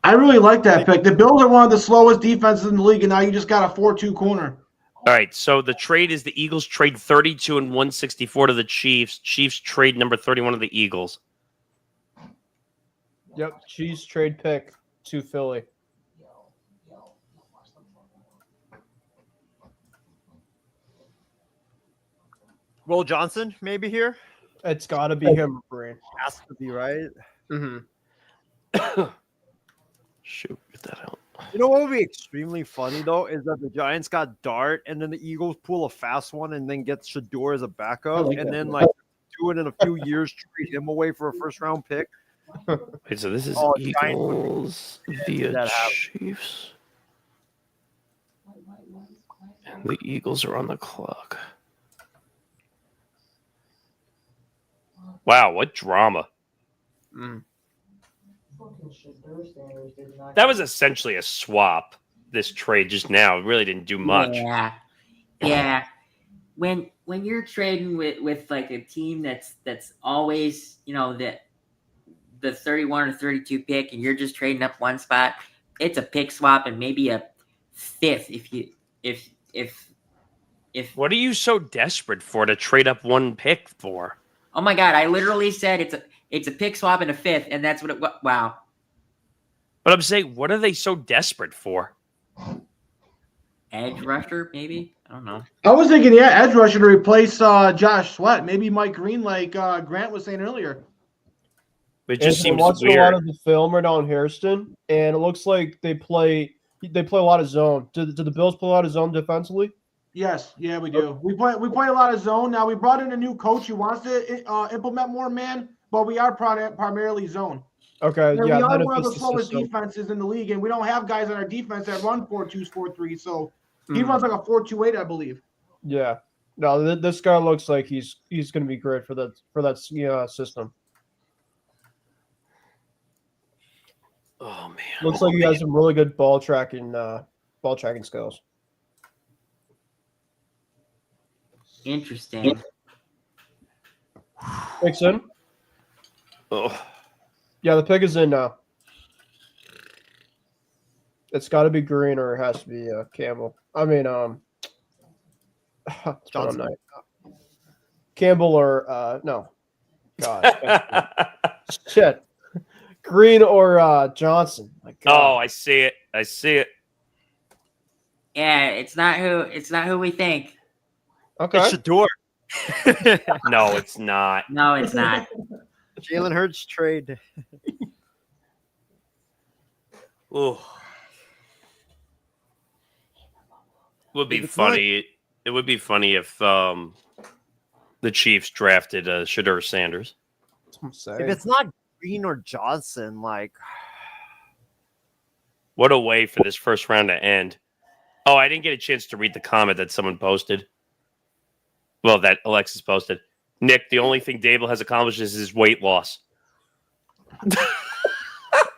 I really like that pick. The Bills are one of the slowest defenses in the league, and now you just got a 4-2 corner. All right, so the trade is the Eagles trade 32 and 164 to the Chiefs. Chiefs trade number 31 to the Eagles. Yep, Chiefs trade pick to Philly. Will Johnson maybe here? It's got to be him, Brain. Has to be, right? Mm-hmm. Shoot, get that out. You know what would be extremely funny though is that the Giants got Dart, and then the Eagles pull a fast one, and then get Shador as a backup, and then like do it in a few years, trade him away for a first-round pick. Wait, so this is Eagles via Chiefs, and the Eagles are on the clock. Wow, what drama! That was essentially a swap. This trade just now, it really didn't do much. Yeah. When you're trading with like a team that's always, you know, the 31 or 32 pick, and you're just trading up one spot, it's a pick swap and maybe a fifth if What are you so desperate for to trade up one pick for? Oh my God, I literally said it's a pick swap and a fifth, and that's what it was. Wow. But I'm saying, what are they so desperate for? Edge rusher, maybe? I don't know. I was thinking, yeah, edge rusher to replace Josh Sweat. Maybe Mike Green, like Grant was saying earlier. It just seems watching weird. a lot of the film right now in Hairston, and it looks like they play a lot of zone. Do the Bills play a lot of zone defensively? Yes, yeah, we do. We play a lot of zone. Now we brought in a new coach who wants to implement more man, but we are primarily zone. Okay, and yeah. We are one of the slowest defenses in the league, and we don't have guys on our defense that run 4-2s, 4-3s. So he runs like a 4-2-8, I believe. Yeah. No, this guy looks like he's going to be great for that system. Oh man! Looks like he has some really good ball tracking skills. Interesting. Pick's in. Oh. Yeah, the pick is in now. It's got to be Green or it has to be Campbell. I mean, Johnson. Campbell or no. God. Shit. Green or Johnson. My God. Oh, I see it. Yeah, it's not who we think. Okay. It's Shador. No, it's not. No, it's not. Jalen Hurts trade. Ooh. Would be funny. It would be funny if the Chiefs drafted Shador Sanders. If it's not Green or Johnson, like, what a way for this first round to end. Oh, I didn't get a chance to read the comment that someone posted. Well, that Alexis posted. Nick, the only thing Dable has accomplished is his weight loss.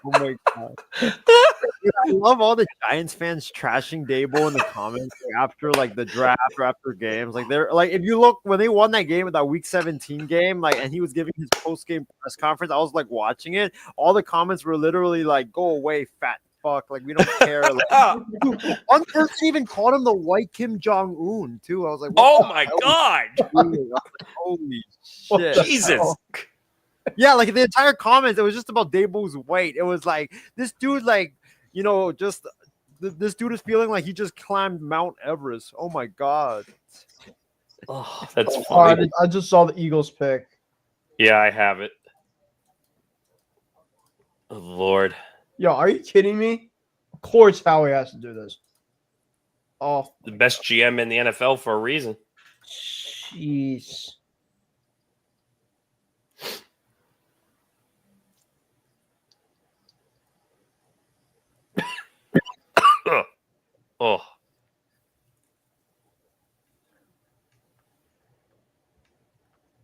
Oh my God. I love all the Giants fans trashing Dable in the comments after like the draft or after games. Like they're like, if you look when they won that game, that week 17 game, like, and he was giving his post-game press conference, I was like watching it. All the comments were literally like, "Go away, fat fuck!" Like we don't care. Like, one person even called him the white Kim Jong Un too. I was like, "Oh my God, holy shit, Jesus!" Yeah, like the entire comments, it was just about Dable's weight. It was like this dude, like, you know, just this dude is feeling like he just climbed Mount Everest. Oh my God. Oh, that's funny. I just saw the Eagles pick. Yeah, I have it. Oh, Lord. Yo, are you kidding me? Of course Howie has to do this. Oh, the best GM in the NFL for a reason. Jeez. Oh.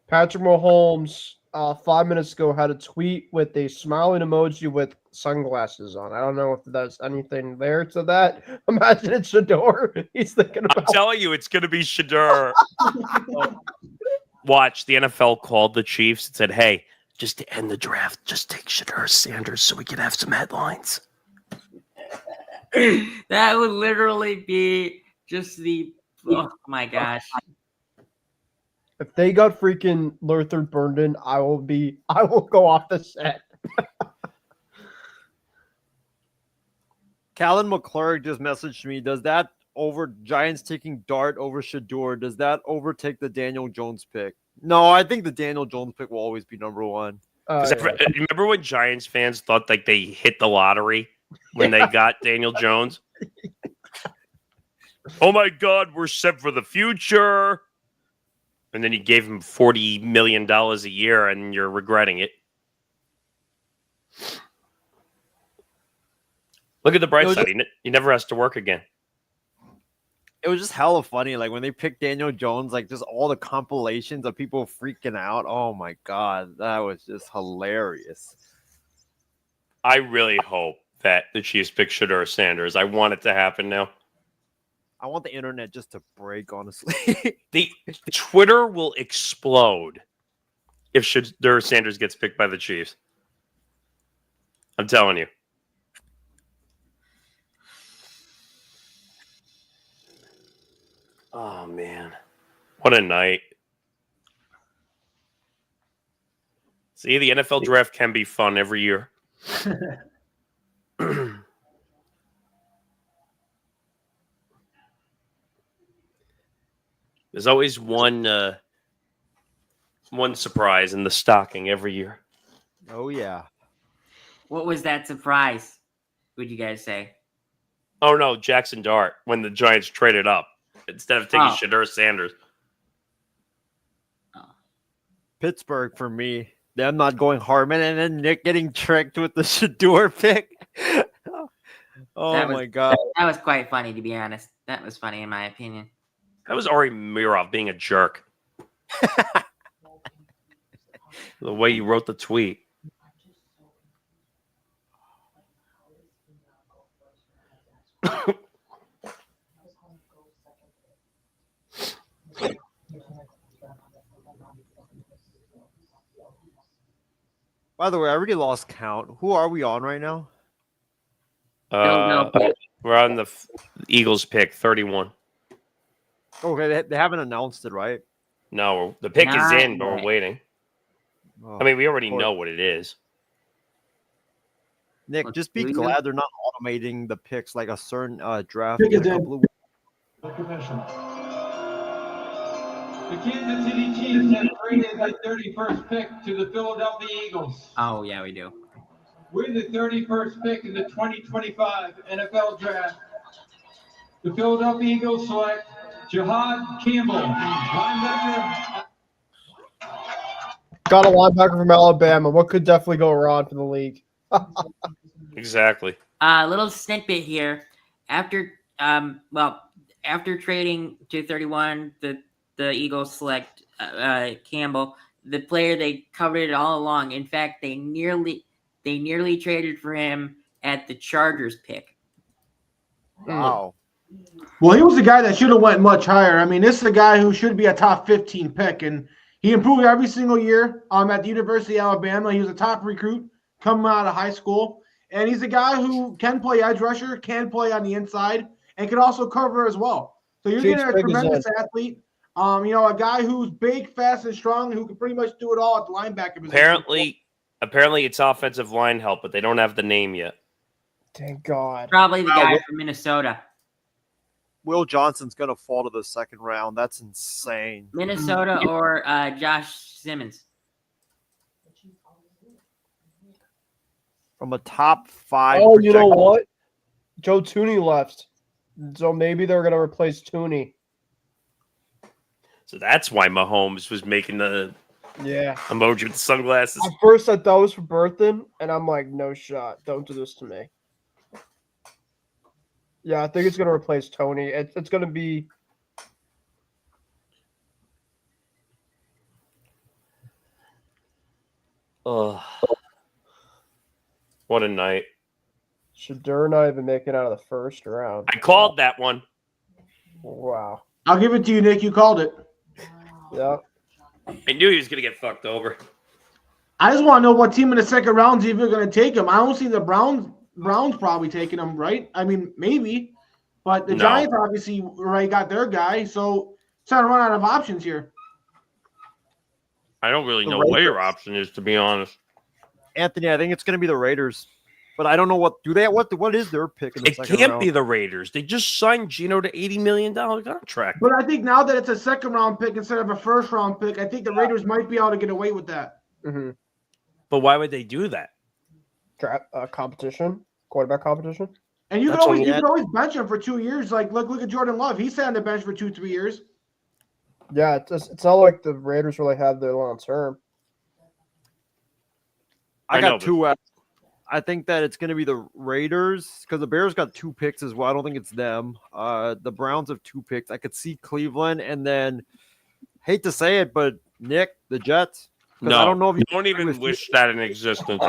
Patrick Mahomes 5 minutes ago had a tweet with a smiling emoji with sunglasses on. I don't know if there's anything there to that. Imagine it's Shador. He's thinking about. I'm telling you, it's going to be Shador. Watch, the NFL called the Chiefs and said, "Hey, just to end the draft, just take Shador Sanders so we can have some headlines." That would literally be just the. Oh my gosh. If they got freaking Luther Burden, I will go off the set. Callan McClurg just messaged me. Does that over Giants taking Dart over Shador? Does that overtake the Daniel Jones pick? No, I think the Daniel Jones pick will always be number one. Remember when Giants fans thought like they hit the lottery when they got Daniel Jones? Oh my God, we're set for the future. And then you gave him $40 million a year and you're regretting it. Look at the bright side. He never has to work again. It was just hella funny. Like when they picked Daniel Jones, like just all the compilations of people freaking out. Oh my God, that was just hilarious. I really hope that the Chiefs pick Shador Sanders. I want it to happen now. I want the internet just to break, honestly. The Twitter will explode if Shador Sanders gets picked by the Chiefs. I'm telling you. Oh, man. What a night. See, the NFL draft can be fun every year. There's always one surprise in the stocking every year. Oh, yeah. What was that surprise, would you guys say? Oh, no, Jackson Dart, when the Giants traded up instead of taking Shador Sanders. Pittsburgh for me. Them not going Harmon and then Nick getting tricked with the Shador pick. My God. That was quite funny, to be honest. That was funny, in my opinion. That was Ari Mirov being a jerk. The way you wrote the tweet. By the way, I already lost count. Who are we on right now? We're on the Eagles pick, 31. Okay, they haven't announced it, right? No, the pick is in, but we're waiting. Oh, I mean, we already know what it is. Nick, just be glad they're not automating the picks like a certain draft. The Kansas City Chiefs have traded the 31st pick to the Philadelphia Eagles. Oh, yeah, we do. With the 31st pick in the 2025 NFL Draft, the Philadelphia Eagles select Jihad Campbell, linebacker. Got a linebacker from Alabama. What could definitely go wrong for the league? Exactly. Little snippet here. After trading to 31, the Eagles select Campbell, the player they coveted all along. In fact, they nearly traded for him at the Chargers pick. Wow. Well, he was the guy that should have went much higher. I mean, this is a guy who should be a top 15 pick, and he improved every single year. At the University of Alabama, he was a top recruit coming out of high school, and he's a guy who can play edge rusher, can play on the inside, and can also cover as well. So you're getting a tremendous athlete. A guy who's big, fast, and strong, who can pretty much do it all at the linebacker position. Apparently, it's offensive line help, but they don't have the name yet. Thank God. Probably the guy from Minnesota. Will Johnson's going to fall to the second round. That's insane. Minnesota or Josh Simmons. From a top 5. Oh, you know what? Joe Tooney left. So maybe they're going to replace Tooney. So that's why Mahomes was making the emoji with the sunglasses. At first, I thought it was for Berthan, and I'm like, no shot. Don't do this to me. Yeah, I think it's going to replace Tony. It's going to be... Oh, what a night. Shador not even make it out of the first round. I called that one. Wow. I'll give it to you, Nick. You called it. Yeah. I knew he was going to get fucked over. I just want to know what team in the second round is even going to take him. I don't see the Browns Browns probably taking him, right? I mean, maybe. But the No. Giants obviously already got their guy, so it's trying to run out of options here. I don't really The know what your Raiders. option is, to be honest. Anthony, I think it's going to be the Raiders, but I don't know what is their pick in the It second can't round? be the Raiders. They just signed Gino to $80 million contract. But I think now that it's a second-round pick instead of a first-round pick, I think the Raiders might be able to get away with that. Mm-hmm. But why would they do that? Draft competition, quarterback competition. And you That's can what- always bench him for 2 years. Like look at Jordan Love. He sat on the bench for 2-3 years. Yeah, it's not like the Raiders really have their long term. I know, got two. I think that it's going to be the Raiders because the Bears got 2 picks as well. I don't think it's them. The Browns have 2 picks. I could see Cleveland, and then hate to say it, but Nick, the Jets. No, I don't know if you don't even wish that in existence.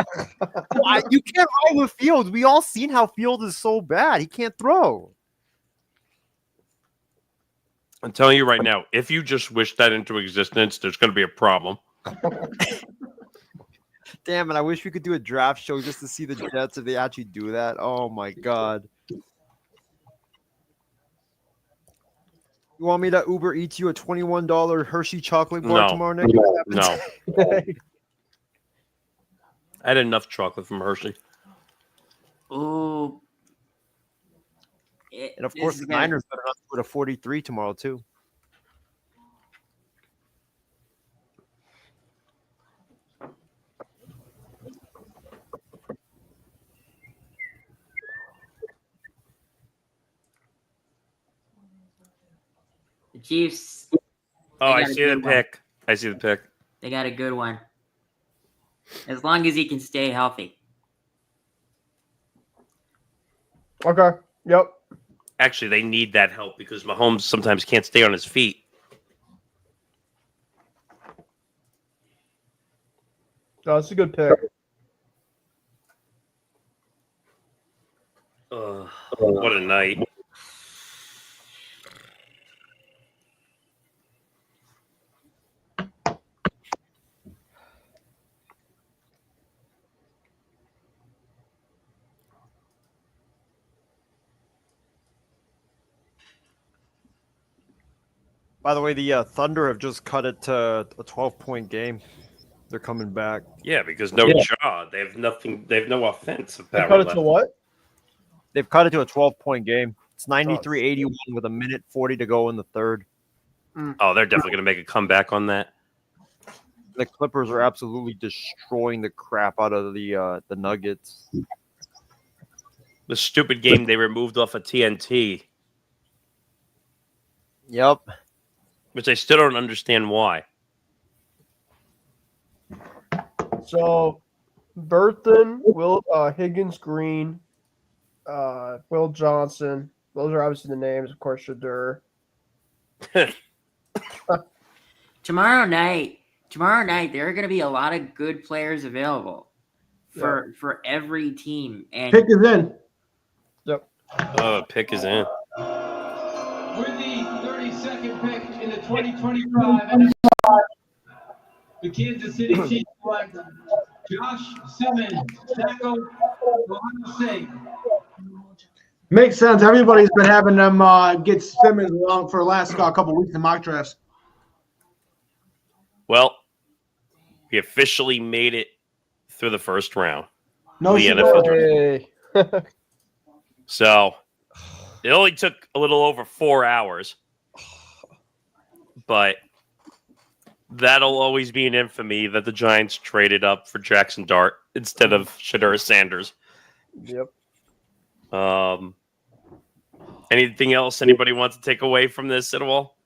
you can't ride with Fields. We all seen how Fields is so bad. He can't throw. I'm telling you right now, if you just wish that into existence, there's going to be a problem. Damn it! I wish we could do a draft show just to see the Jets if they actually do that. Oh my god! You want me to Uber Eats you a $21 Hershey chocolate bar No. tomorrow night? No. I had enough chocolate from Hershey. Ooh. And of course, the Niners better not put a 43 tomorrow too. The Chiefs. Oh, I got a see the good one. pick. I see the pick. They got a good one. As long as he can stay healthy. Okay. Yep. Actually, they need that help because Mahomes sometimes can't stay on his feet. No, it's a good pick. What a night. By the way, the Thunder have just cut it to a 12-point game. They're coming back. Yeah, because no jaw. They have nothing. They have no offensive They power cut it left. to what? They've cut it to a 12-point game. It's 93-81 with 1:40 to go in the third. Oh, they're definitely going to make a comeback on that. The Clippers are absolutely destroying the crap out of the Nuggets. The stupid game they removed off of TNT, Yep. which I still don't understand why. So, Burton, Higgins, Green, Will Johnson. Those are obviously the names. Of course, Shadur. Tomorrow night, there are going to be a lot of good players available for every team. And Pick is in. Yep. Oh, pick is in. With the 32nd pick in the 2025 NFL, the Kansas City Chiefs select Josh Simmons, tackle, Ohio State. Makes sense. Everybody's been having them get Simmons along for the last couple of weeks in mock drafts. Well, we officially made it through the first round. No The shit. NFL. Hey. So it only took a little over 4 hours, but that'll always be in infamy that the Giants traded up for Jackson Dart instead of Shadur Sanders. Yep. Anything else anybody wants to take away from this at all?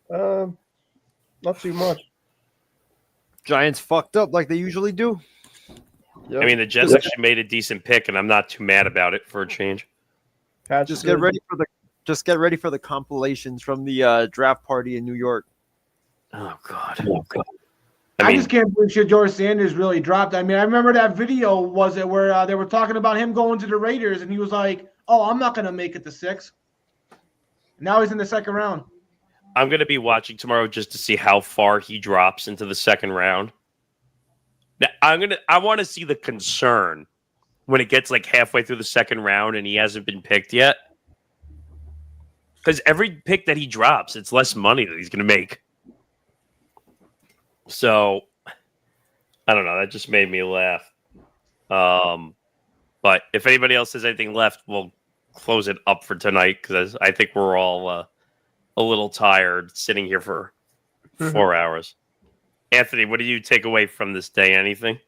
Not too much. Giants fucked up like they usually do. Yep. I mean, the Jets actually made a decent pick, and I'm not too mad about it for a change. Just get ready for the compilations from the draft party in New York. Oh God. I just can't believe Shadur Sanders really dropped. I mean, I remember that video, was it, where they were talking about him going to the Raiders, and he was like, oh, I'm not going to make it to 6. Now he's in the second round. I'm going to be watching tomorrow just to see how far he drops into the second round. Now, I want to see the concern when it gets like halfway through the second round and he hasn't been picked yet. Because every pick that he drops, it's less money that he's going to make. So, I don't know. That just made me laugh. But if anybody else has anything left, we'll close it up for tonight because I think we're all a little tired sitting here for 4 hours. Anthony, what do you take away from this day? Anything?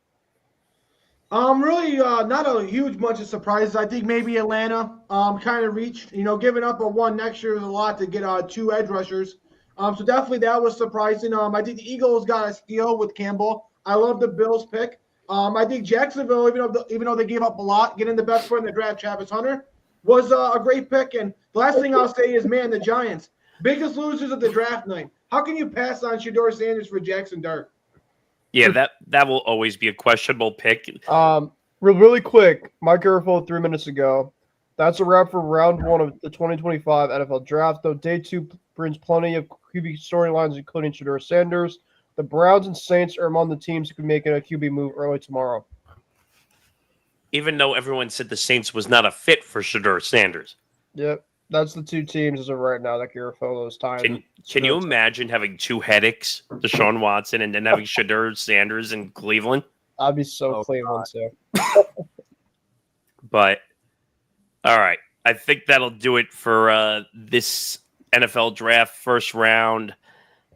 Really, not a huge bunch of surprises. I think maybe Atlanta kind of reached, giving up a one next year is a lot to get 2 edge rushers. So definitely that was surprising. I think the Eagles got a steal with Campbell. I love the Bills pick. I think Jacksonville, even though they gave up a lot, getting the best player in the draft, Travis Hunter, was a great pick. And the last thing I'll say is, man, the Giants, biggest losers of the draft night. How can you pass on Shedeur Sanders for Jackson Dart? Yeah, that will always be a questionable pick. Really quick, Mike Garafolo 3 minutes ago. That's a wrap for round 1 of the 2025 NFL Draft. Though day 2 brings plenty of QB storylines, including Shedeur Sanders. The Browns and Saints are among the teams who could make a QB move early tomorrow. Even though everyone said the Saints was not a fit for Shedeur Sanders. Yep, that's the 2 teams as of right now that Garafolo is tying. Can you imagine having 2 headaches, Deshaun Watson, and then having Shedeur Sanders in Cleveland? I'd be so Cleveland too. But all right, I think that'll do it for this NFL Draft first round.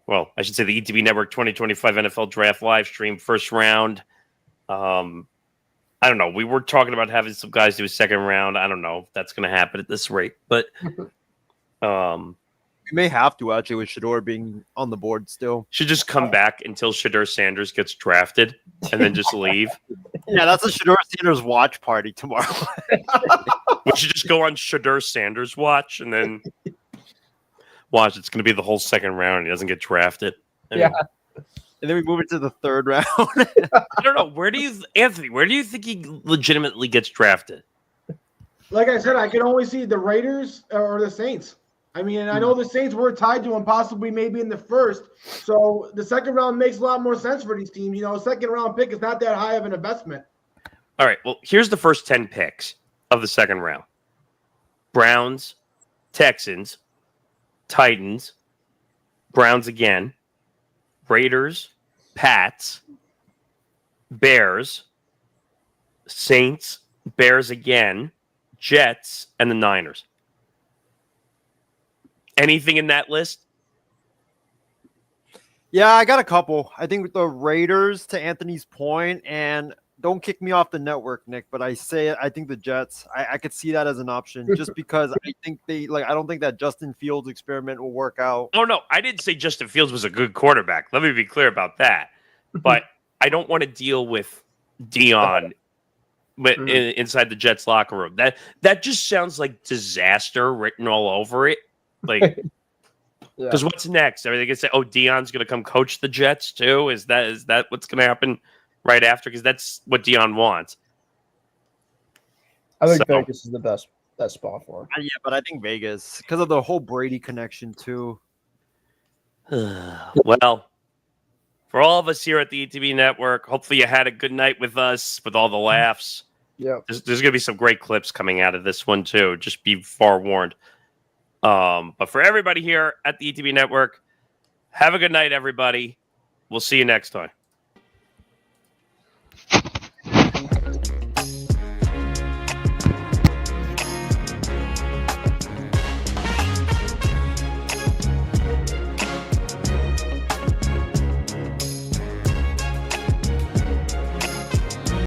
Well, I should say the ETB Network 2025 NFL Draft live stream first round. I don't know. We were talking about having some guys do a second round. I don't know if that's going to happen at this rate, but we may have to actually with Shedeur being on the board still. Should just come back until Shedeur Sanders gets drafted and then just leave. Yeah, that's a Shedeur Sanders watch party tomorrow. We should just go on Shedeur Sanders watch and then watch. It's going to be the whole second round and he doesn't get drafted. Yeah. And then we move into the third round. I don't know. Anthony, where do you think he legitimately gets drafted? Like I said, I can only see the Raiders or the Saints. I mean, I know the Saints were tied to him possibly maybe in the first. So the second round makes a lot more sense for these teams. Second round pick is not that high of an investment. All right. Well, here's the first 10 picks of the second round. Browns, Texans, Titans, Browns again, Raiders, Pats, Bears, Saints, Bears again, Jets, and the Niners. Anything in that list? Yeah, I got a couple. I think with the Raiders, to Anthony's point, and don't kick me off the network, Nick, but I think the Jets, I could see that as an option just because I think I don't think that Justin Fields experiment will work out. Oh, no, I didn't say Justin Fields was a good quarterback. Let me be clear about that. But I don't want to deal with Dion inside the Jets locker room. That just sounds like disaster written all over it. Like, because what's next? Are they gonna say, "Oh, Dion's gonna come coach the Jets too"? Is that what's gonna happen right after? Because that's what Dion wants. I think Vegas is the best spot for him. Yeah, but I think Vegas because of the whole Brady connection too. Well, for all of us here at the ETB Network, hopefully you had a good night with us with all the laughs. Yeah, there's gonna be some great clips coming out of this one too. Just be forewarned. But for everybody here at the ETB Network, have a good night, everybody. We'll see you next time.